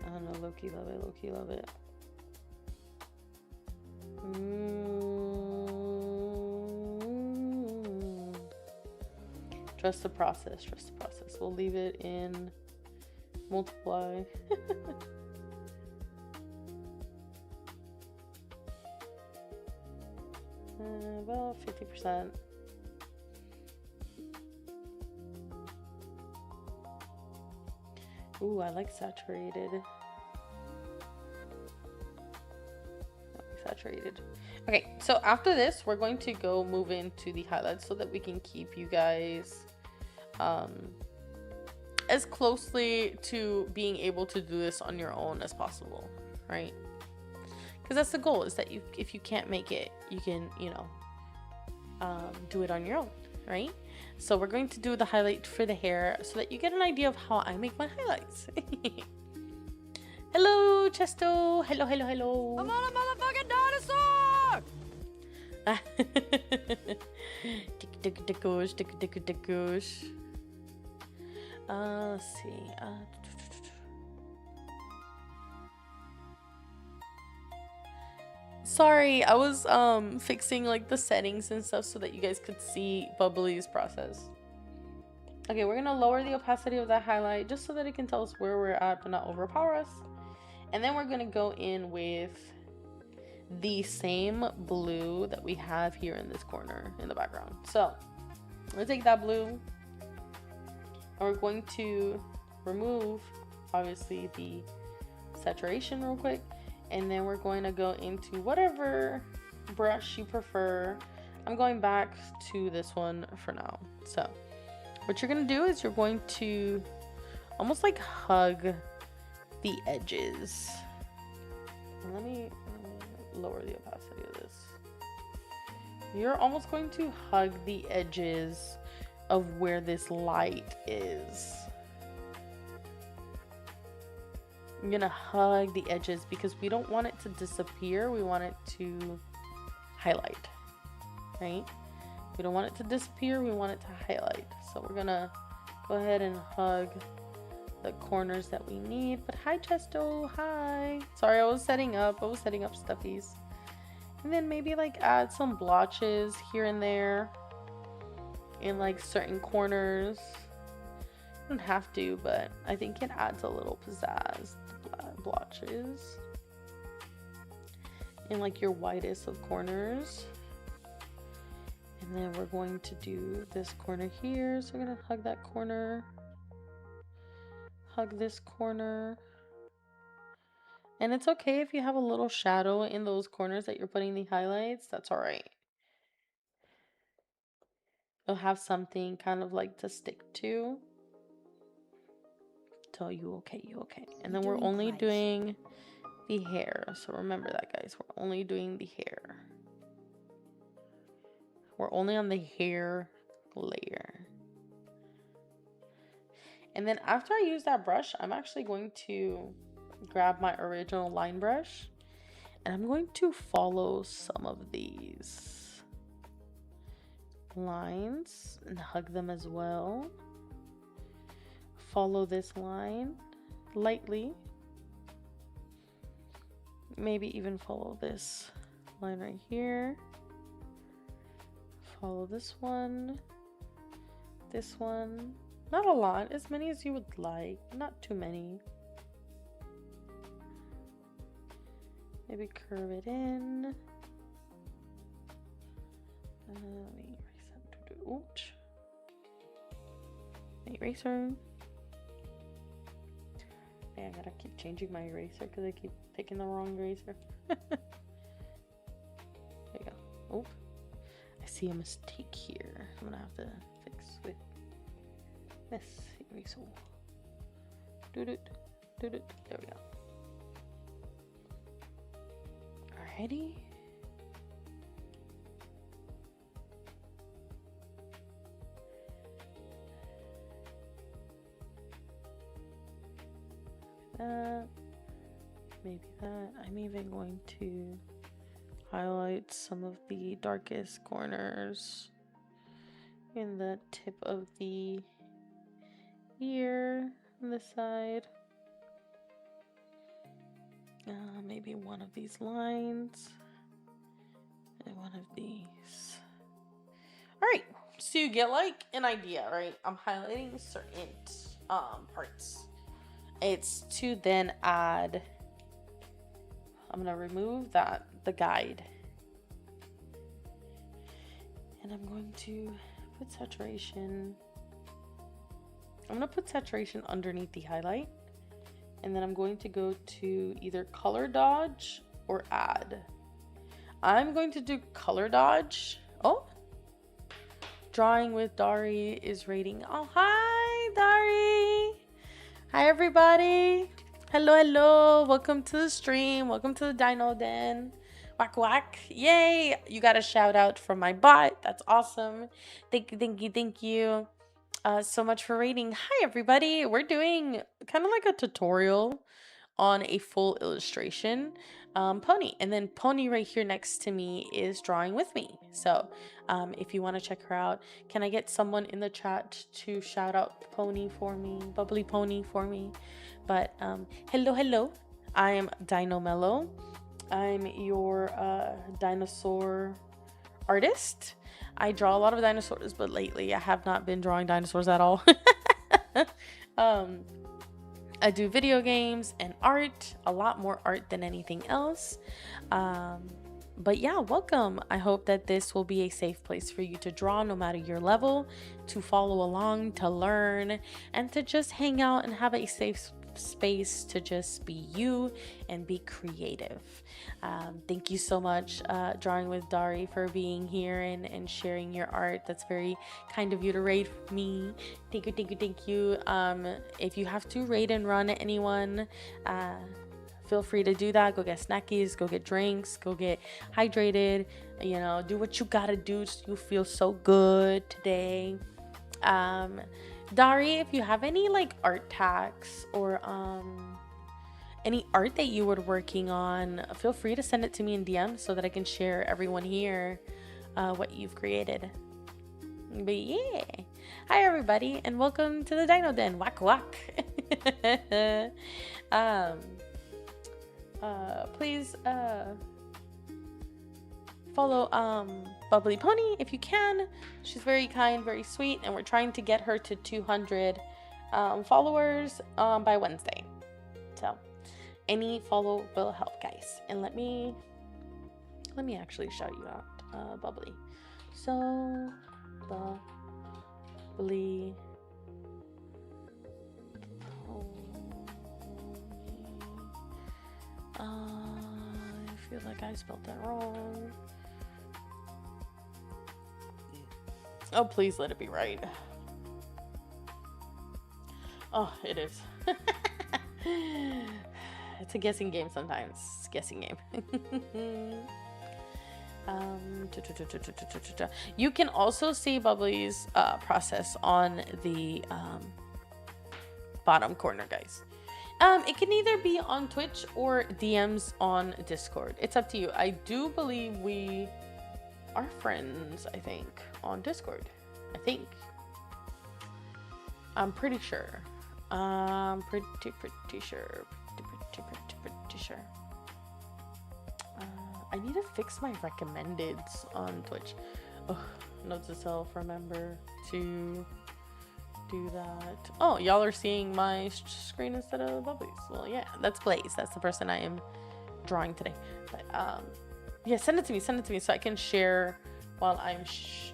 I don't know, low-key love it, low-key love it. Trust the process, trust the process. We'll leave it in multiply. About 50%. Ooh, I like saturated. Saturated. Okay, so after this, we're going to go move into the highlights so that we can keep you guys as closely to being able to do this on your own as possible, right? Because that's the goal, is that if you can't make it, you can, you know, do it on your own, right? So we're going to do the highlight for the hair so that you get an idea of how I make my highlights. Hello, Chesto. Hello, hello, hello. I'm on a motherfucking dinosaur! Tick-tick-tick-goosh. Let's see. Sorry, I was fixing like the settings and stuff so that you guys could see Bubbly's process. Okay, we're gonna lower the opacity of that highlight just so that it can tell us where we're at but not overpower us. And then we're gonna go in with the same blue that we have here in this corner in the background. So I'm gonna take that blue and we're going to remove obviously the saturation real quick, and then we're going to go into whatever brush you prefer. I'm going back to this one for now. So what you're gonna do is you're going to almost like hug the edges. Let me lower the opacity of this. You're almost going to hug the edges of where this light is. I'm gonna hug the edges because we don't want it to disappear. We want it to highlight, right? We don't want it to disappear. We want it to highlight. So we're gonna go ahead and hug the corners that we need. But hi, Chesto, hi. Sorry, I was setting up stuffies. And then maybe like add some blotches here and there in like certain corners. You don't have to, but I think it adds a little pizzazz. Blotches in like your widest of corners. And then we're going to do this corner here. So we're gonna hug that corner. Hug this corner. And it's okay if you have a little shadow in those corners that you're putting the highlights. That's all right. You'll have something kind of like to stick to. So you okay. And then we're only doing the hair. So remember that, guys. We're only doing the hair. We're only on the hair layer. And then after I use that brush, I'm actually going to grab my original line brush and I'm going to follow some of these lines and hug them as well. Follow this line lightly. Maybe even follow this line right here. Follow this one. This one. Not a lot, as many as you would like. Not too many. Maybe curve it in. Let me erase that. Oops. Eraser. Yeah, I gotta keep changing my eraser because I keep picking the wrong eraser. There you go. Oh, I see a mistake here. I'm gonna have to fix with this eraser. There we go. Alrighty. Maybe that. I'm even going to highlight some of the darkest corners in the tip of the ear on this side. Maybe one of these lines and one of these. All right, so you get like an idea, right? I'm highlighting certain parts. It's to then add, I'm gonna remove the guide, and I'm going to put saturation. I'm gonna put saturation underneath the highlight, and then I'm going to go to either color dodge or add. I'm going to do color dodge. Oh, drawing with Dari is rating. Oh, hi Dari. Hi everybody. Hello. Welcome to the stream. Welcome to the Dino Den. Whack whack. Yay. You got a shout out from my bot. That's awesome. Thank you so much for rating. Hi everybody. We're doing kind of like a tutorial on a full illustration. Pony, and then Pony right here next to me is drawing with me. So if you want to check her out, can I get someone in the chat to shout out Pony for me, Bubbly Pony for me? But hello, I am Dino Mellow. I'm your dinosaur artist. I draw a lot of dinosaurs, but lately I have not been drawing dinosaurs at all. I do video games and art, a lot more art than anything else. But yeah, welcome. I hope that this will be a safe place for you to draw no matter your level, to follow along, to learn, and to just hang out and have a safe space to just be you and be creative. Thank you so much, Drawing with Dari, for being here and sharing your art. That's very kind of you to rate me. Thank you. If you have to rate and run anyone, feel free to do that. Go get snackies, go get drinks, go get hydrated, do what you gotta do so you feel so good today. Dari, if you have any like art tags or any art that you were working on, feel free to send it to me in DM so that I can share everyone here what you've created. But yeah, hi everybody and welcome to the Dino Den. Whack whack. Please follow Bubbly Pony if you can. She's very kind, very sweet, and we're trying to get her to 200 followers by Wednesday. So any follow will help, guys. And let me actually shout you out, Bubbly. So Bubbly I feel like I spelled that wrong. Oh, please let it be right. Oh, it is. It's a guessing game sometimes. It's a guessing game. You can also see Bubbly's process on the bottom corner, guys. It can either be on Twitch or DMs on Discord. It's up to you. I do believe we are friends, I think, on Discord. I'm pretty sure. Pretty sure. I need to fix my recommendeds on Twitch. Ugh, note to self, remember to do that. Oh, y'all are seeing my screen instead of Bubblies. Well, yeah, that's Blaze. That's the person I am drawing today. But yeah, send it to me so I can share while I'm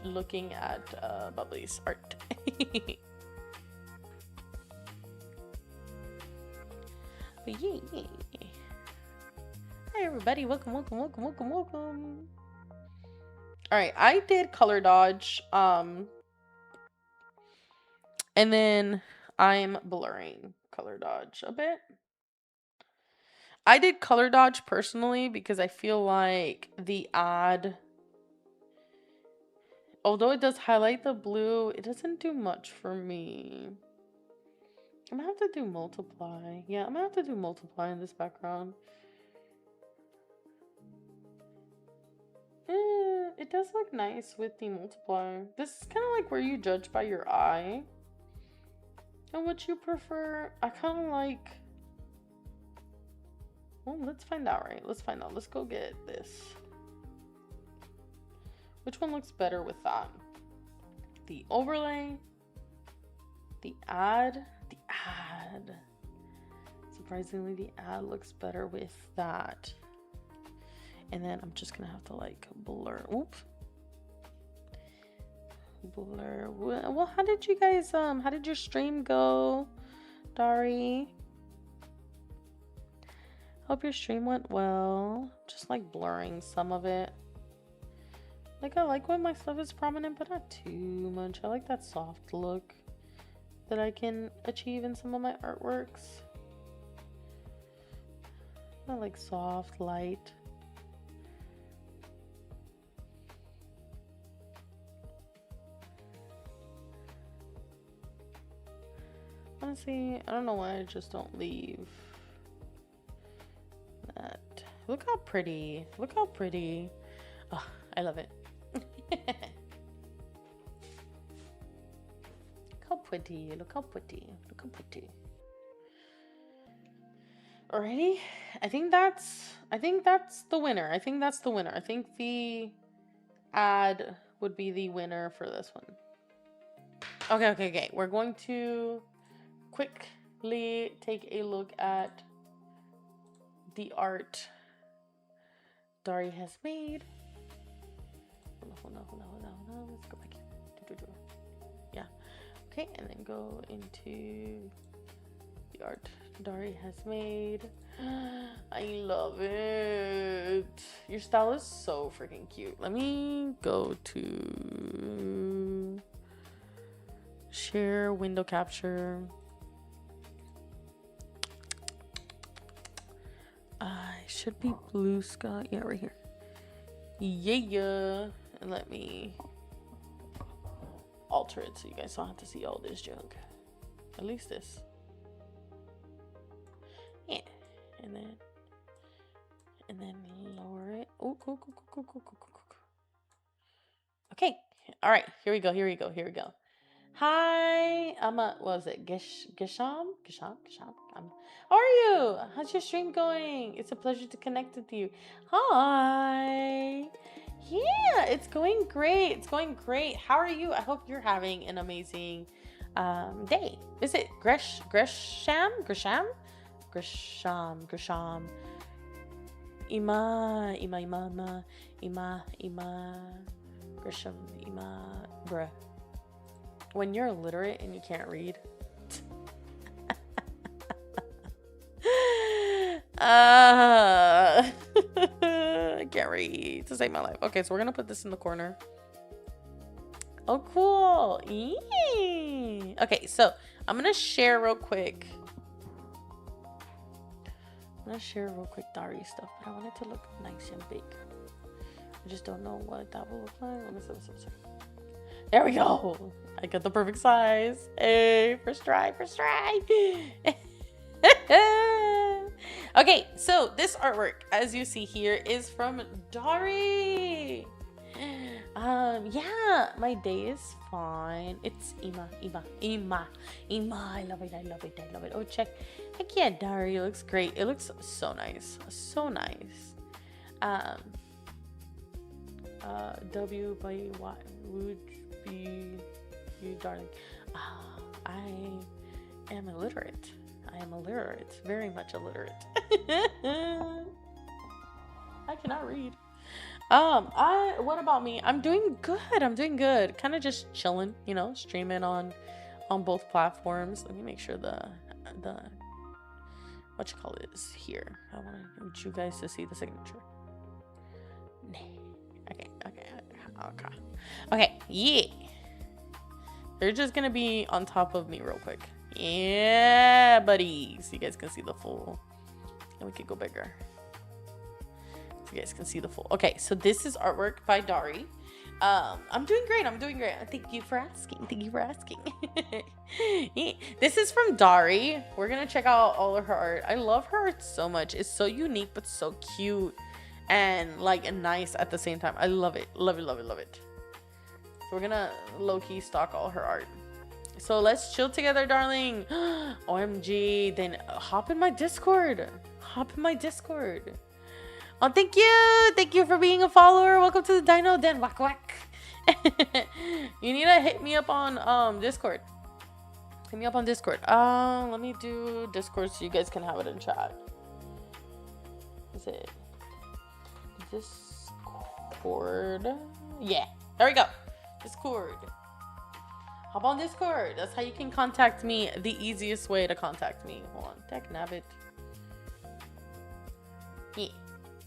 looking at Bubblies art. But yeah. Hi everybody, welcome. Alright, I did color dodge, and then I'm blurring color dodge a bit. I did color dodge personally because I feel like the ad, although it does highlight the blue, it doesn't do much for me. I'm gonna have to do multiply. Yeah, I'm gonna have to do multiply in this background. It does look nice with the multiplier. This is kind of like where you judge by your eye and what you prefer. I kind of like... Well, let's find out, right? Let's find out. Let's go get this. Which one looks better with that? The overlay? The ad? The ad. Surprisingly, the ad looks better with that. And then I'm just gonna have to like blur. Oop. Blur. Well, how did you guys how did your stream go, Dari? Hope your stream went well. Just like blurring some of it. Like I like when my stuff is prominent, but not too much. I like that soft look that I can achieve in some of my artworks. I like soft, light. Honestly, I don't know why I just don't leave that. Look how pretty. Look how pretty. Oh, I love it. Look how pretty. Look how pretty. Look how pretty. Alrighty. I think that's the winner. I think that's the winner. I think the ad would be the winner for this one. Okay. We're going to quickly take a look at the art Dari has made. Hold on. Let's go back here. Yeah. Okay, and then go into the art Dari has made. I love it. Your style is so freaking cute. Let me go to share window capture. Should be blue sky. Yeah, right here. Yeah. And let me alter it so you guys don't have to see all this junk. At least this. Yeah. And then lower it. Oh, cool. Okay. All right. Here we go. Hi, what was it? Gisham? How are you? How's your stream going? It's a pleasure to connect with you. Hi. Yeah, it's going great. How are you? I hope you're having an amazing day. Is it Gresham? Gresham, bruh. When you're illiterate and you can't read. I can't read to save my life. Okay, so we're gonna put this in the corner. Oh, cool. Eee. Okay, so I'm gonna share real quick. Dari stuff, but I want it to look nice and big. I just don't know what that will look like. Let me see. There we go. I got the perfect size. Hey, first try. Okay, so this artwork, as you see here, is from Dari. Yeah, my day is fine. It's Ima. I love it. Oh, check. Heck yeah, Dari looks great. It looks so nice. W by Y would be you, darling. I am illiterate. I am illiterate. Very much illiterate. I cannot read. What about me? I'm doing good. I'm doing good. Kind of just chilling, you know, streaming on both platforms. Let me make sure the what you call it is here. I want you guys to see the signature. Okay, yeah. They're just gonna be on top of me real quick. Yeah, buddy. So you guys can see the full. And we can go bigger. So you guys can see the full. Okay, so this is artwork by Dari. I'm doing great. I'm doing great. Thank you for asking. Thank you for asking. Yeah. This is from Dari. We're gonna check out all of her art. I love her art so much. It's so unique but so cute and like nice at the same time. I love it. Love it. Love it. Love it. So we're gonna low-key stalk all her art. So let's chill together, darling. OMG. Then hop in my Discord. Hop in my Discord. Oh, thank you. Thank you for being a follower. Welcome to the Dino Den. Whack whack. You need to hit me up on Discord. Hit me up on Discord. Let me do Discord so you guys can have it in chat. Is it Discord? Yeah. There we go. Discord. Hop on Discord. That's how you can contact me. The easiest way to contact me. Hold on. Deck nabbit. Yeah.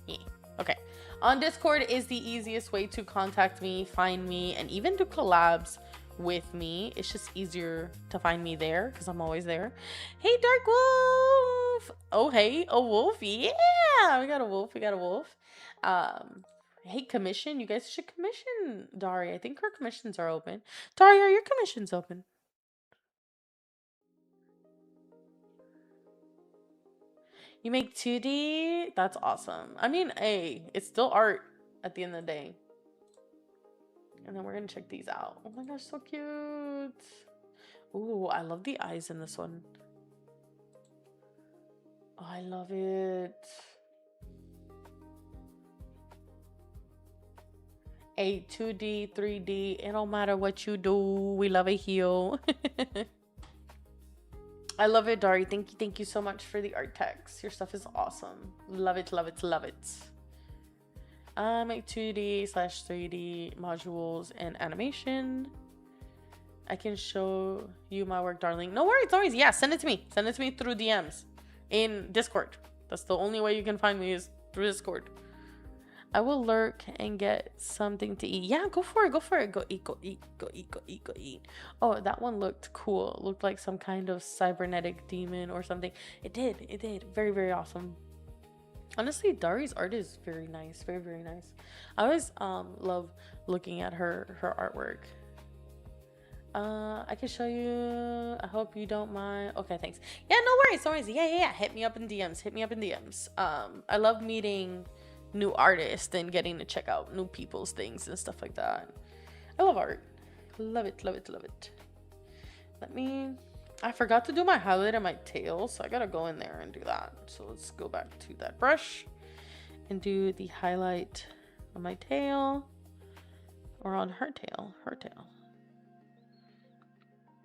Yeah. Okay. On Discord is the easiest way to contact me, find me, and even do collabs with me. It's just easier to find me there because I'm always there. Hey, Dark Wolf. Oh, hey, a wolf. Yeah, we got a wolf. We got a wolf. Hey, commission. You guys should commission Dari. I think her commissions are open. Dari, are your commissions open? You make 2D? That's awesome. I mean, hey, it's still art at the end of the day. And then we're gonna check these out. Oh my gosh, so cute. Ooh, I love the eyes in this one. Oh, I love it. A 2D, 3D, it don't matter what you do. We love it here. I love it, Dari. Thank you so much for the art text. Your stuff is awesome. Love it, love it, love it. Make 2D/3D modules and animation. I can show you my work, darling. No worries, no worries. Yeah, send it to me. Send it to me through DMs in Discord. That's the only way you can find me is through Discord. I will lurk and get something to eat. Yeah, go for it. Go for it. Go eat, go eat, go eat, go eat, go eat. Oh, that one looked cool. It looked like some kind of cybernetic demon or something. It did. It did. Very, very awesome. Honestly, Dari's art is very nice. Very, very nice. I always love looking at her artwork. I can show you. I hope you don't mind. Okay, thanks. Yeah, no worries. No worries. Yeah. Hit me up in DMs. Hit me up in DMs. I love meeting new artists and getting to check out new people's things and stuff like that. I love art. Love it, love it, love it. I forgot to do my highlight on my tail, so I gotta go in there and do that. So let's go back to that brush and do the highlight on my tail, or on her tail,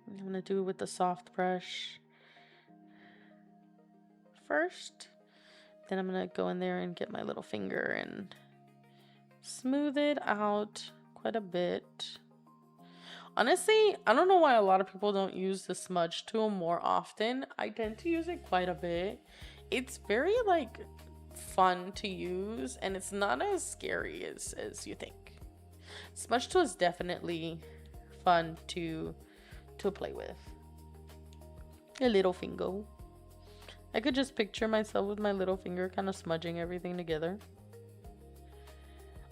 I'm gonna do it with the soft brush first. Then I'm gonna go in there and get my little finger and smooth it out quite a bit. Honestly, I don't know why a lot of people don't use the smudge tool more often. I tend to use it quite a bit. It's very like fun to use and it's not as scary as you think. Smudge tool is definitely fun to play with. A little finger. I could just picture myself with my little finger kind of smudging everything together.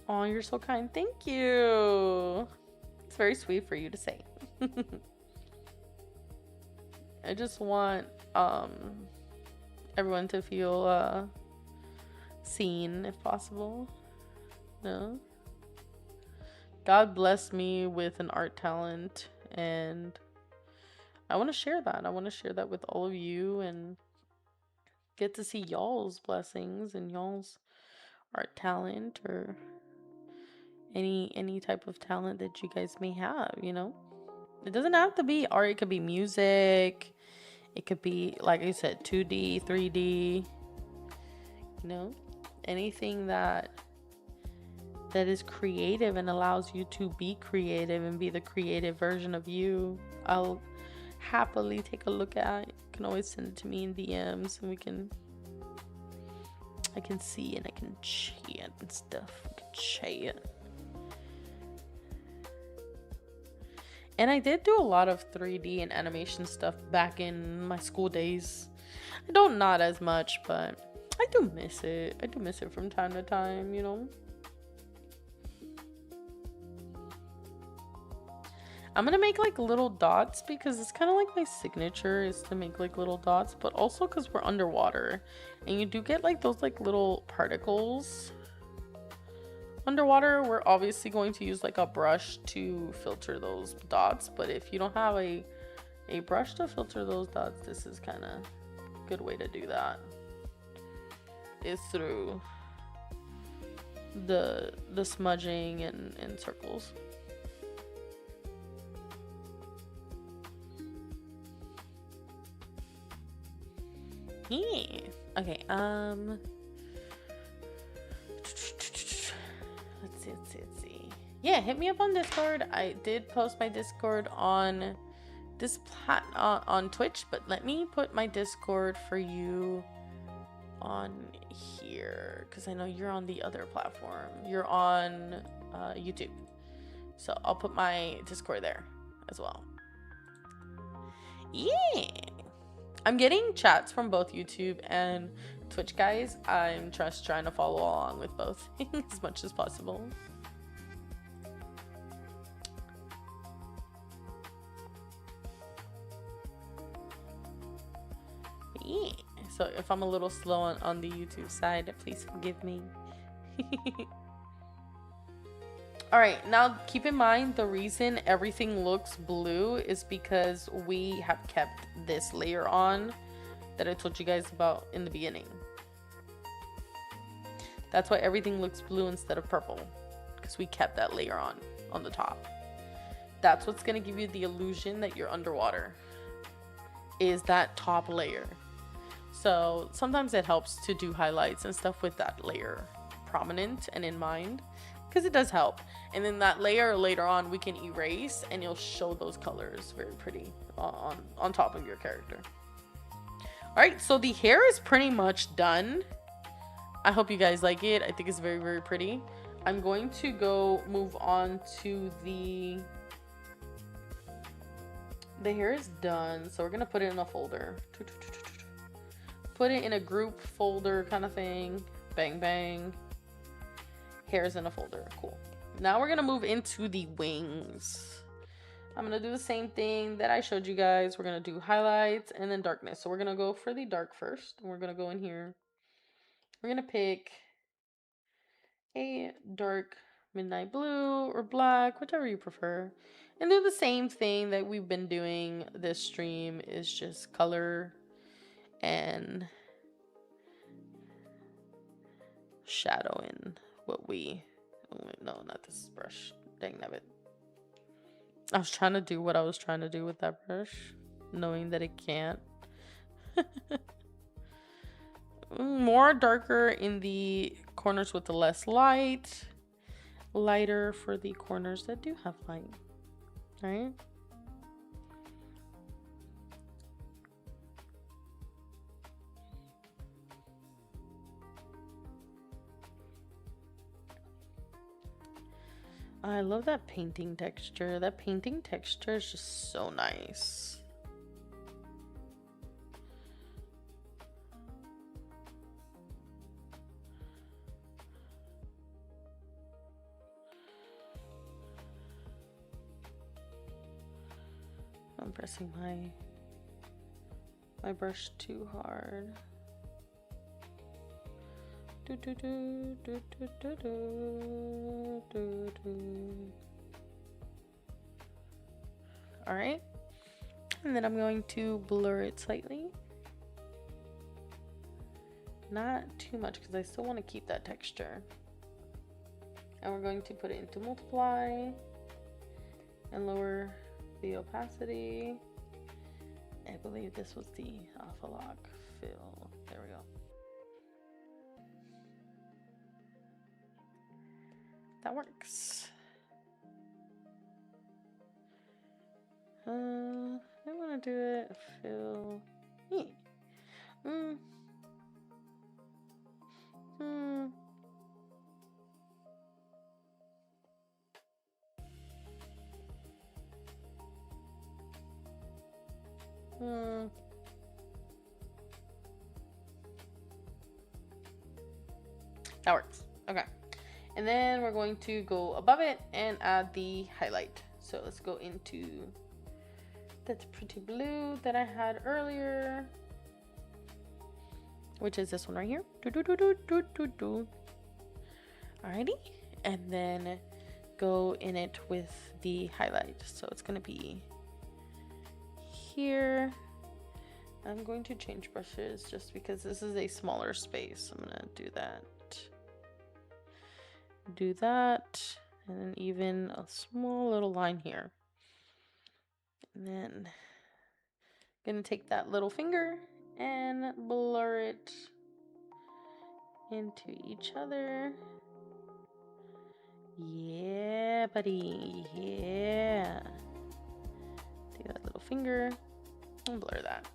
Oh, you're so kind. Thank you. It's very sweet for you to say. I just want everyone to feel seen if possible. No. God blessed me with an art talent and I want to share that. I want to share that with all of you and get to see y'all's blessings and y'all's art talent or any type of talent that you guys may have, you know? It doesn't have to be art, it could be music, it could be, like I said, 2D, 3D, you know? Anything that is creative and allows you to be creative and be the creative version of you, I'll happily take a look at. You can always send it to me in DMs and I can see and I can chat and stuff. I can chat. And I did do a lot of 3D and animation stuff back in my school days. I don't, not as much, but I do miss it. I do miss it from time to time, you know? I'm gonna make like little dots because it's kind of like my signature is to make like little dots, but also because we're underwater and you do get like those like little particles underwater. We're obviously going to use like a brush to filter those dots, but if you don't have a brush to filter those dots, this is kind of a good way to do that, is through the smudging and circles. Yeah. Okay, let's see. Yeah, hit me up on Discord. I did post my Discord on this on Twitch, but let me put my Discord for you on here because I know you're on the other platform. You're on YouTube. So I'll put my Discord there as well. Yeah. I'm getting chats from both YouTube and Twitch, guys. I'm just trying to follow along with both as much as possible. Yeah. So if I'm a little slow on the YouTube side, please forgive me. All right, now keep in mind the reason everything looks blue is because we have kept this layer on that I told you guys about in the beginning. That's why everything looks blue instead of purple, because we kept that layer on the top. That's what's gonna give you the illusion that you're underwater, is that top layer. So sometimes it helps to do highlights and stuff with that layer prominent and in mind, because it does help. And then that layer later on we can erase and you'll show those colors very pretty on top of your character. All right, so the hair is pretty much done. I hope you guys like it. I think it's very, very pretty. I'm going to go move on to the hair is done, so we're gonna put it in a folder. Put it in a group folder kind of thing. Bang bang. Hair's in a folder. Cool. Now we're gonna move into the wings. I'm gonna do the same thing that I showed you guys. We're gonna do highlights and then darkness. So we're gonna go for the dark first, and we're gonna go in here. We're gonna pick a dark midnight blue or black, whichever you prefer, and do the same thing that we've been doing this stream, is just color and shadow in what we, oh wait, no, not this brush, dang nabbit. I was trying to do what I was trying to do with that brush, knowing that it can't. More darker in the corners with the less light, lighter for the corners that do have light. All right. I love that painting texture. That painting texture is just so nice. I'm pressing my brush too hard. All right, and then I'm going to blur it slightly, not too much because I still want to keep that texture. And we're going to put it into multiply and lower the opacity. I believe this was the alpha lock fill. There we go. That works. I want to do it fill. Hmm. That works. Okay. And then we're going to go above it and add the highlight. So let's go into that pretty blue that I had earlier, which is this one right here. Alrighty. And then go in it with the highlight. So it's going to be here. I'm going to change brushes just because this is a smaller space. I'm going to do that. Do that. And then even a small little line here. And then I'm going to take that little finger and blur it into each other. Yeah, buddy. Yeah. Take that little finger and blur that.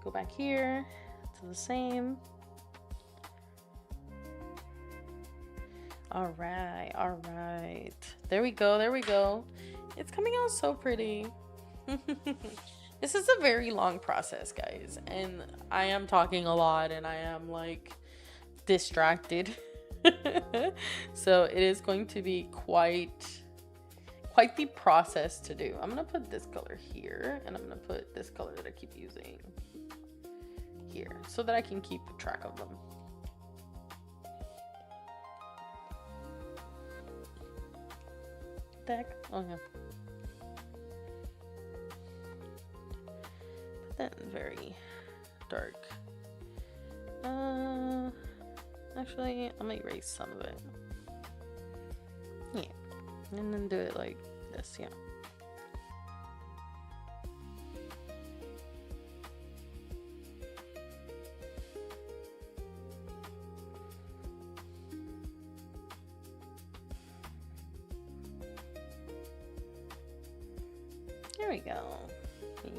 Go back here to the same. All right. There we go. It's coming out so pretty. This is a very long process, guys, and I am talking a lot and I am like distracted. So it is going to be quite the process to do. I'm gonna put this color here, and I'm gonna put this color that I keep using here so that I can keep track of them. The heck? Oh yeah. Put that in very dark. Actually, I'm gonna erase some of it. Yeah. And then do it like this, yeah. There we go.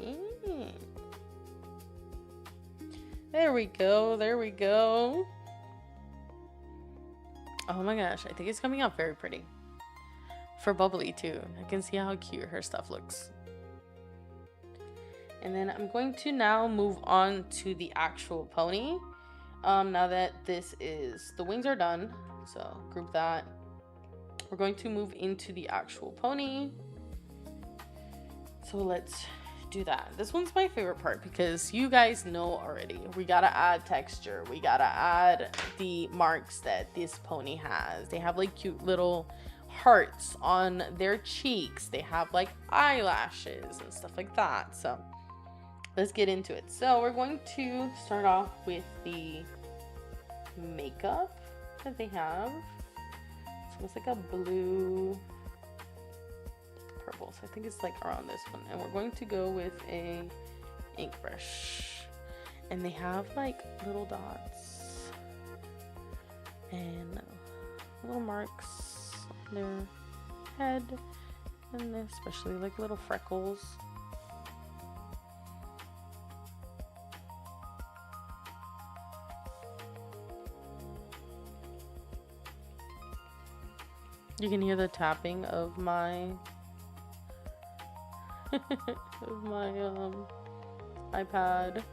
Yeah. There we go. Oh my gosh, I think it's coming out very pretty. For Bubbly too. I can see how cute her stuff looks. And then I'm going to now move on to the actual pony. Now that the wings are done, so group that. We're going to move into the actual pony. So let's do that. This one's my favorite part because you guys know already. We gotta add texture. We gotta add the marks that this pony has. They have like cute little hearts on their cheeks. They have like eyelashes and stuff like that. So let's get into it. So we're going to start off with the makeup that they have. So it's like a blue purple, so I think it's like around this one, and we're going to go with a ink brush, and they have like little dots and little marks on their head, and especially like little freckles. You can hear the tapping of my of my iPad.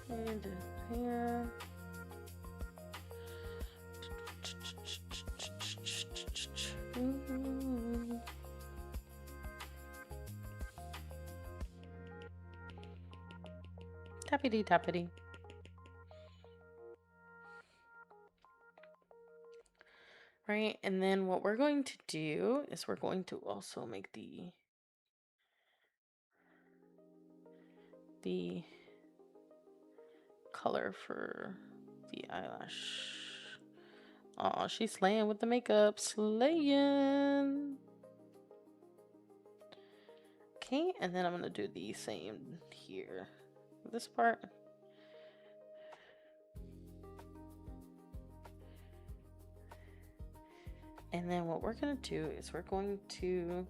And here. Tappity tappity. Right, and then what we're going to do is we're going to also make the color for the eyelash. Oh, she's slaying with the makeup. Slaying. Okay, and then I'm gonna do the same here. This part. And then what we're gonna do is we're going to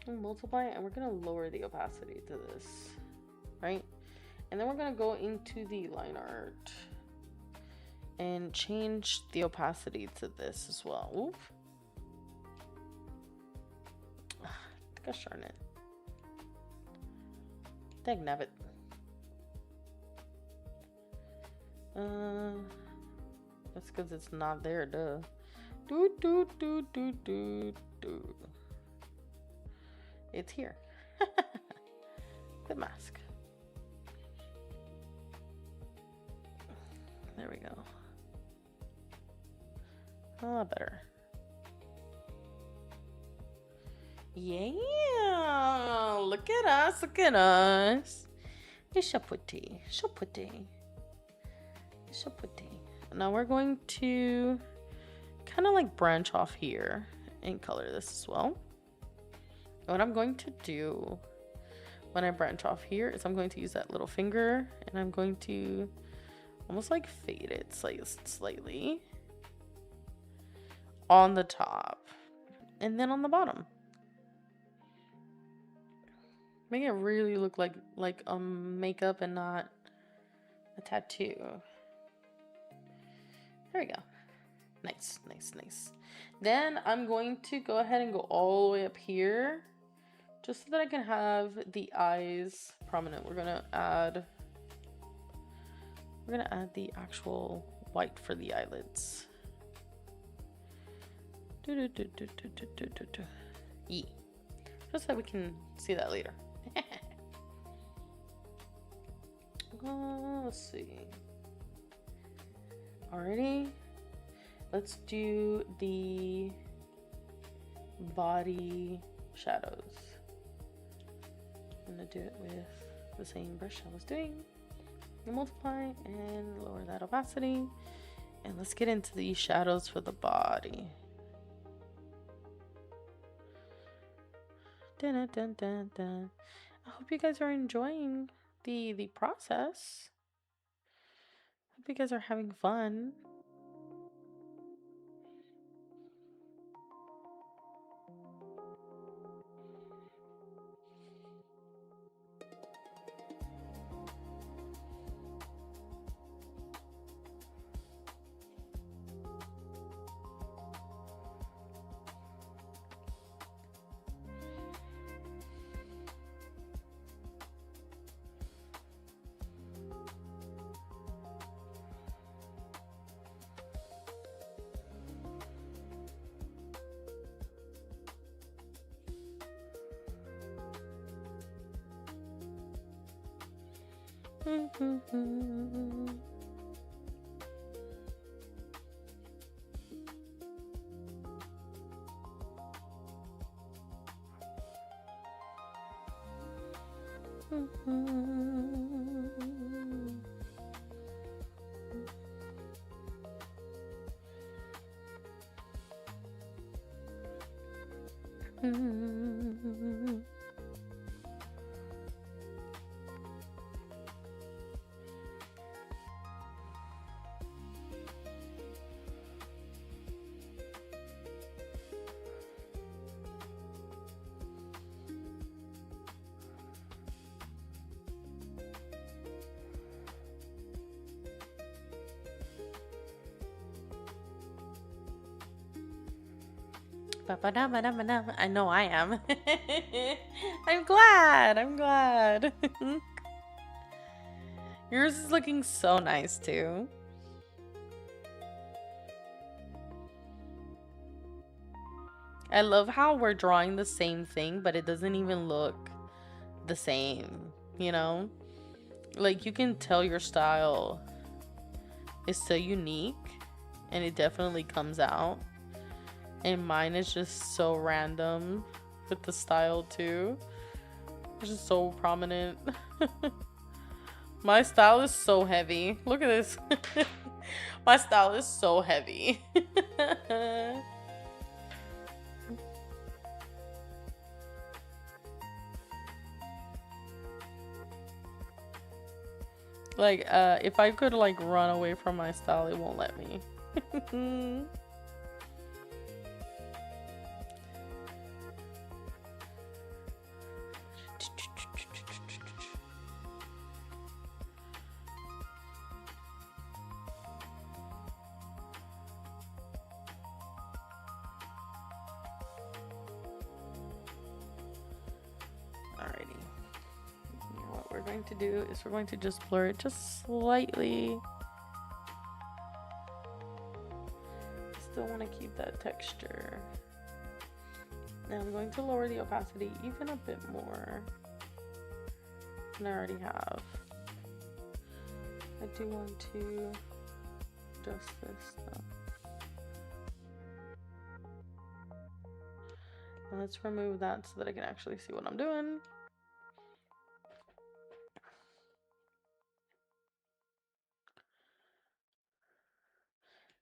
multiply and we're gonna lower the opacity to this, right? And then we're gonna go into the line art and change the opacity to this as well. Oop. Gosh darn it. Dagnabbit. That's because it's not there, duh. It's here. The mask. There we go. A lot better. Yeah, look at us, look at us. It's so pretty, so pretty, so pretty. Now we're going to kind of like branch off here and color this as well. What I'm going to do when I branch off here is I'm going to use that little finger and I'm going to almost like fade it slightly on the top and then on the bottom. Make it really look like makeup and not a tattoo. There we go. Nice, nice, nice. Then I'm going to go ahead and go all the way up here just so that I can have the eyes prominent. We're gonna add the actual white for the eyelids. Yeah. Just so we can see that later. Let's see. Alrighty. Let's do the body shadows. I'm gonna do it with the same brush I was doing. Multiply and lower that opacity. And let's get into these shadows for the body. Dun, dun, dun, dun. I hope you guys are enjoying the process. Hope you guys are having fun. I know I am. I'm glad. I'm glad. Yours is looking so nice too. I love how we're drawing the same thing, but it doesn't even look the same, you know? Like, you can tell your style is so unique, and it definitely comes out. And mine is just so random with the style too. It's just so prominent. My style is so heavy. Look at this. My style is so heavy. Like, if I could like run away from my style, it won't let me. Alrighty. What we're going to do is we're going to just blur it just slightly. Still want to keep that texture. Now I'm going to lower the opacity even a bit more than I already have. I do want to adjust this though. And let's remove that so that I can actually see what I'm doing.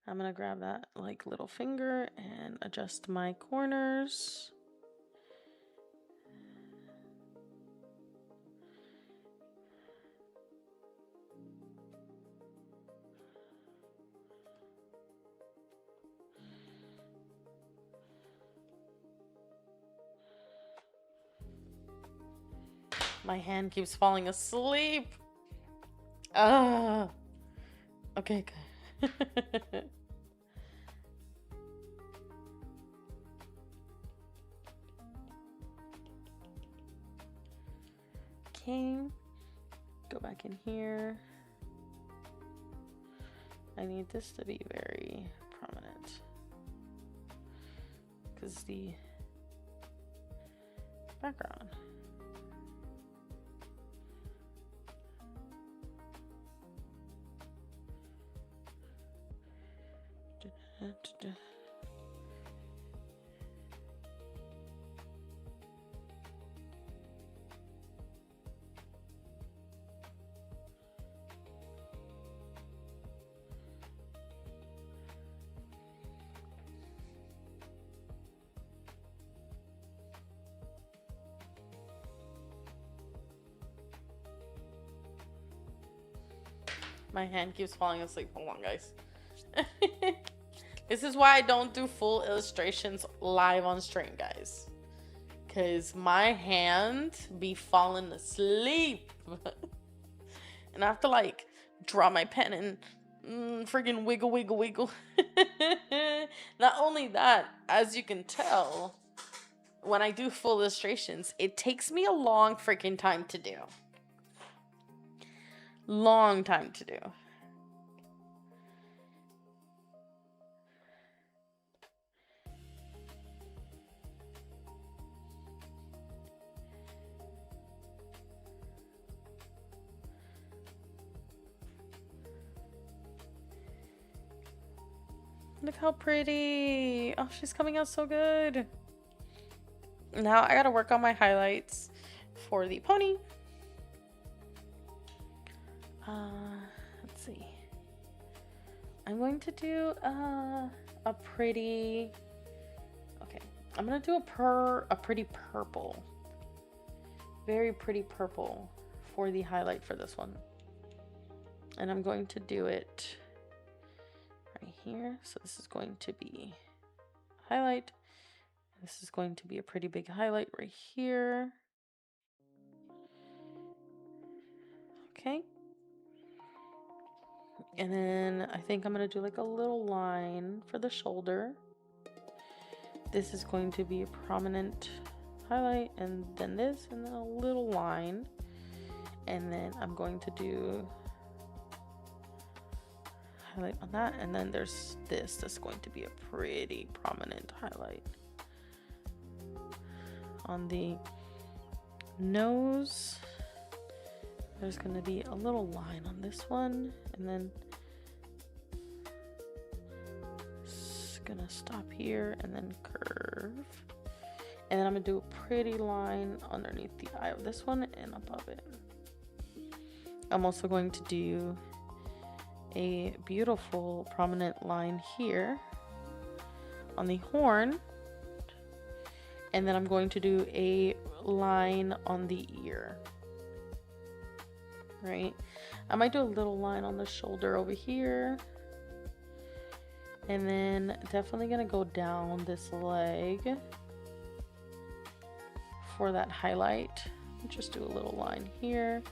I'm gonna grab that like little finger and adjust my corners. My hand keeps falling asleep. Ah. Okay, good. Okay. Go back in here. I need this to be very prominent because the background. My hand keeps falling asleep. Hold on, guys. This is why I don't do full illustrations live on stream, guys. Because my hand be falling asleep. And I have to like draw my pen and friggin' wiggle, wiggle, wiggle. Not only that, as you can tell, when I do full illustrations, it takes me a long freaking time to do. Long time to do. Look how pretty. Oh, she's coming out so good. Now I gotta work on my highlights for the pony. Let's see. I'm going to do a pretty. Okay, I'm gonna do a pretty purple, very pretty purple for the highlight for this one, and I'm going to do it right here. So this is going to be highlight. This is going to be a pretty big highlight right here. Okay. And then I think I'm going to do like a little line for the shoulder. This is going to be a prominent highlight, and then this, and then a little line. And then I'm going to do highlight on that. And then there's this that's going to be a pretty prominent highlight. On the nose, there's going to be a little line on this one, and then it's gonna stop here and then curve, and then I'm gonna do a pretty line underneath the eye of this one and above it. I'm also going to do a beautiful prominent line here on the horn. And then I'm going to do a line on the ear. Right? I might do a little line on the shoulder over here. And then definitely gonna go down this leg for that highlight. Just do a little line here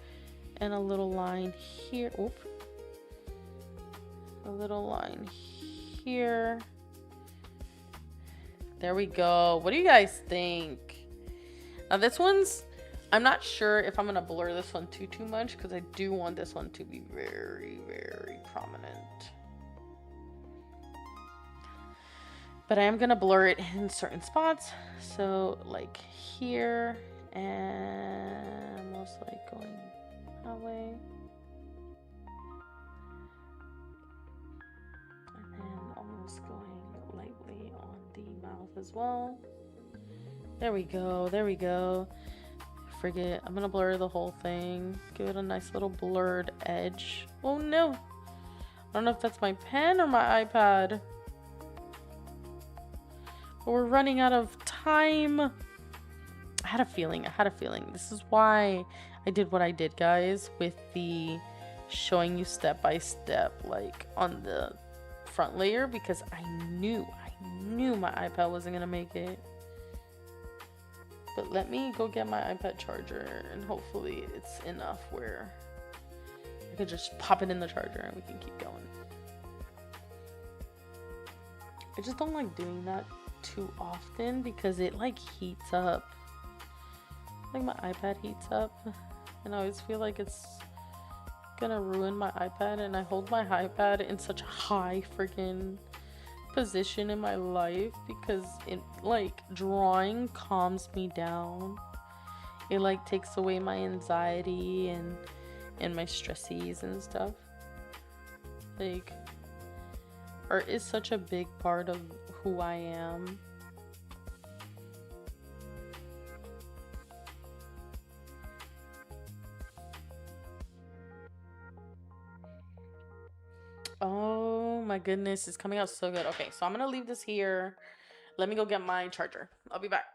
and a little line here. Oop. A little line here. There we go. What do you guys think? Now this one's, I'm not sure if I'm gonna blur this one too much because I do want this one to be very, very prominent. But I am gonna blur it in certain spots. So like here and most like going that way. And then almost going lightly on the mouth as well. There we go, there we go. Forget, I'm gonna blur the whole thing. Give it a nice little blurred edge. Oh no! I don't know if that's my pen or my iPad. But we're running out of time. I had a feeling. This is why I did what I did, guys, with the showing you step by step, like on the front layer, because I knew my iPad wasn't gonna make it. But let me go get my iPad charger, and hopefully it's enough where I could just pop it in the charger and we can keep going. I just don't like doing that too often because it like heats up. Like my iPad heats up and I always feel like it's gonna ruin my iPad, and I hold my iPad in such a high freaking position in my life because it like drawing calms me down. It like takes away my anxiety and my stressies and stuff. Like art is such a big part of who I am. Oh my goodness, it's coming out so good. Okay, so I'm gonna leave this here. Let me go get my charger. I'll be back.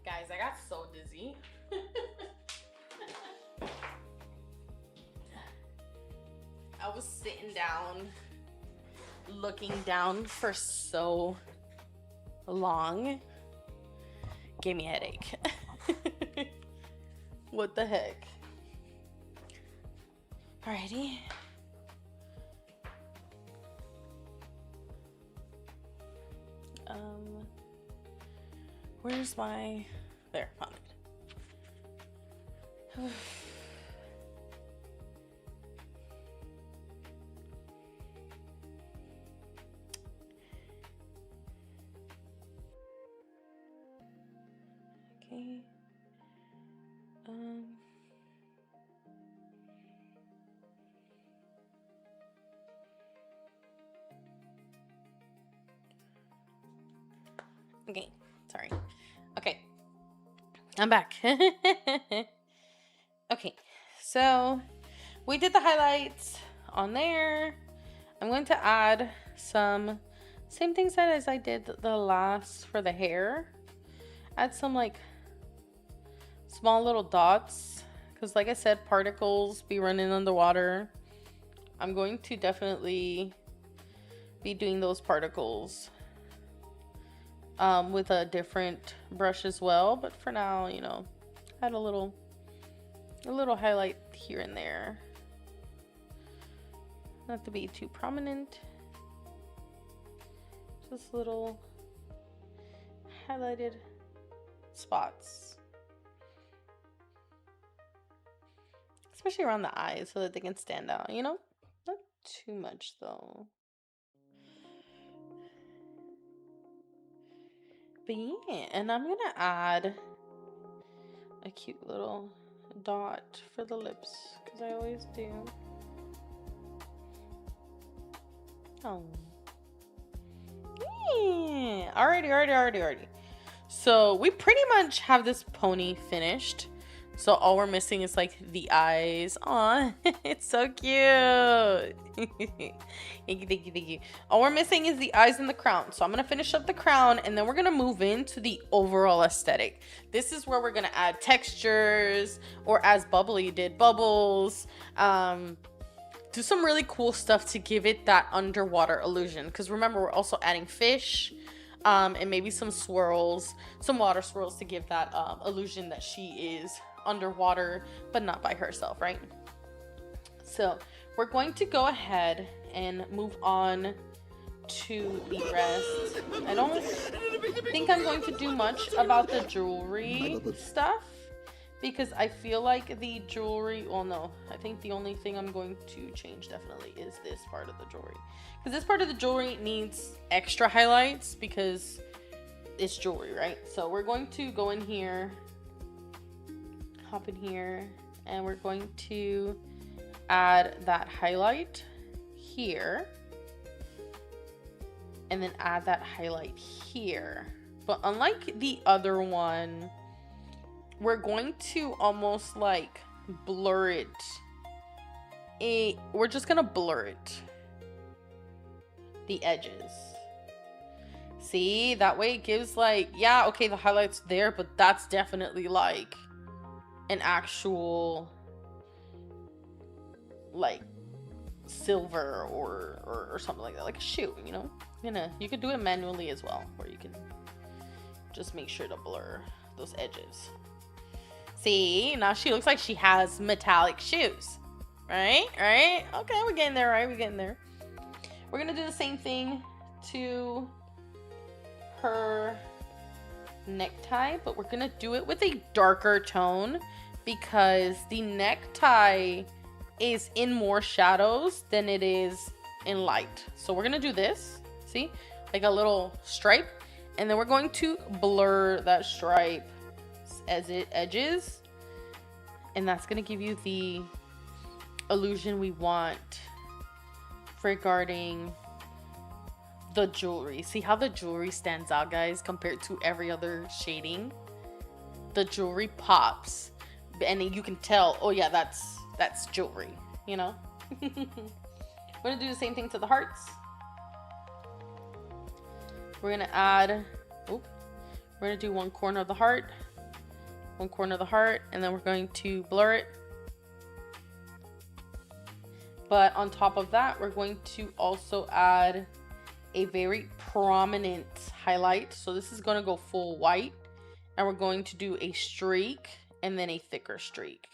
Guys, I got so dizzy. I was sitting down, looking down for so long. Gave me a headache. What the heck? Alrighty. Where's my... There, found it. Okay. Okay, sorry. Okay, I'm back. Okay, so we did the highlights on there. I'm going to add some same things that as I did the last for the hair. Add some like small little dots because like I said, particles be running underwater. I'm going to definitely be doing those particles with a different brush as well. But for now, you know, add a little highlight here and there. Not to be too prominent. Just little highlighted spots. Especially around the eyes so that they can stand out, you know? Not too much though. But yeah, and I'm gonna add a cute little dot for the lips, because I always do. Oh. Yeah. Alrighty. So we pretty much have this pony finished. So all we're missing is like the eyes. Aw, it's so cute. Thank you. All we're missing is the eyes and the crown. So I'm gonna finish up the crown and then we're gonna move into the overall aesthetic. This is where we're gonna add textures, or as Bubbly did, bubbles. Do some really cool stuff to give it that underwater illusion. Because remember, we're also adding fish. And maybe some swirls, some water swirls to give that illusion that she is underwater, but not by herself, right? So we're going to go ahead and move on to the rest. I don't think I'm going to do much about the jewelry stuff, because I feel like the jewelry, well, no, I think the only thing I'm going to change definitely is this part of the jewelry. Because this part of the jewelry needs extra highlights because it's jewelry, right? So we're going to go in here, hop in here, and we're going to add that highlight here. And then add that highlight here. But unlike the other one, we're going to almost like blur it. We're just gonna blur it. The edges. See, that way it gives like, yeah, okay, the highlight's there, but that's definitely like an actual like silver or something like that, like a shoe, you know? You could do it manually as well, where you can just make sure to blur those edges. See, now she looks like she has metallic shoes. Right? Okay, we're getting there, right? We're getting there. We're gonna do the same thing to her necktie, but we're gonna do it with a darker tone because the necktie is in more shadows than it is in light. So we're gonna do this, see? Like a little stripe, and then we're going to blur that stripe as it edges, and that's gonna give you the illusion we want regarding the jewelry. See how the jewelry stands out, guys, compared to every other shading? The jewelry pops, and you can tell, oh yeah, that's jewelry, you know? We're gonna do the same thing to the hearts. We're gonna add, we're gonna do one corner of the heart, and then we're going to blur it. But on top of that, we're going to also add a very prominent highlight. So this is going to go full white, and we're going to do a streak and then a thicker streak.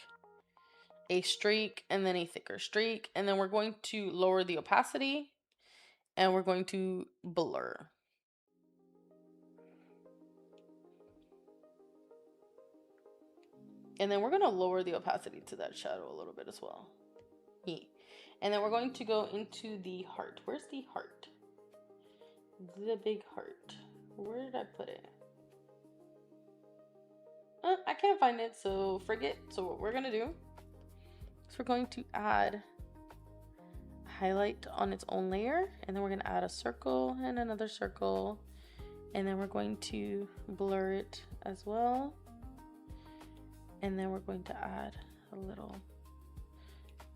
A streak and then a thicker streak. And then we're going to lower the opacity, and we're going to blur. And then we're going to lower the opacity to that shadow a little bit as well. Yeah. And then we're going to go into the heart. Where's the heart? The big heart. Where did I put it? I can't find it, so forget. So what we're going to do is we're going to add a highlight on its own layer. And then we're going to add a circle and another circle. And then we're going to blur it as well. And then we're going to add a little,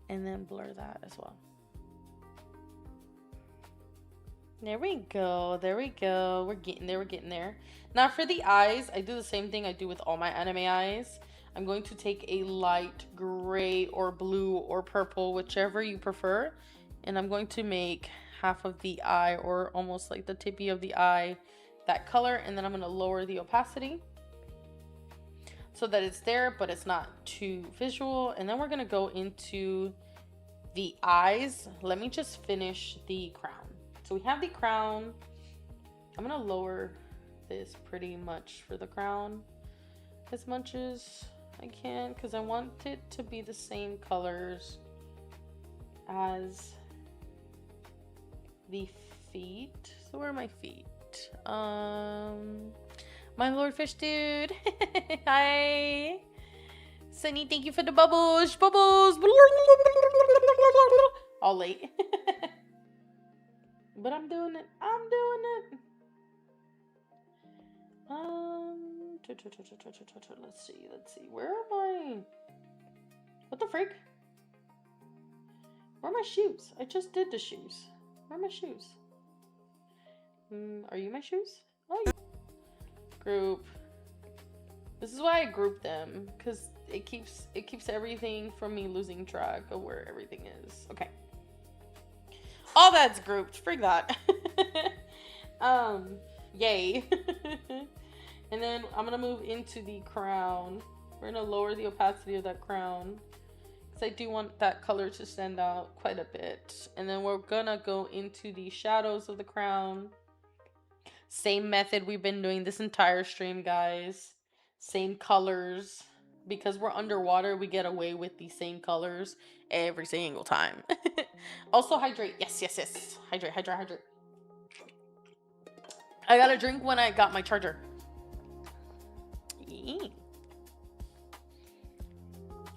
and then blur that as well. There we go. We're getting there. Now for the eyes, I do the same thing I do with all my anime eyes. I'm going to take a light gray or blue or purple, whichever you prefer, And I'm going to make half of the eye, or almost like the tippy of the eye, that color. And then I'm going to lower the opacity so that it's there, but it's not too visual. And then we're going to go into the eyes. Let me just finish the crown. So we have the crown. I'm going to lower this pretty much for the crown as much as I can, because I want it to be the same colors as the feet. So where are my feet? My Lord Fish Dude. Hi. Sunny, thank you for the bubbles. Bubbles. All late. But I'm doing it. I'm doing it. Let's see. Let's see. Where am I? What the frick? Where are my shoes? I just did the shoes. Where are my shoes? Are you my shoes? Oh, you. Group. This is why I group them, because it keeps everything from me losing track of where everything is. Okay. All that's grouped. Frig that. Yay. And then I'm gonna move into the crown. We're gonna lower the opacity of that crown, because I do want that color to stand out quite a bit. And then we're gonna go into the shadows of the crown. Same method we've been doing this entire stream, guys. Same colors. Because we're underwater, we get away with the same colors every single time. Also hydrate. Yes, yes, yes. Hydrate, hydrate, hydrate. I got a drink when I got my charger.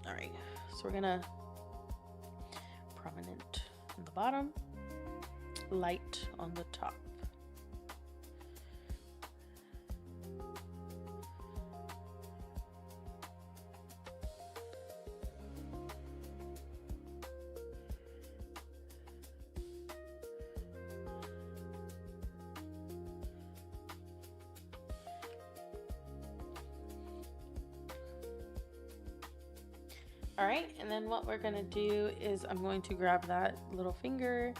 Alright, so we're gonna prominent on the bottom, light on the top. All right, and then what we're gonna do is I'm going to grab that little finger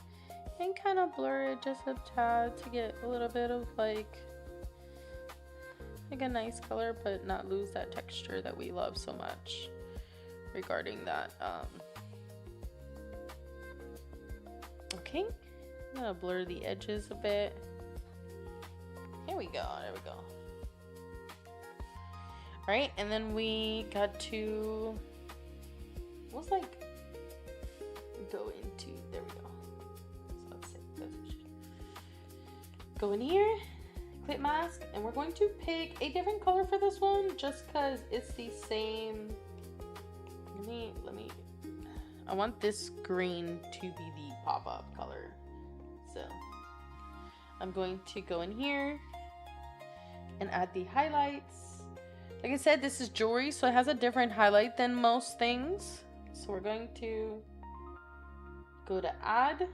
and kind of blur it just a tad to get a little bit of like a nice color, but not lose that texture that we love so much regarding that. Okay, I'm gonna blur the edges a bit. Here we go, there we go. All right, and then we got to what's like go into, there we go. So that's it. Go in here, clip mask, and we're going to pick a different color for this one just because it's the same. Let me I want this green to be the pop-up color. So I'm going to go in here and add the highlights. Like I said, this is jewelry, so it has a different highlight than most things. So we're going to go to add,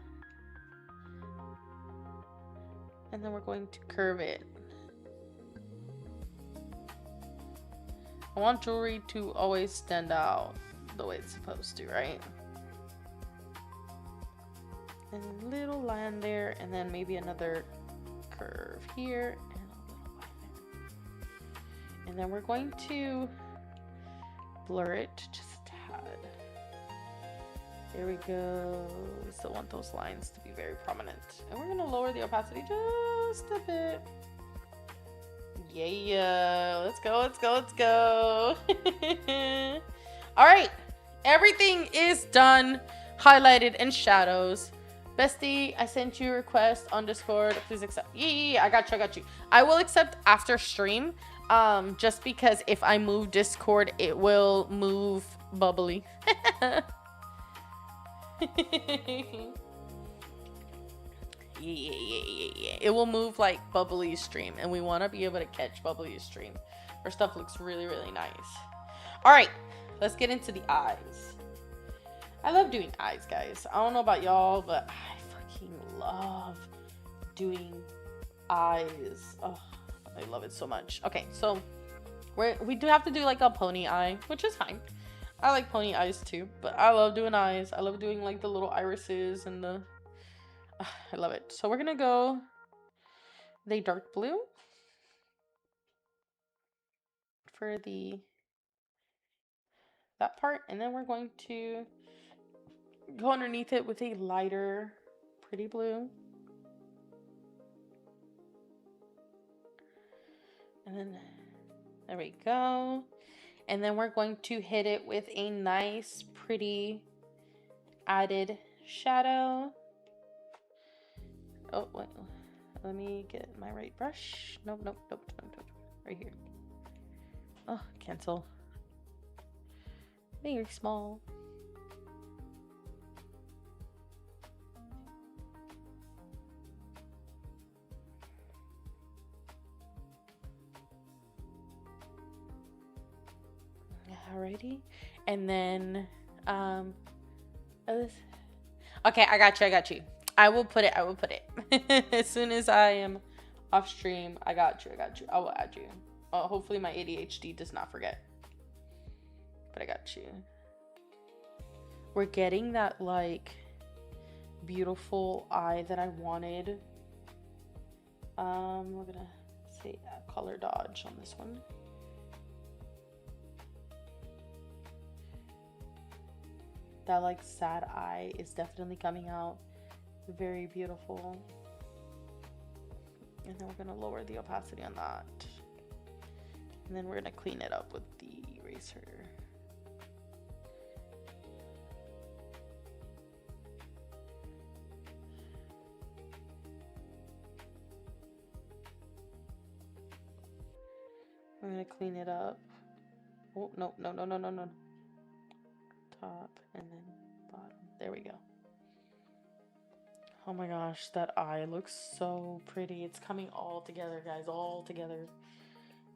and then we're going to curve it. I want jewelry to always stand out the way it's supposed to, right? And a little line there, and then maybe another curve here, and a little line there. And then we're going to blur it just a tad. There we go. We still want those lines to be very prominent. And we're gonna lower the opacity just a bit. Yeah, let's go, let's go, let's go. All right, everything is done, highlighted, and shadows. Bestie, I sent you a request on Discord. Please accept. Yeah, I got you, I got you. I will accept after stream, just because if I move Discord, it will move bubbly. Yeah. It will move like bubbly stream, and we want to be able to catch bubbly stream. Our stuff looks really, really nice. All right, let's get into the eyes. I love doing eyes, guys. I don't know about y'all, but I fucking love doing eyes. Oh, I love it so much. Okay, so we do have to do like a pony eye, which is fine. I like pony eyes too, but I love doing eyes. I love doing like the little irises and the I love it. So we're gonna go the dark blue for that part, and then we're going to go underneath it with a lighter pretty blue. And then there we go. And then we're going to hit it with a nice pretty added shadow. Oh, wait. Let me get my right brush. Nope. Right here. Oh, cancel. Very small. Alrighty. And then, okay, I got you. I will put it. As soon as I am off stream, I got you. I will add you. Hopefully my ADHD does not forget. But I got you. We're getting that, like, beautiful eye that I wanted. We're gonna say color dodge on this one. That, like, sad eye is definitely coming out very beautiful. And then we're gonna lower the opacity on that. And then we're gonna clean it up with the eraser. I'm gonna clean it up. Oh, no. Top and then bottom. There we go. Oh my gosh, that eye looks so pretty. It's coming all together, guys, all together.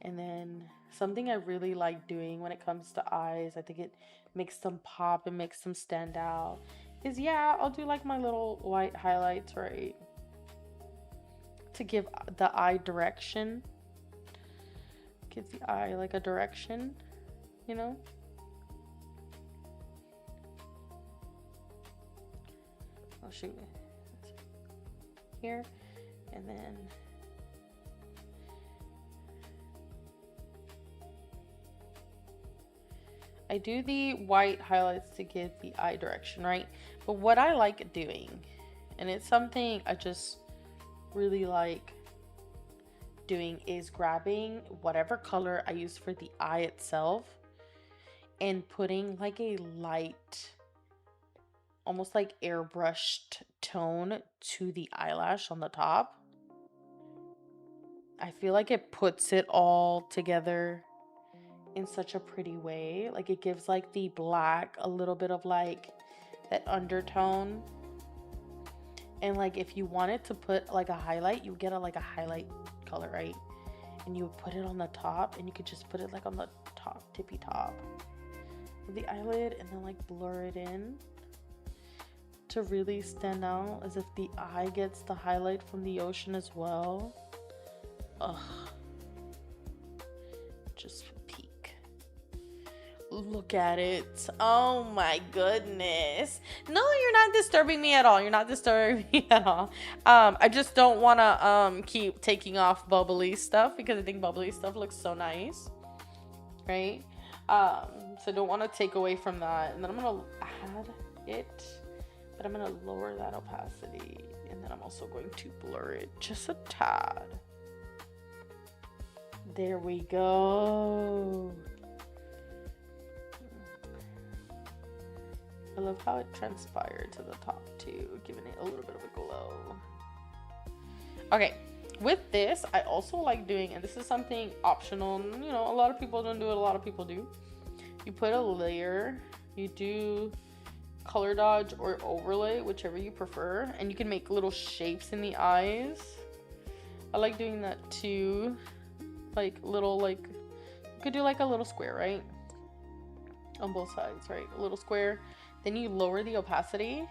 And then something I really like doing when it comes to eyes, I think it makes them pop and makes them stand out, is I'll do like my little white highlights, right? To give the eye direction. Give the eye like a direction, you know? I'll shoot here, and then I do the white highlights to give the eye direction, right? But what I like doing, and it's something I just really like doing, is grabbing whatever color I use for the eye itself and putting like a light, almost like airbrushed tone to the eyelash on the top. I feel like it puts it all together in such a pretty way. Like it gives like the black a little bit of like that undertone. And like if you wanted to put like a highlight, you would get like a highlight color, right? And you would put it on the top, and you could just put it like on the top, tippy top of the eyelid, and then like blur it in to really stand out, as if the eye gets the highlight from the ocean as well. Ugh. Just peek. Look at it. Oh my goodness. No, you're not disturbing me at all. You're not disturbing me at all. I just don't want to keep taking off bubbly stuff, because I think bubbly stuff looks so nice, right? So I don't want to take away from that. And then I'm going to add it, but I'm going to lower that opacity, and then I'm also going to blur it just a tad. There we go. I love how it transpired to the top too, giving it a little bit of a glow. Okay, with this, I also like doing, and this is something optional, you know, a lot of people don't do it, a lot of people do. You put a layer, you do color dodge or overlay, whichever you prefer, and you can make little shapes in the eyes. I like doing that too. Like little, like, you could do like a little square, right? On both sides, right? A little square. Then you lower the opacity,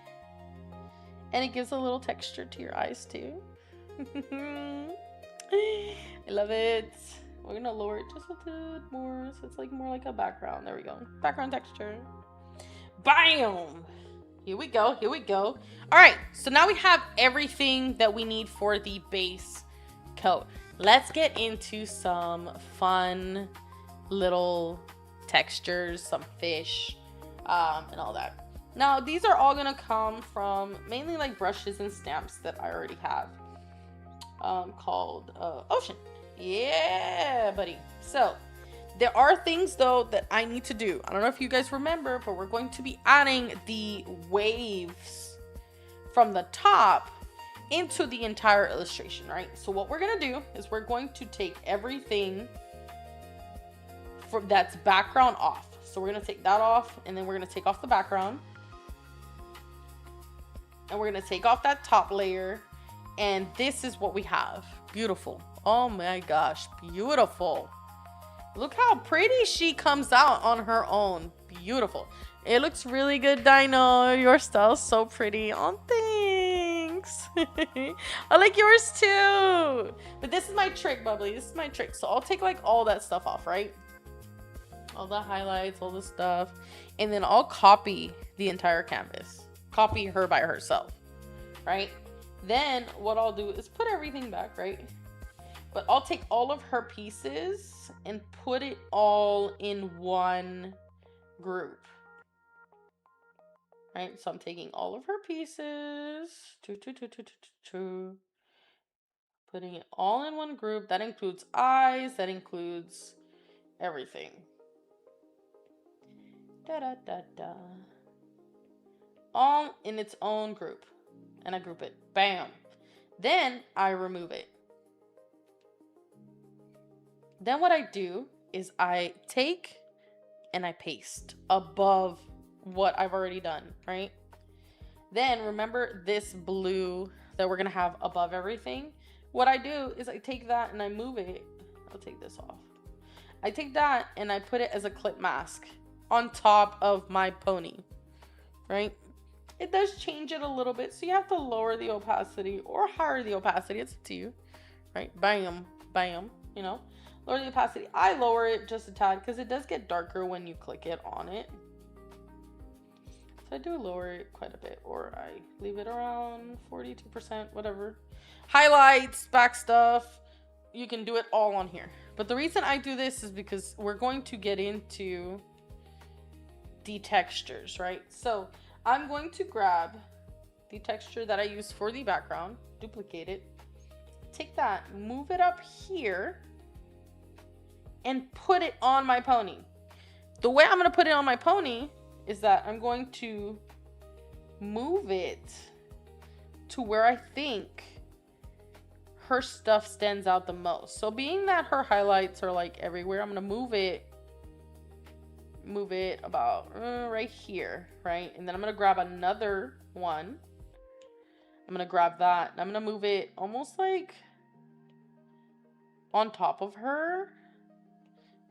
and it gives a little texture to your eyes too. I love it. We're gonna lower it just a bit more so it's like more like a background. There we go. Background texture. Bam! Here we go. Here we go. All right. So now we have everything that we need for the base coat. Let's get into some fun little textures, some fish, and all that. Now, these are all gonna come from mainly like brushes and stamps that I already have, called Ocean. Yeah, buddy. So there are things though that I need to do. I don't know if you guys remember, but we're going to be adding the waves from the top into the entire illustration, right? So what we're gonna do is we're going to take everything from that's background off. So we're gonna take that off, and then we're gonna take off the background, and we're gonna take off that top layer, and this is what we have. Beautiful. Oh my gosh, beautiful. Look how pretty she comes out on her own. Beautiful. It looks really good, Dino. Your style's so pretty. Oh, thanks. I like yours too. But this is my trick, Bubbly. This is my trick. So I'll take like all that stuff off, right? All the highlights, all the stuff. And then I'll copy the entire canvas. Copy her by herself, right? Then what I'll do is put everything back, right? But I'll take all of her pieces and put it all in one group. Right? So I'm taking all of her pieces, putting it all in one group. That includes eyes, that includes everything. All in its own group. And I group it. Bam. Then I remove it. Then what I do is I take and I paste above what I've already done, right? Then remember this blue that we're gonna have above everything? What I do is I take that and I move it. I'll take this off. I take that and I put it as a clip mask on top of my pony, right? It does change it a little bit, so you have to lower the opacity or higher the opacity. It's up to you, right? Bam, bam, you know? Lower the opacity. I lower it just a tad because it does get darker when you click it on it. So I do lower it quite a bit, or I leave it around 42%, whatever. Highlights, back stuff, you can do it all on here. But the reason I do this is because we're going to get into the textures, right? So I'm going to grab the texture that I use for the background, duplicate it, take that, move it up here, and put it on my pony. The way I'm going to put it on my pony is that I'm going to move it to where I think her stuff stands out the most. So being that her highlights are like everywhere, I'm going to move it about right here, right? And then I'm going to grab another one. I'm going to grab that, and I'm going to move it almost like on top of her.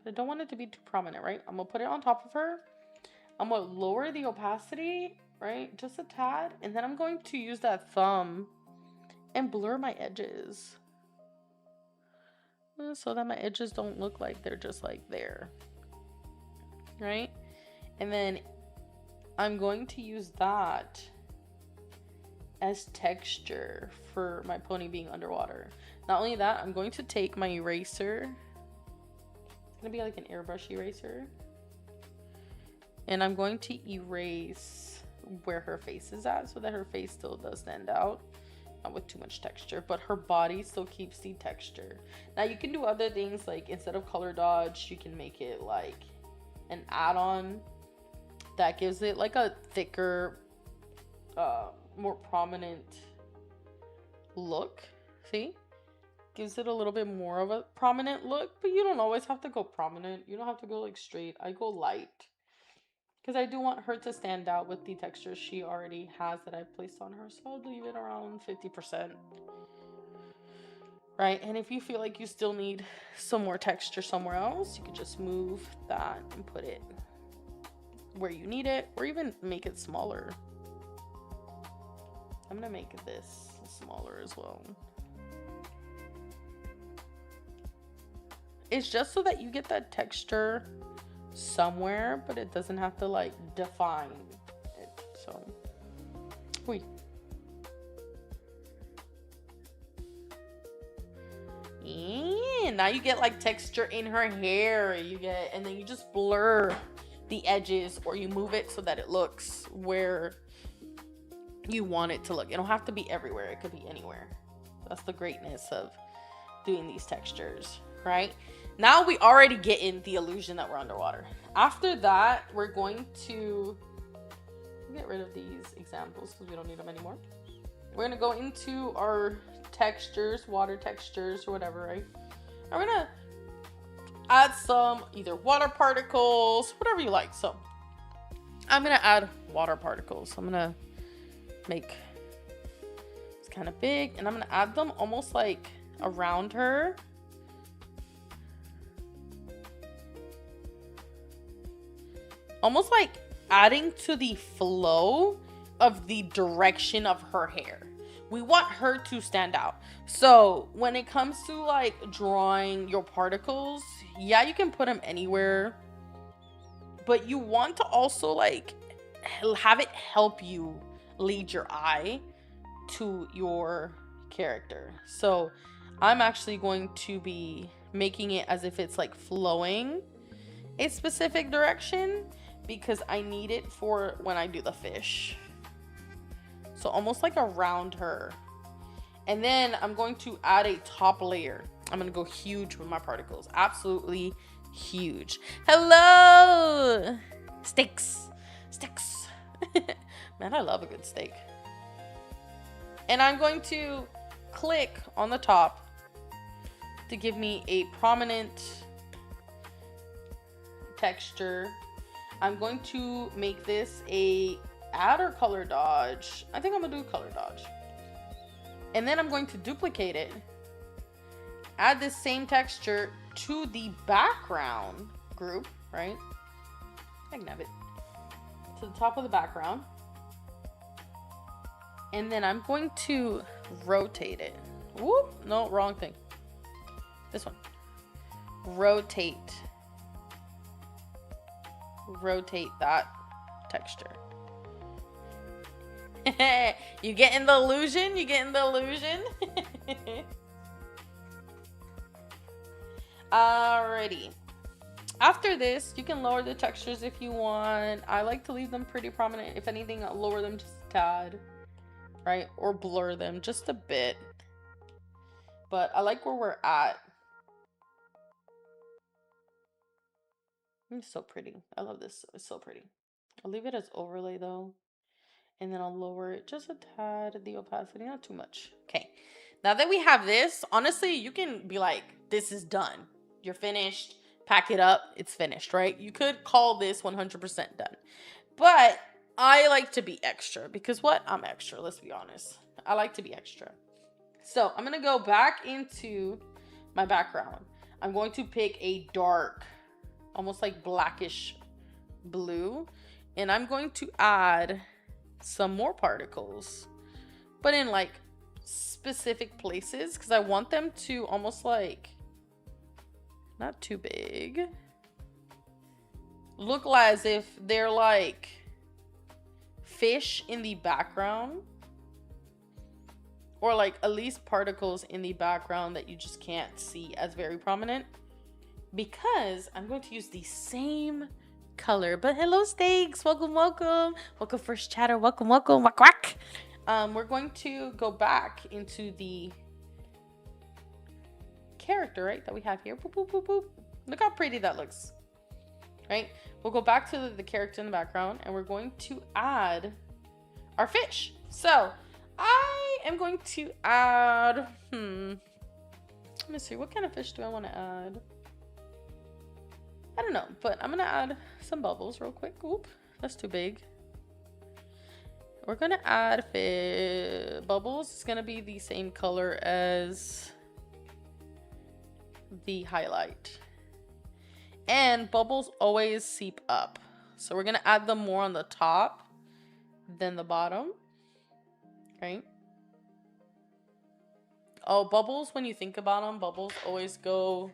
I don't want it to be too prominent, right? I'm gonna put it on top of her. I'm gonna lower the opacity, right? Just a tad. And then I'm going to use that thumb and blur my edges, so that my edges don't look like they're just like there, right? And then I'm going to use that as texture for my pony being underwater. Not only that, I'm going to take my eraser. It's gonna be like an airbrush eraser, and I'm going to erase where her face is at so that her face still does stand out, not with too much texture, but her body still keeps the texture. Now you can do other things, like instead of color dodge, you can make it like an add-on that gives it like a thicker, more prominent look. See? Gives it a little bit more of a prominent look, but you don't always have to go prominent. You don't have to go like straight. I go light because I do want her to stand out with the texture she already has that I placed on her. So I'll leave it around 50%. Right? And if you feel like you still need some more texture somewhere else, you could just move that and put it where you need it, or even make it smaller. I'm gonna make this smaller as well. It's just so that you get that texture somewhere, but it doesn't have to like define it. So, whee. And now you get like texture in her hair. And then you just blur the edges, or you move it so that it looks where you want it to look. It don't have to be everywhere. It could be anywhere. That's the greatness of doing these textures, right? Now we already get in the illusion that we're underwater. After that, we're going to get rid of these examples because we don't need them anymore. We're gonna go into our textures, water textures or whatever, right? And we're gonna add some either water particles, whatever you like. So I'm gonna add water particles. I'm gonna make it's kind of big, and I'm gonna add them almost like around her. Almost like adding to the flow of the direction of her hair. We want her to stand out. So when it comes to like drawing your particles, yeah, you can put them anywhere, but you want to also like have it help you lead your eye to your character. So I'm actually going to be making it as if it's like flowing a specific direction, because I need it for when I do the fish. So almost like around her. And then I'm going to add a top layer. I'm going to go huge with my particles. Absolutely huge. Hello! Steaks. Man, I love a good steak. And I'm going to click on the top to give me a prominent texture. I'm going to make this a add or color dodge. I think I'm gonna do color dodge. And then I'm going to duplicate it. Add this same texture to the background group, right? I can have it to the top of the background. And then I'm going to rotate it. Whoop, no, wrong thing. This one. Rotate that texture. You getting the illusion? Alrighty. After this, you can lower the textures if you want. I like to leave them pretty prominent. If anything, I'll lower them just a tad, right? Or blur them just a bit. But I like where we're at. It's so pretty. I love this. It's so pretty. I'll leave it as overlay though. And then I'll lower it just a tad, the opacity, not too much. Okay. Now that we have this, honestly, you can be like, this is done. You're finished. Pack it up. It's finished, right? You could call this 100% done. But I like to be extra because what? I'm extra. Let's be honest. I like to be extra. So I'm going to go back into my background. I'm going to pick a dark, almost like blackish blue, and I'm going to add some more particles, but in like specific places, because I want them to almost like not too big, look as if they're like fish in the background, or like at least particles in the background that you just can't see as very prominent, because I'm going to use the same color. But hello, steaks. Welcome first chatter. Welcome whack whack. We're going to go back into the character, right, that we have here. Boop, boop, boop, boop. Look how pretty that looks, right? We'll go back to the character in the background, and we're going to add our fish. So I am going to add let me see, what kind of fish do I want to add? I don't know, but I'm gonna add some bubbles real quick. Oop, that's too big. We're gonna add bubbles. It's gonna be the same color as the highlight. And bubbles always seep up. So we're gonna add them more on the top than the bottom. Okay. Oh, bubbles, when you think about them, bubbles always go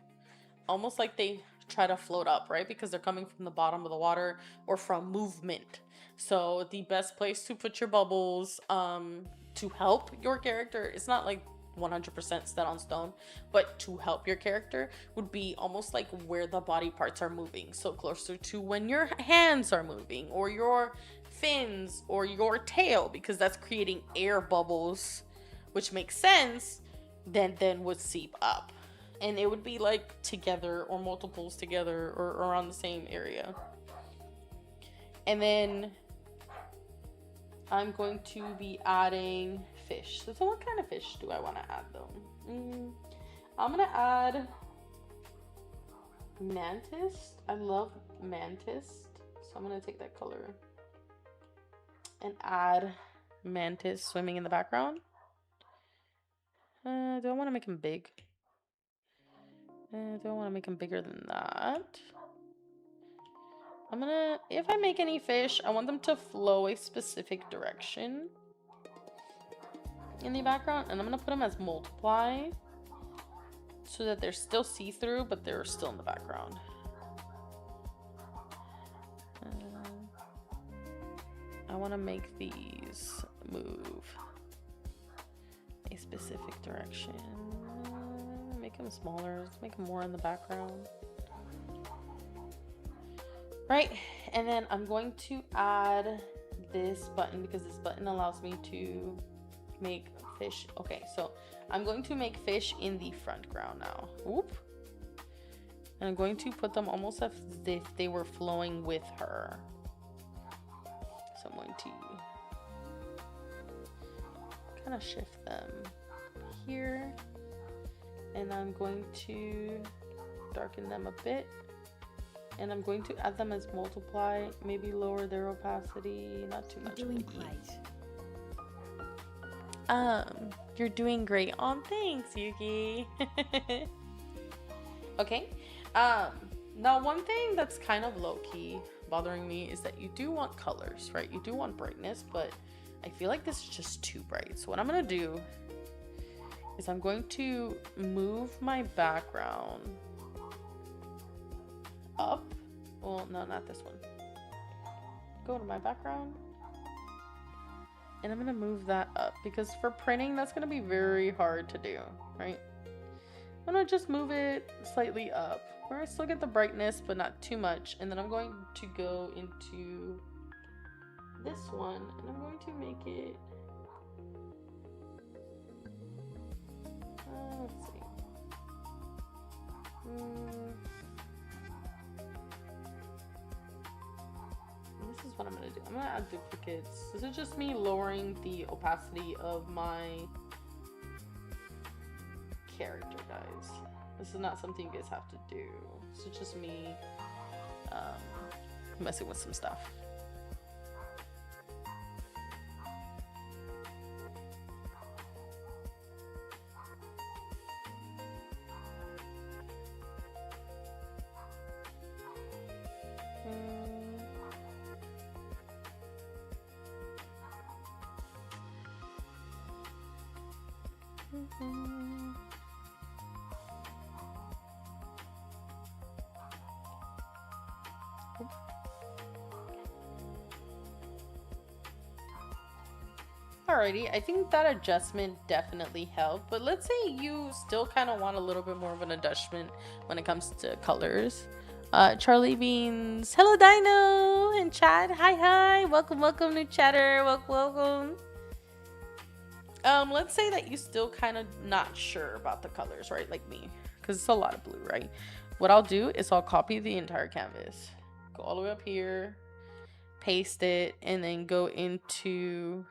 almost like they try to float up, right? Because they're coming from the bottom of the water or from movement. So the best place to put your bubbles to help your character, it's not like 100% set on stone, but to help your character would be almost like where the body parts are moving. So closer to when your hands are moving or your fins or your tail, because that's creating air bubbles, which makes sense, then would seep up. And it would be like together or multiples together or around the same area. And then I'm going to be adding fish. So what kind of fish do I want to add though? I'm going to add mantis. I love mantis. So I'm going to take that color and add mantis swimming in the background. Do I want to make him big? Do I want to make him bigger than that? If I make any fish, I want them to flow a specific direction in the background. And I'm going to put them as multiply so that they're still see-through, but they're still in the background. I want to make these move a specific direction. Make them smaller. Let's make them more in the background. Right, and then I'm going to add this button because this button allows me to make fish. Okay, so I'm going to make fish in the front ground now. Whoop. And I'm going to put them almost as if they were flowing with her. So I'm going to kind of shift them here. And I'm going to darken them a bit. And I'm going to add them as multiply, maybe lower their opacity, not too much. Doing great. You're doing great. Oh, thanks, Yuki. Okay. Now one thing that's kind of low-key bothering me is that you do want colors, right? You do want brightness, but I feel like this is just too bright. So what I'm gonna do is I'm going to move my background up. Well, no, not this one. Go to my background. And I'm going to move that up because for printing, that's going to be very hard to do, right? I'm going to just move it slightly up where I still get the brightness, but not too much. And then I'm going to go into this one and I'm going to make it, let's see. This is what I'm gonna do. I'm gonna add duplicates. This is just me lowering the opacity of my character, guys. This is not something you guys have to do. This is just me messing with some stuff. Alrighty, I think that adjustment definitely helped, but let's say you still kind of want a little bit more of an adjustment when it comes to colors. Charlie Beans, hello Dino and Chad, hi, welcome new chatter, welcome. Let's say that you still kind of not sure about the colors, right? Like me, because it's a lot of blue, right? What I'll do is I'll copy the entire canvas, go all the way up here, paste it, and then go into...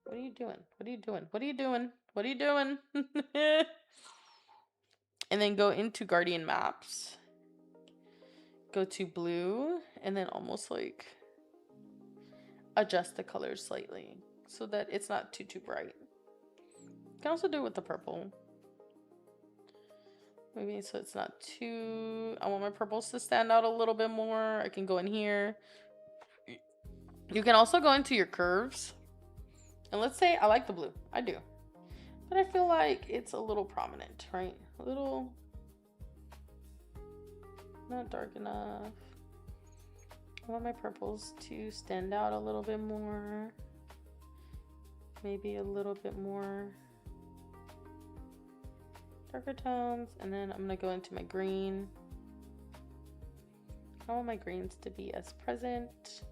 What are you doing? What are you doing? What are you doing? What are you doing? And then go into Guardian Maps. Go to blue. And then almost like adjust the colors slightly so that it's not too bright. You can also do it with the purple. Maybe so it's not too... I want my purples to stand out a little bit more. I can go in here. You can also go into your curves. And let's say I like the blue. I do. But I feel like it's a little prominent, right? A little Not dark enough. I want my purples to stand out a little bit more. Maybe a little bit more darker tones. And then I'm gonna go into my green. I want my greens to be as present.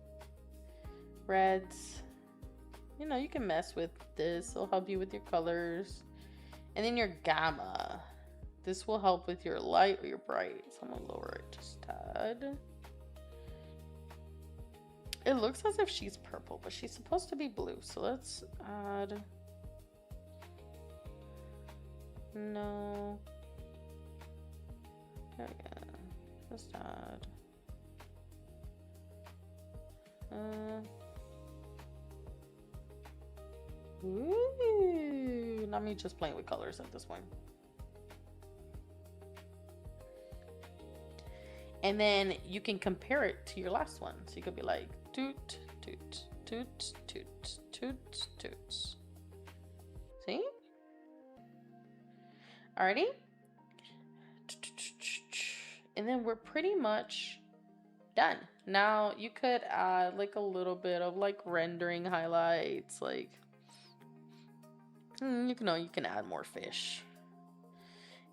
Reds. You know, you can mess with this. It'll help you with your colors. And then your gamma. This will help with your light or your bright. So I'm gonna lower it just a tad. It looks as if she's purple, but she's supposed to be blue. So let's add... No. There we go. Just add... Ooh, not me just playing with colors at this point. And then you can compare it to your last one. So you could be like, toot, toot, toot, toot, toot, toot. See? Alrighty. And then we're pretty much done. Now you could add like a little bit of like rendering highlights, like you can add more fish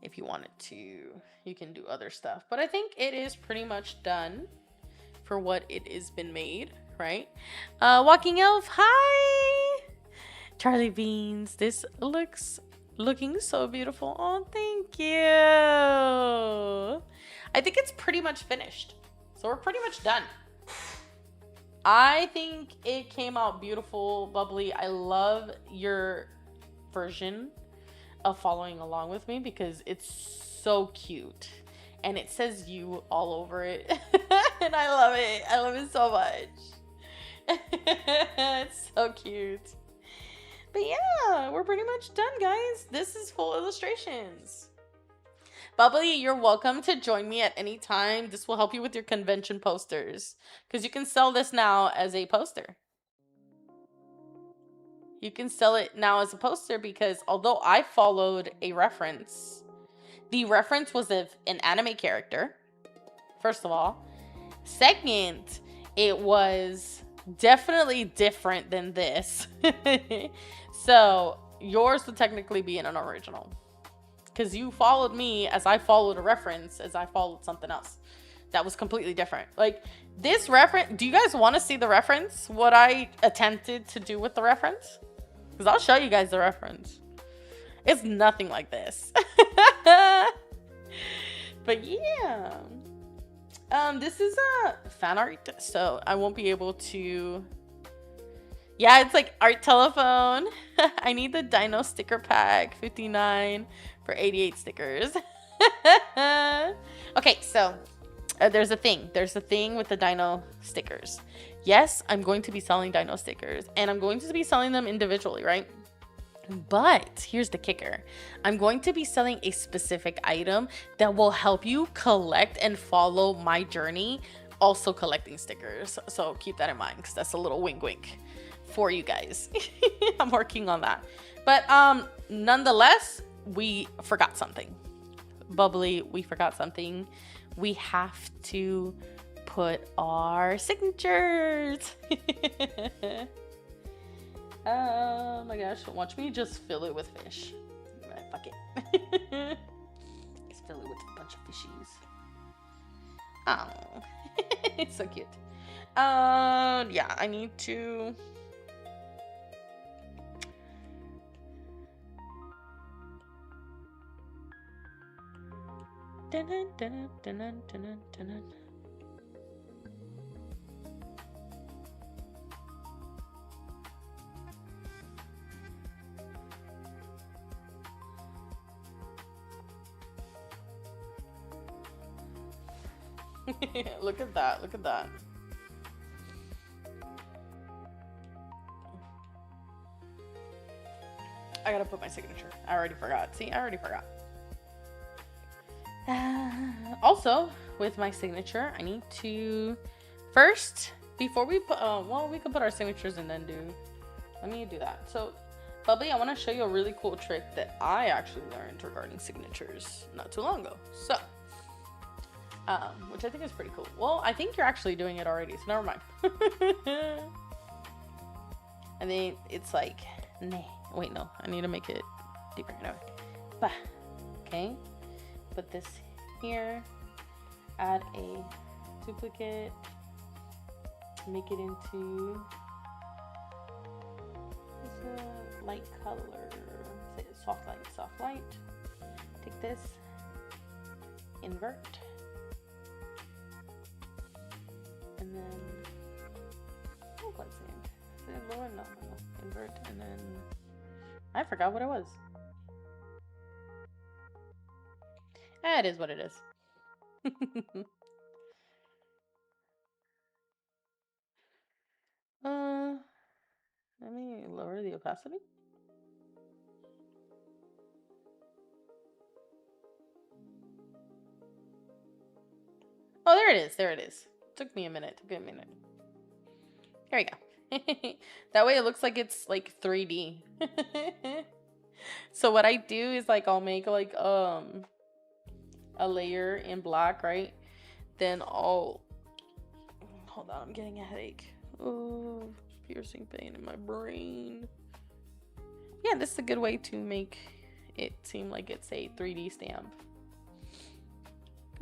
if you wanted to. You can do other stuff, but I think it is pretty much done for what it has been made, right? Walking Elf, hi! Charlie Beans, this looking so beautiful. Oh, thank you. I think it's pretty much finished. So we're pretty much done. I think it came out beautiful, bubbly. I love your version of following along with me because it's so cute. And it says you all over it. And I love it. I love it so much. It's so cute. But yeah, we're pretty much done, guys. This is full illustrations. Bubbly, you're welcome to join me at any time. This will help you with your convention posters because you can sell this now as a poster. You can sell it now as a poster because although I followed a reference, the reference was of an anime character, first of all. Second, it was definitely different than this. So yours would technically be in an original. Because you followed me as I followed a reference, as I followed something else that was completely different. Like this reference, do you guys want to see the reference? What I attempted to do with the reference? Because I'll show you guys the reference. It's nothing like this. But yeah. This is a fan art, so I won't be able to... Yeah, it's like art telephone. I need the dino sticker pack, 59 for 88 stickers. Okay, so there's a thing. There's a thing with the dino stickers. Yes, I'm going to be selling dino stickers, and I'm going to be selling them individually, right? But here's the kicker. I'm going to be selling a specific item that will help you collect and follow my journey, also collecting stickers. So keep that in mind because that's a little wink wink for you guys. I'm working on that. But nonetheless, we forgot something. Bubbly, we forgot something. We have to put our signatures. Oh my gosh, watch me just fill it with fish. Right, fuck it. Just fill it with a bunch of fishies. Oh, it's so cute. Yeah, I need to... Dun, dun, dun, dun, dun, dun, dun. Look at that, look at that. I gotta put my signature. I already forgot. See, I already forgot. Also, with my signature, I need to first, before we put, well, we can put our signatures and then do, let me do that. So, Bubbly, I want to show you a really cool trick that I actually learned regarding signatures not too long ago. So, which I think is pretty cool. Well, I think you're actually doing it already, so never mind. And then it's like, nah. Wait, no, I need to make it deeper. No. Bah. Okay, put this here, add a duplicate, make it into a light color, say soft light. Take this, invert, and then let's see, lower, no, invert, and then I forgot what it was. It is what it is. Let me lower the opacity. Oh, there it is. There it is. Took me a minute. Here we go. That way it looks like it's like 3D. So what I do is like I'll make like a layer in black, right? Then I'll hold on, I'm getting a headache. Oh, piercing pain in my brain. Yeah, this is a good way to make it seem like it's a 3D stamp.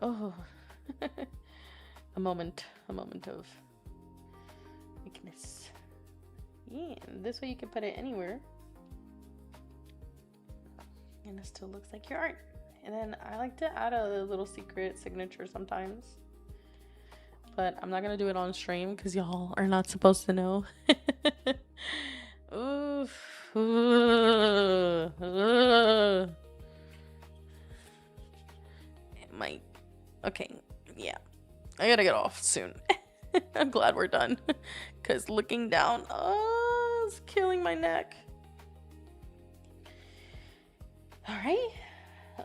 Oh. a moment of weakness. Yeah, this way you can put it anywhere. And it still looks like your art. And then I like to add a little secret signature sometimes. But I'm not gonna do it on stream because y'all are not supposed to know. Oof. It might. Okay, yeah. I gotta get off soon. I'm glad we're done. Because looking down, oh, it's killing my neck. Alright.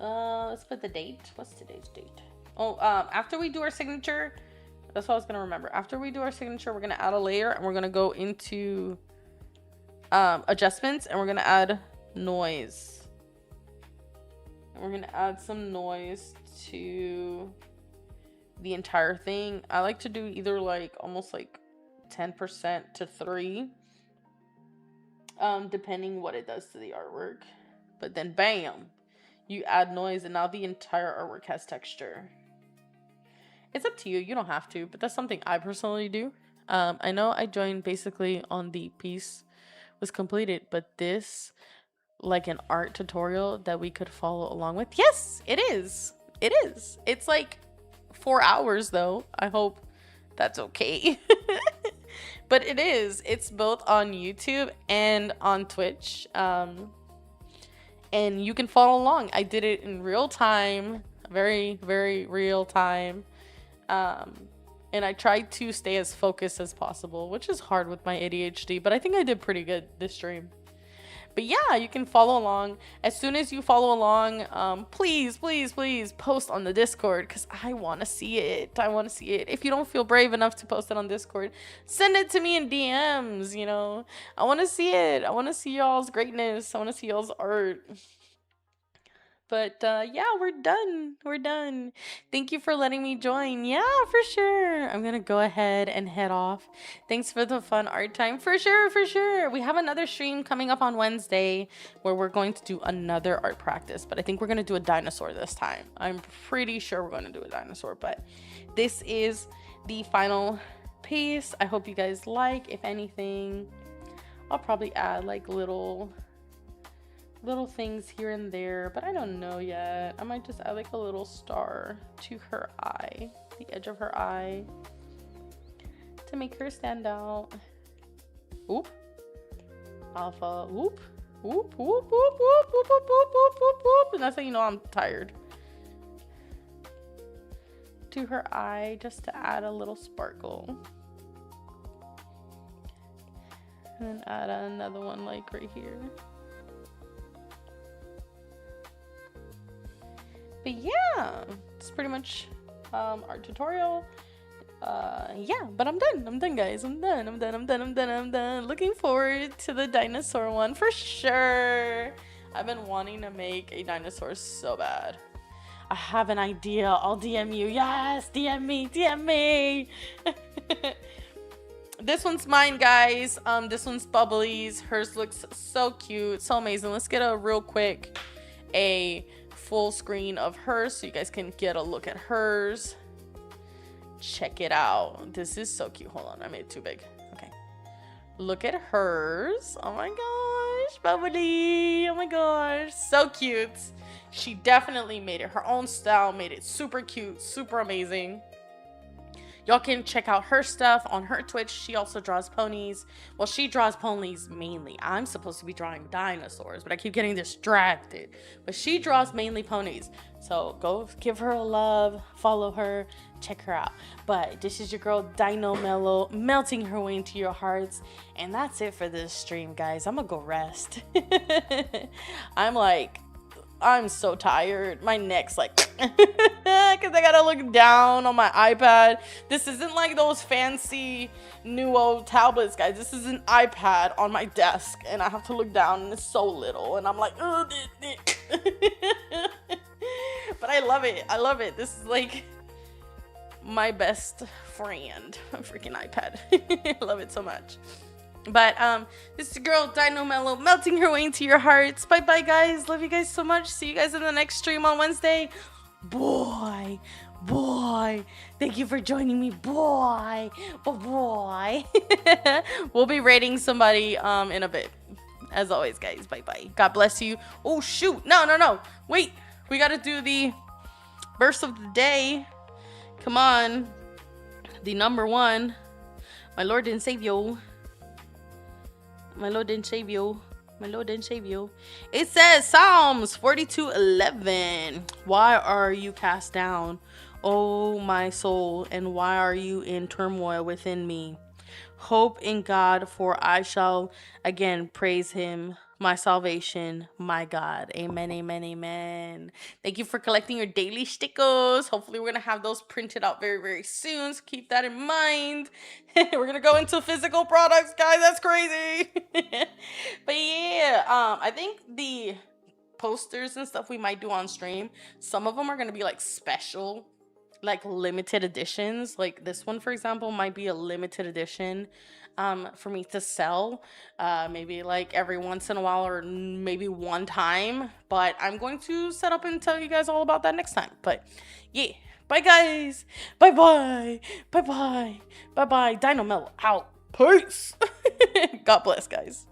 Let's put the date. What's today's date? Oh, after we do our signature, that's what I was gonna remember. After we do our signature, we're gonna add a layer and we're gonna go into adjustments and we're gonna add noise. And we're gonna add some noise to the entire thing. I like to do either like almost like 10% to 3, depending what it does to the artwork. But then bam, you add noise and now the entire artwork has texture. It's up to you, you don't have to, but that's something I personally do. I know I joined basically on the piece was completed, but this like an art tutorial that we could follow along with. Yes, it is. It's like 4 hours though. I hope that's okay. But it is. It's both on YouTube and on Twitch. And you can follow along. I did it in real time, very, very real time. And I tried to stay as focused as possible, which is hard with my ADHD, but I think I did pretty good this stream. But yeah, you can follow along. As soon as you follow along, please post on the Discord because I want to see it. If you don't feel brave enough to post it on Discord, send it to me in DMs, you know. I want to see it. I want to see y'all's greatness. I want to see y'all's art. But yeah, we're done. Thank you for letting me join. Yeah, for sure. I'm gonna go ahead and head off. Thanks for the fun art time. For sure. We have another stream coming up on Wednesday where we're going to do another art practice, but I think we're gonna do a dinosaur this time. I'm pretty sure we're gonna do a dinosaur, but this is the final piece. I hope you guys like. If anything, I'll probably add like little things here and there, but I don't know yet. I might just add like a little star to her eye, the edge of her eye, to make her stand out. Oop. Alpha. Whoop. Whoop, whoop, whoop, whoop, whoop, whoop, whoop, whoop, whoop, whoop. And that's how you know I'm tired. To her eye, just to add a little sparkle. And then add another one like right here. But yeah, it's pretty much our tutorial. Yeah, but I'm done guys. I'm done. Looking forward to the dinosaur one for sure. I've been wanting to make a dinosaur so bad. I have an idea. I'll DM you. Yes, DM me, DM me. This one's mine, guys. This one's Bubbly's. Hers looks so cute, so amazing. Let's get a real quick, a full screen of hers so you guys can get a look at hers. Check it out. This is so cute. Hold on, I made it too big. Okay. Look at hers. Oh my gosh, Bubbly. Oh my gosh, so cute. She definitely made it her own style, made it super cute, super amazing. Y'all can check out her stuff on her Twitch. She also draws ponies. Well, she draws ponies mainly. I'm supposed to be drawing dinosaurs, but I keep getting distracted. But she draws mainly ponies. So go give her a love, follow her, check her out. But this is your girl Dino Mellow, melting her way into your hearts. And that's it for this stream, guys. I'm gonna go rest. I'm so tired. My neck's like, because I gotta look down on my iPad. This isn't like those fancy Nuo tablets, guys. This is an iPad on my desk, and I have to look down, and it's so little, and I'm like, ugh. But I love it. I love it. This is like my best friend. A freaking iPad. I love it so much. But this is the girl Dino Mellow, melting her way into your hearts. Bye bye, guys. Love you guys so much. See you guys in the next stream on Wednesday. Boy, thank you for joining me, boy. We'll be rating somebody in a bit. As always, guys. Bye bye. God bless you. Oh shoot, no, wait, we gotta do the verse of the day. Come on, the number one. My Lord and Savior. My Lord and Savior. My Lord and Savior. It says Psalms 42:11. Why are you cast down, O my soul, and why are you in turmoil within me? Hope in God, for I shall again praise him, my salvation, my God. Amen, amen, amen. Thank you for collecting your daily stickers. Hopefully we're gonna have those printed out very, very soon, so keep that in mind. We're gonna go into physical products, guys. That's crazy. But yeah, I think the posters and stuff we might do on stream, some of them are gonna be like special, like limited editions. Like this one, for example, might be a limited edition for me to sell, maybe like every once in a while, or maybe one time. But I'm going to set up and tell you guys all about that next time. But yeah, bye guys. Bye bye. Dino Mellow out. Peace. God bless, guys.